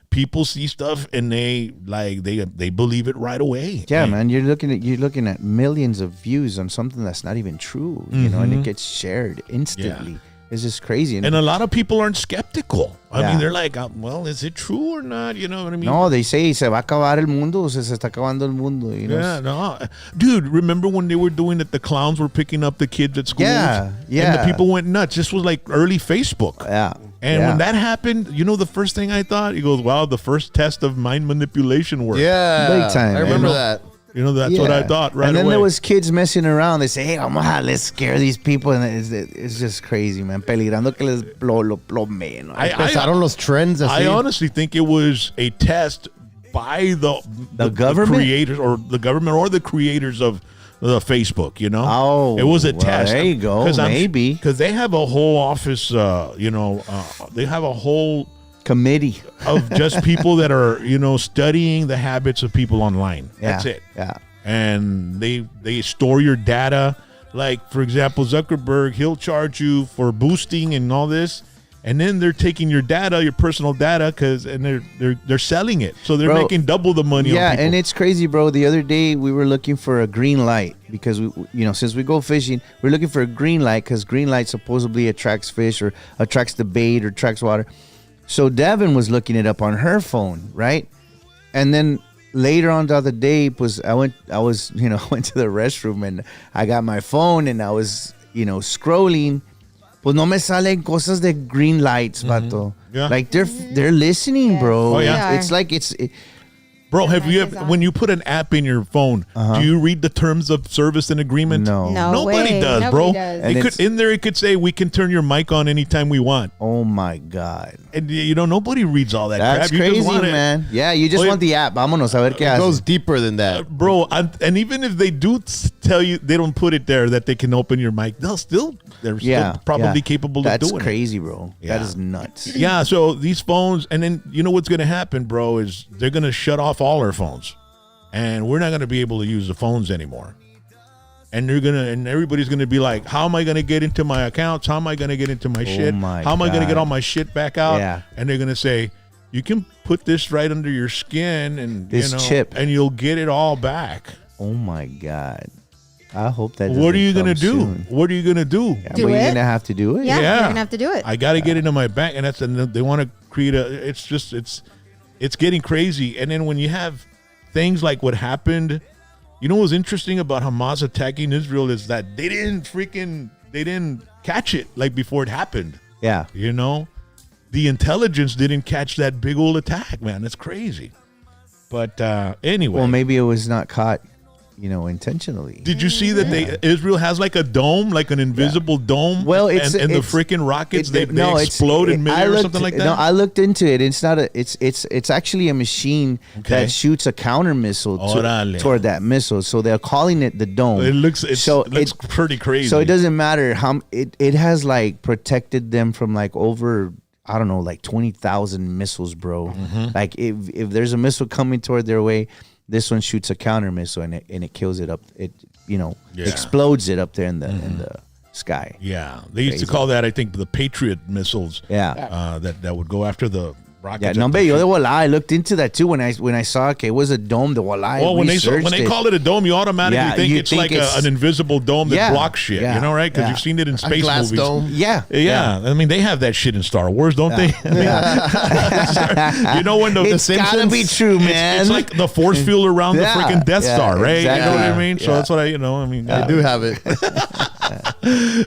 People see stuff and they believe it right away. Yeah, man, you're looking at millions of views on something that's not even true, and it gets shared instantly. Yeah. It's just crazy. And a lot of people aren't skeptical. I mean, they're like, well, is it true or not? You know what I mean? No, they say se va a acabar el mundo, se está acabando el mundo. Yeah, no. Dude, remember when they were doing it, the clowns were picking up the kids at schools? Yeah. And the people went nuts. This was like early Facebook. Yeah. And when that happened, the first thing I thought? He goes, wow, the first test of mind manipulation worked. Yeah. Big time. I remember that. That's what I thought right away. And then there was kids messing around. They say, hey, let's scare these people. And it's just crazy, man. Peligrando que les lo plomen. Empezaron los trends así. I honestly think it was a test by the government? The creators or the government or the creators of the Facebook, Oh. It was a test. There you go. Maybe. Because they have a whole office, they have a whole committee of just people that are studying the habits of people online. That's it. Yeah. And they store your data. Like, for example, Zuckerberg, he'll charge you for boosting and all this, and then they're taking your data, your personal data, and they're selling it, so they're making double the money. Yeah, on people. and it's crazy, bro. The other day we were looking for a green light because since we go fishing, we're looking for a green light because green light supposedly attracts fish or attracts the bait or attracts water. So Devin was looking it up on her phone, right? And then later on the other day, I went to the restroom and I got my phone and I was, scrolling. Pues no me salen cosas de green lights, vato. Yeah. Like they're listening, bro. Oh, yeah. It's like Bro, have you ever, when you put an app in your phone, do you read the terms of service and agreement? No. Nobody does, bro. Does. It could say we can turn your mic on anytime we want. Oh my God. And nobody reads all that That's crap. You crazy, just want man. Yeah, you just want the app. Vámonos a ver qué It hace. goes deeper than that. Bro, and even if they do tell you, they don't put it there that they can open your mic, they're still probably capable of doing it. That's crazy, bro. Yeah. That is nuts. Yeah, so these phones, and then you know what's going to happen, bro, is they're going to shut off all our phones. And we're not going to be able to use the phones anymore. And everybody's going to be like, how am I going to get into my accounts? How am I going to get into my shit? How am I going to get all my shit back out? Yeah. And they're going to say, you can put this right under your skin and This chip. and you'll get it all back. Oh my God. I hope that. What are you going to do? What are you going to do? Yeah, you're going to have to do it. Yeah, you're going to have to do it. I got to get into my bank. And they want to create it's getting crazy. And then when you have things like what happened, what's interesting about Hamas attacking Israel is that they didn't catch it like before it happened. Yeah. The intelligence didn't catch that big old attack, man. It's crazy. But anyway. Well, maybe it was not caught, intentionally. Did you see that Israel has like a dome, like an invisible dome? Well, and the freaking rockets they explode in midair or something like that. No, I looked into it. It's not it's actually a machine that shoots a counter missile toward that missile. So they're calling it the dome. It looks pretty crazy. So it doesn't matter how it has like protected them from like over, I don't know, like 20,000 missiles, bro. Mm-hmm. Like if there's a missile coming toward their way, this one shoots a counter missile and it kills it up. It explodes it up there in the sky. Yeah, they used to call that, I think, the Patriot missiles. Yeah, that would go after the rockets. Yeah, no, yo de volar. I looked into that too when I saw it was a dome. The volar. Well, when they call it a dome, you automatically think it's like an invisible dome that blocks shit. Yeah, right? Because you've seen it in space glass movies. Dome. Yeah. I mean, they have that shit in Star Wars, don't they? When it's gotta be true, man. It's like the force field around the freaking Death Star, right? Exactly. You know what I mean? So that's what I do have it.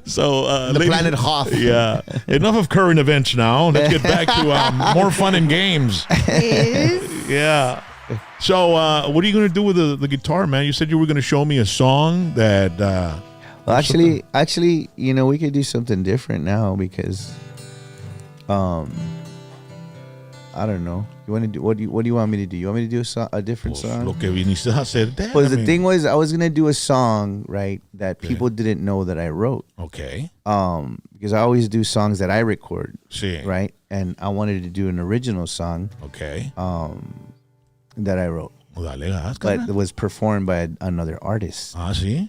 So the planet Hoth. Yeah. Enough of current events now. Let's get back to more fun and games. Yeah. So what are you going to do with the guitar, man? You said you were going to show me a song that. Well, actually, we could do something different now because, I don't know. You want to do what do you want me to do? You want me to do a different song? Lo que viniste a hacer. Well, the thing was, I was gonna do a song, right, that people didn't know that I wrote. Okay. Because I always do songs that I record. Sí. Right, and I wanted to do an original song. Okay. That I wrote. Dale gas, but it was performed by another artist. Ah, sí.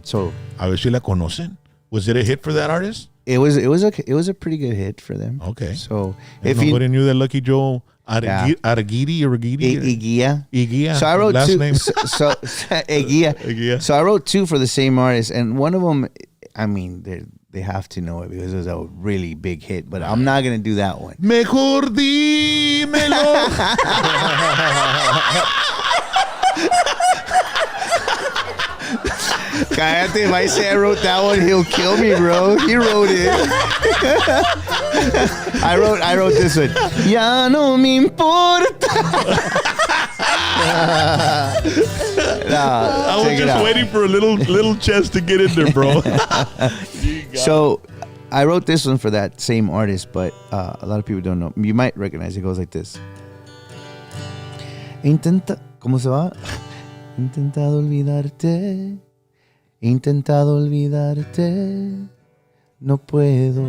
So a ver si la conocen. Was it a hit for that artist? It was a pretty good hit for them. Okay. So if nobody knew that Lucky Joe Aragidi or Iguia. So I wrote last two. Name. So Iguia. So I wrote two for the same artist, and one of them, I mean, they have to know it because it was a really big hit. But I'm not gonna do that one. Mejor dímelo. Cállate, if I say I wrote that one, he'll kill me, bro. He wrote it. I wrote this one. Ya no me importa. I was just waiting for a little chest to get in there, bro. So I wrote this one for that same artist, but a lot of people don't know. You might recognize it. It goes like this. ¿Cómo se va? Intentado olvidarte, no puedo.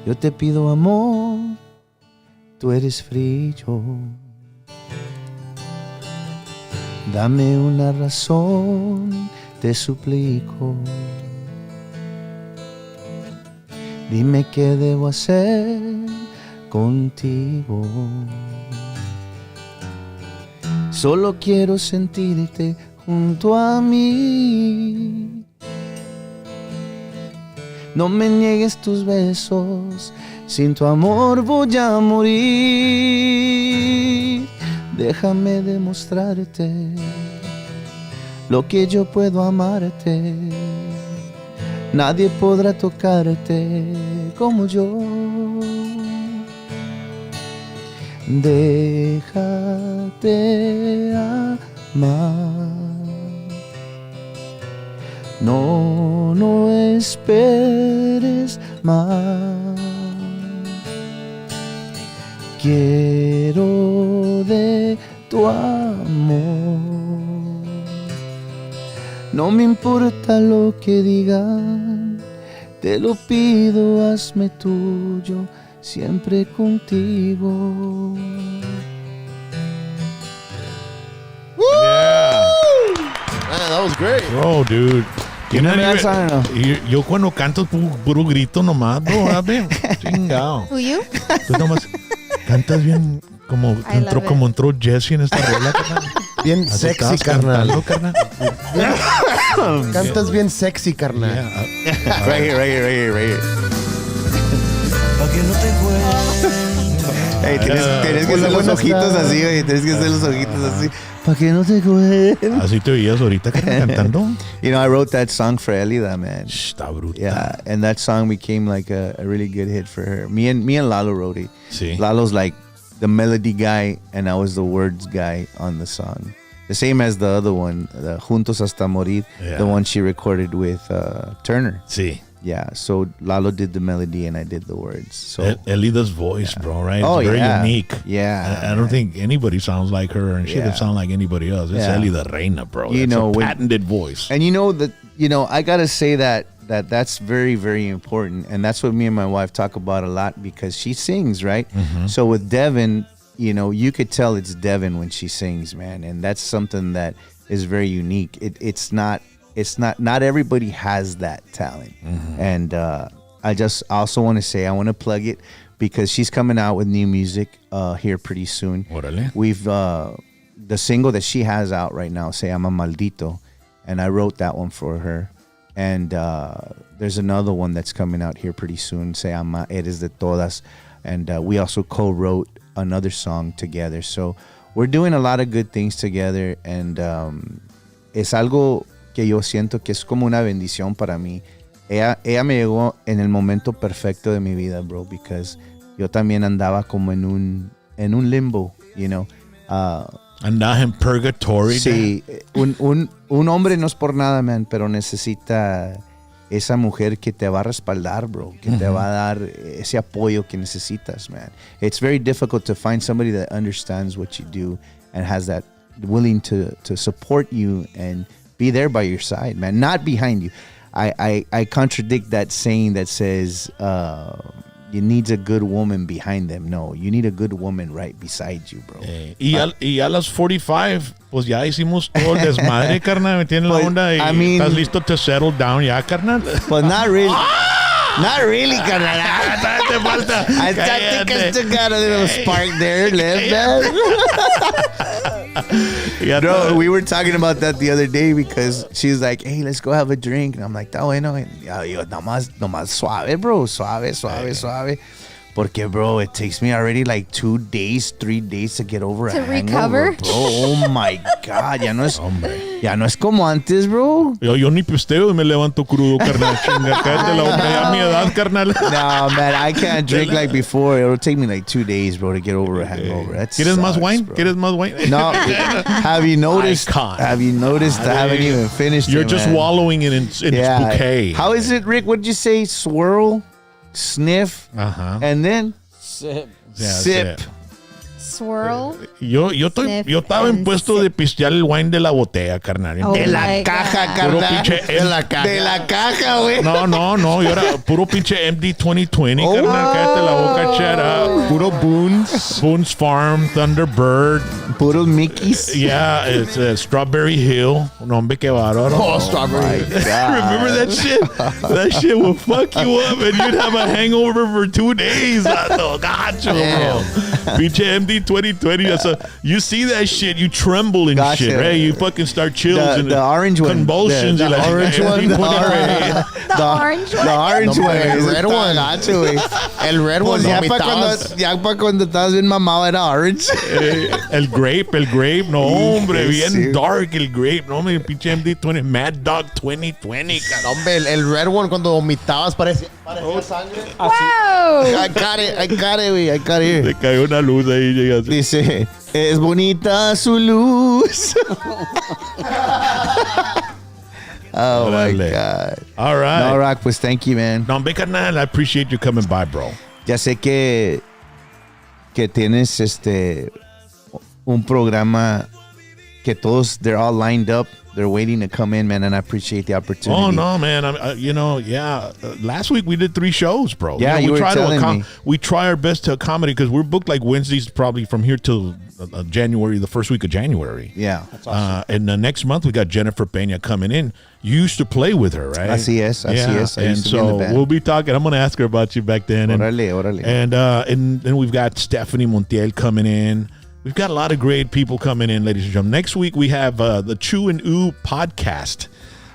Yo te pido amor, tú eres frío. Dame una razón, te suplico. Dime qué debo hacer contigo. Solo quiero sentirte junto a mí. No me niegues tus besos, sin tu amor voy a morir. Déjame demostrarte lo que yo puedo amarte. Nadie podrá tocarte como yo. Déjate amar. No esperes más. Quiero de tu amor. No me importa lo que digan, te lo pido, hazme tuyo, siempre contigo. Yeah. Man, that was great. Bro, dude. Yo cuando canto puro grito nomás, bro. Chingado. Who you? Tú nomás cantas bien como entró Jesse en esta rola. Bien Así sexy, estabas carnal. cantando, Cantas bien sexy, carnal. Yeah. Right here. Pa' que no te cuentes. Hey, tienes que hacer los ojitos así, güey. Tienes que hacer los ojitos así. Pa' que no te cuenten. Así te oías ahorita cantando. You know, I wrote that song for Elida, man. Está brutal. Yeah, and that song became like a really good hit for her. Me and Lalo wrote it. Sí. Lalo's like the melody guy, and I was the words guy on the song. The same as the other one, the Juntos Hasta Morir, the one she recorded with Turner. Sí. Yeah, so Lalo did the melody and I did the words. So Elida's voice, bro, right? Oh, it's very unique. Yeah. I don't think anybody sounds like her, and she doesn't sound like anybody else. It's Elida Reina, bro. You That's know, a patented voice. And I gotta say that's very, very important, and that's what me and my wife talk about a lot because she sings, right? Mm-hmm. So with Devin, you could tell it's Devin when she sings, man, and that's something that is very unique. It's not everybody has that talent. Mm-hmm. And I also want to say, I want to plug it because she's coming out with new music here pretty soon. Órale. We've the single that she has out right now, Se Llama Maldito, and I wrote that one for her. And there's another one that's coming out here pretty soon, Se Llama Eres de Todas, and we also co-wrote another song together. So we're doing a lot of good things together, and es algo que yo siento que es como una bendición para mí. Ella me llegó en el momento perfecto de mi vida, bro, because yo también andaba como en un limbo, Andaba en purgatory. Sí, un hombre no es por nada, man, pero necesita esa mujer que te va a respaldar, bro, que te va a dar ese apoyo que necesitas, man. It's very difficult to find somebody that understands what you do and has that willing to support you and be there by your side, man, not behind you. I contradict that saying that says you need a good woman behind them. No, you need a good woman right beside you, bro. Y a las 45, pues ya hicimos todo el desmadre, carnal. Me tiene la onda y estás listo to settle down ya, carnal. But not really. Not really, carnal. Te falta. I think I still got a little spark there left, man. Bro, we were talking about that the other day because she was like, hey, let's go have a drink. And I'm like, está bueno. Yo, nomás suave, bro. Suave. Porque, bro, it takes me already like 2 days, 3 days to get over a hangover, recover. bro. Oh, my God. Ya no es como antes, bro. Yo ni pisteo y me levanto crudo, carnal. Chinga, cállate la boca. Ya a mi edad, carnal. No, man, I can't drink like before. It'll take me like 2 days, bro, to get over a hangover. ¿Quieres más wine? ¿Quieres más wine? No. Have you noticed? I haven't even finished You're it, just man. wallowing in its bouquet. How is it, Rick? What did you say? Swirl, sniff, and then Sip. sip. Swirl. Yo estaba en puesto de pistear el wine de la botella, carnal. Oh De la my caja, God. Puro carnal. pinche De la caja, güey. No, yo era puro pinche MD 2020, carnal. Cállate la boca, shut up. Puro Boone's. Boone's Farm, Thunderbird. Puro Mickey's. Yeah, it's Strawberry Hill. Un hombre que bárbaro. Oh, Strawberry. Remember that shit? That shit will fuck you up and you'd have a hangover for 2 days. Gacho, bro. Pinche MD 2020. You see that shit, you tremble and Gotcha. shit, right? You fucking start chills and The orange one. convulsions. The You're like, orange "Hey, one. everything The put it orange right." The orange No, one. el red one. Gacho, güey. El red Pues one. ya vomitabas. para cuando estás bien mamado era orange. El grape. No, hombre, bien sí. dark el grape. No, hombre, pinche MD20. Mad Dog 2020, No, cabrón. hombre, el red one cuando vomitabas parecía sangre. Wow. I got it, güey. I got it. Le cayó una luz ahí. Llegas. Dice, es bonita su luz. Oh, my Órale. God. All right. No, Rock, pues thank you, man. No, hombre, carnal, I appreciate you coming by, bro. Ya sé que tienes un programa que todos, they're all lined up. They're waiting to come in, man, and I appreciate the opportunity. Oh no, man! Last week we did 3 shows, bro. Yeah, you we were try telling me. We try our best to accommodate because we're booked like Wednesdays, probably from here till January, the first week of January. Yeah. That's awesome. And next month we got Jennifer Peña coming in. You used to play with her, right? Así es. I and used to be in the so band. we'll be talking. I'm going to ask her about you back then. Órale. And then we've got Stephanie Montiel coming in. We've got a lot of great people coming in, ladies and gentlemen. Next week we have the Chew and Ooh podcast.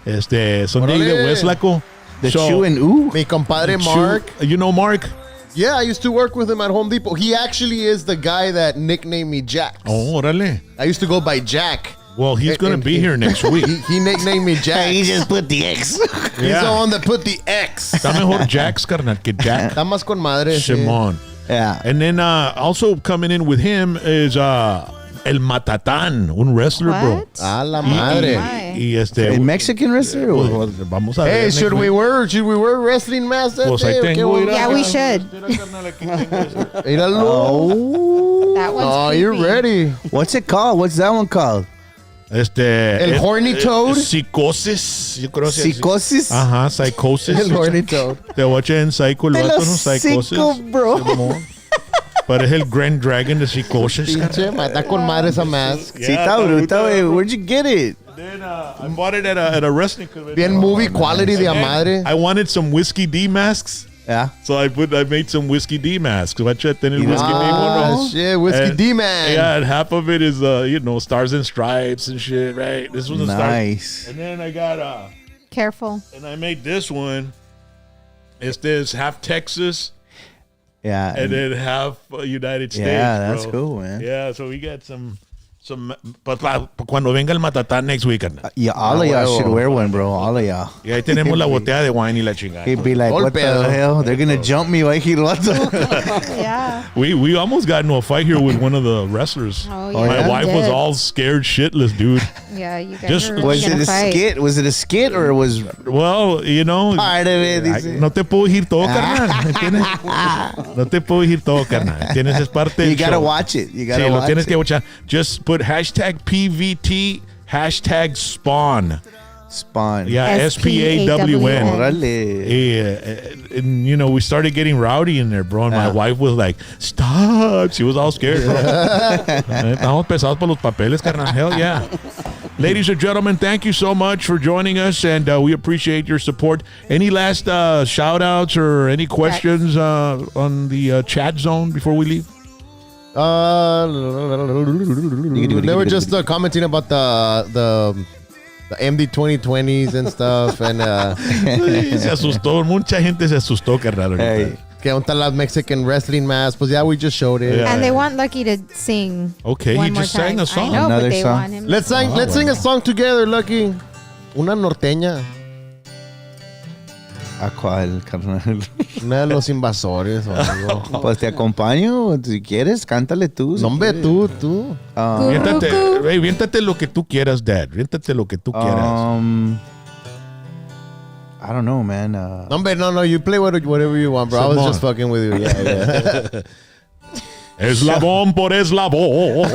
Sunday de Westlaco. The Chew and Ooh? Mi compadre Mark. You know Mark? Yeah, I used to work with him at Home Depot. He actually is the guy that nicknamed me Jax. Oh, órale. I used to go by Jack. Well, he's going to be here next week. He nicknamed me Jack. He just put the X. He's the one that put the X. Está mejor Jax, carnal, que Jack. Está más con madre. sí. Simón. Yeah. And then also coming in with him is El Matatán, un wrestler, bro. What? A la madre. A Mexican wrestler? Pues, vamos a ver. Hey, next should we week. wear wrestling masks that Pues day? ahí ¿O tengo, qué? mira. Yeah, we should. Míralo. Oh. That one's Oh, creepy. you're ready. What's it called? What's that one called? El horny toad. Psicosis. Yo creo que sí. Psicosis? Ajá, psychosis. El horny toad. Te voy a echar en psycho, el Te vato, lo ¿no? Psychosis. cico, bro. Simón. Pero es el Grand Dragon de psicosis. Pinche, está con madre esa mask. Sí, está bruta, güey. Where'd you get it? Then I bought it at a wrestling convention. Bien movie quality de a madre. I wanted some Whiskey D masks. Yeah. So I made some Whiskey D masks. Voy a tener Whiskey D Ah, shit, Whiskey And- D man. Yeah, and half of it is Stars and Stripes and shit, right? This was a Nice. start. And then I got Careful. and I made this one. It's this half Texas Yeah. and then half United States. Yeah, that's bro. cool, man. Yeah, so we got some cuando venga el Matatán next week. carnal. Yeah, all of y'all should wear one, bro. All of y'all. Y ahí tenemos la botella de wine y la chingada. He'd be like, All what pedo. the hell? They're going to jump me like he loves Yeah. We almost got into a fight here with one of the wrestlers. Oh, Oh, yeah. My yeah? wife was all scared shitless, dude. Yeah, you guys Just- were Was gonna it a fight. skit? Was it a skit or was Well, part of it? ay, Dice? no te puedo decir todo, carnal. ¿Entiendes? No te puedo decir todo, carnal. ¿Entiendes? Es parte del You got to show. watch it. You got Sí, to lo watch tienes it. que watchar. Just put hashtag PVT, hashtag Spawn. Spawn. Yeah, SPAWN. SPAWN. Órale. Yeah, and we started getting rowdy in there, bro. And my wife was like, "Stop!" She was all scared, bro. Estamos pesados por los papeles, carnal. Hell yeah. Ladies and gentlemen, thank you so much for joining us, and we appreciate your support. Any last shout outs or any questions on the chat zone before we leave? They were just commenting about the MD 2020s and stuff, and Se asustó, mucha gente se asustó, carnal. ahorita. Hey. que onta las Mexican wrestling masks. Pues yeah, we just showed it. Yeah. And they want Lucky to sing. Okay, one he more just sang time. a song. I know, Another but they song. want him. Let's sing a song together, Lucky. Una norteña. ¿A cuál, carnal? Una de los invasores o algo. Pues te acompaño. Si quieres, cántale tú. si No, hombre, quieres. tú. Ah, Viéntate, hey, viéntate lo que tú quieras, Dad. Viéntate lo que tú quieras. I don't know, man. No, hombre, no, you play whatever you want, bro. I was just fucking with you. Yeah. Eslabón por eslabón.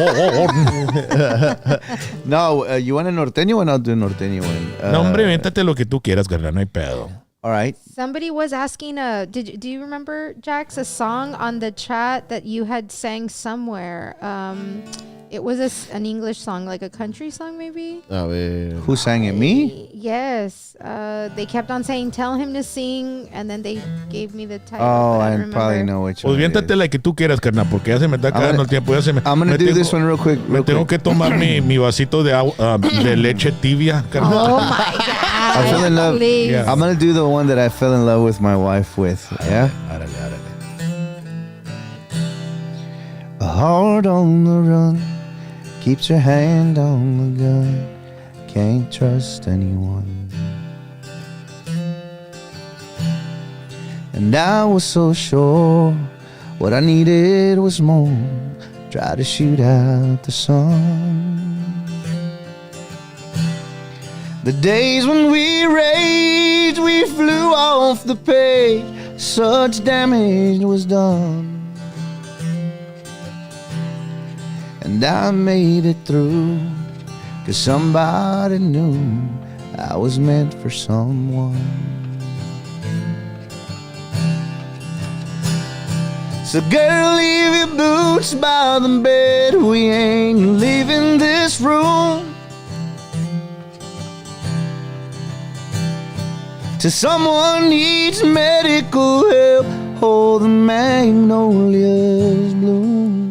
No, you want a norteño one? I'll do a norteño one. No, hombre, viéntate lo que tú quieras, carnal. No hay pedo. All right. Somebody was asking, do you remember, Jax, a song on the chat that you had sang somewhere? It was an English song, like a country song, maybe. A ver. Who sang it? Me? Yes. They kept on saying, "Tell him to sing," and then they gave me the title. Oh, but I I don't probably remember. know which Pues one. it viéntate is. la que tú quieras, carnal, porque ya se me está acabando el tiempo. Ya se me, I'm gonna me do tengo- this one real quick. Me tengo que tomar mi vasito de agua, de leche tibia, carnal. Oh my I fell God! in love. Please. Yeah. I'm gonna do the one that I fell in love with my wife with. Yeah. Árale, árale. A heart on the run keeps your hand on the gun. Can't trust anyone. And I was so sure what I needed was more. Try to shoot out the sun. The days when we raged, we flew off the page. Such damage was done. And I made it through, 'cause somebody knew I was meant for someone. So girl, leave your boots by the bed. We ain't leaving this room till someone needs medical help. Oh, the magnolias bloom.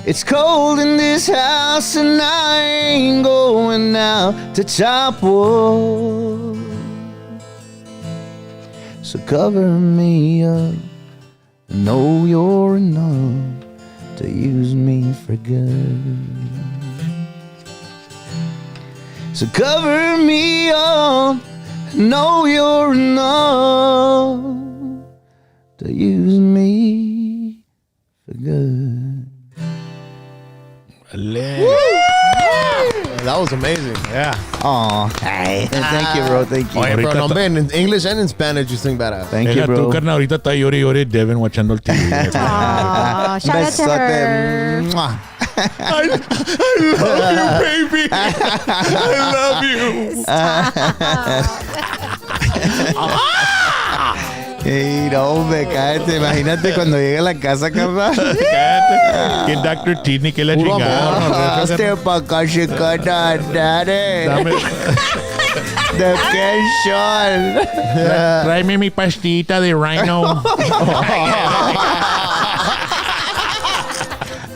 It's cold in this house and I ain't going out to chop wood. So cover me up. Know you're enough to use me for good. So cover me up. Know you're enough to use me for good. That was amazing. Yeah. Aw, hey, thank you, bro. Thank you. Oye, bro, Ahorita no, man, in English and in Spanish you sing better. Thank you, Deja tú, bro. carnal, ahorita está llore y llore Devin watchando el TV. Aw, shout out to her. Mwah. I love you, baby. I love you. Hey, no, hombre, cállate. Imagínate cuando llegue a la casa, carnal. Cállate. Que Dr. Tini, que la Puro chingada. Hazte pa' acá, chicana, dale. Dame, The Kenshon. tráeme mi pastita de Rhino.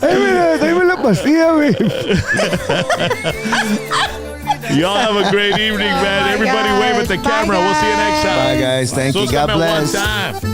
Dame la pastilla, güey. Y'all have a great evening, man. my Everybody gosh. wave at the Bye, camera. We'll see you next time. Bye, guys. Thank you. God Súscame one bless. time.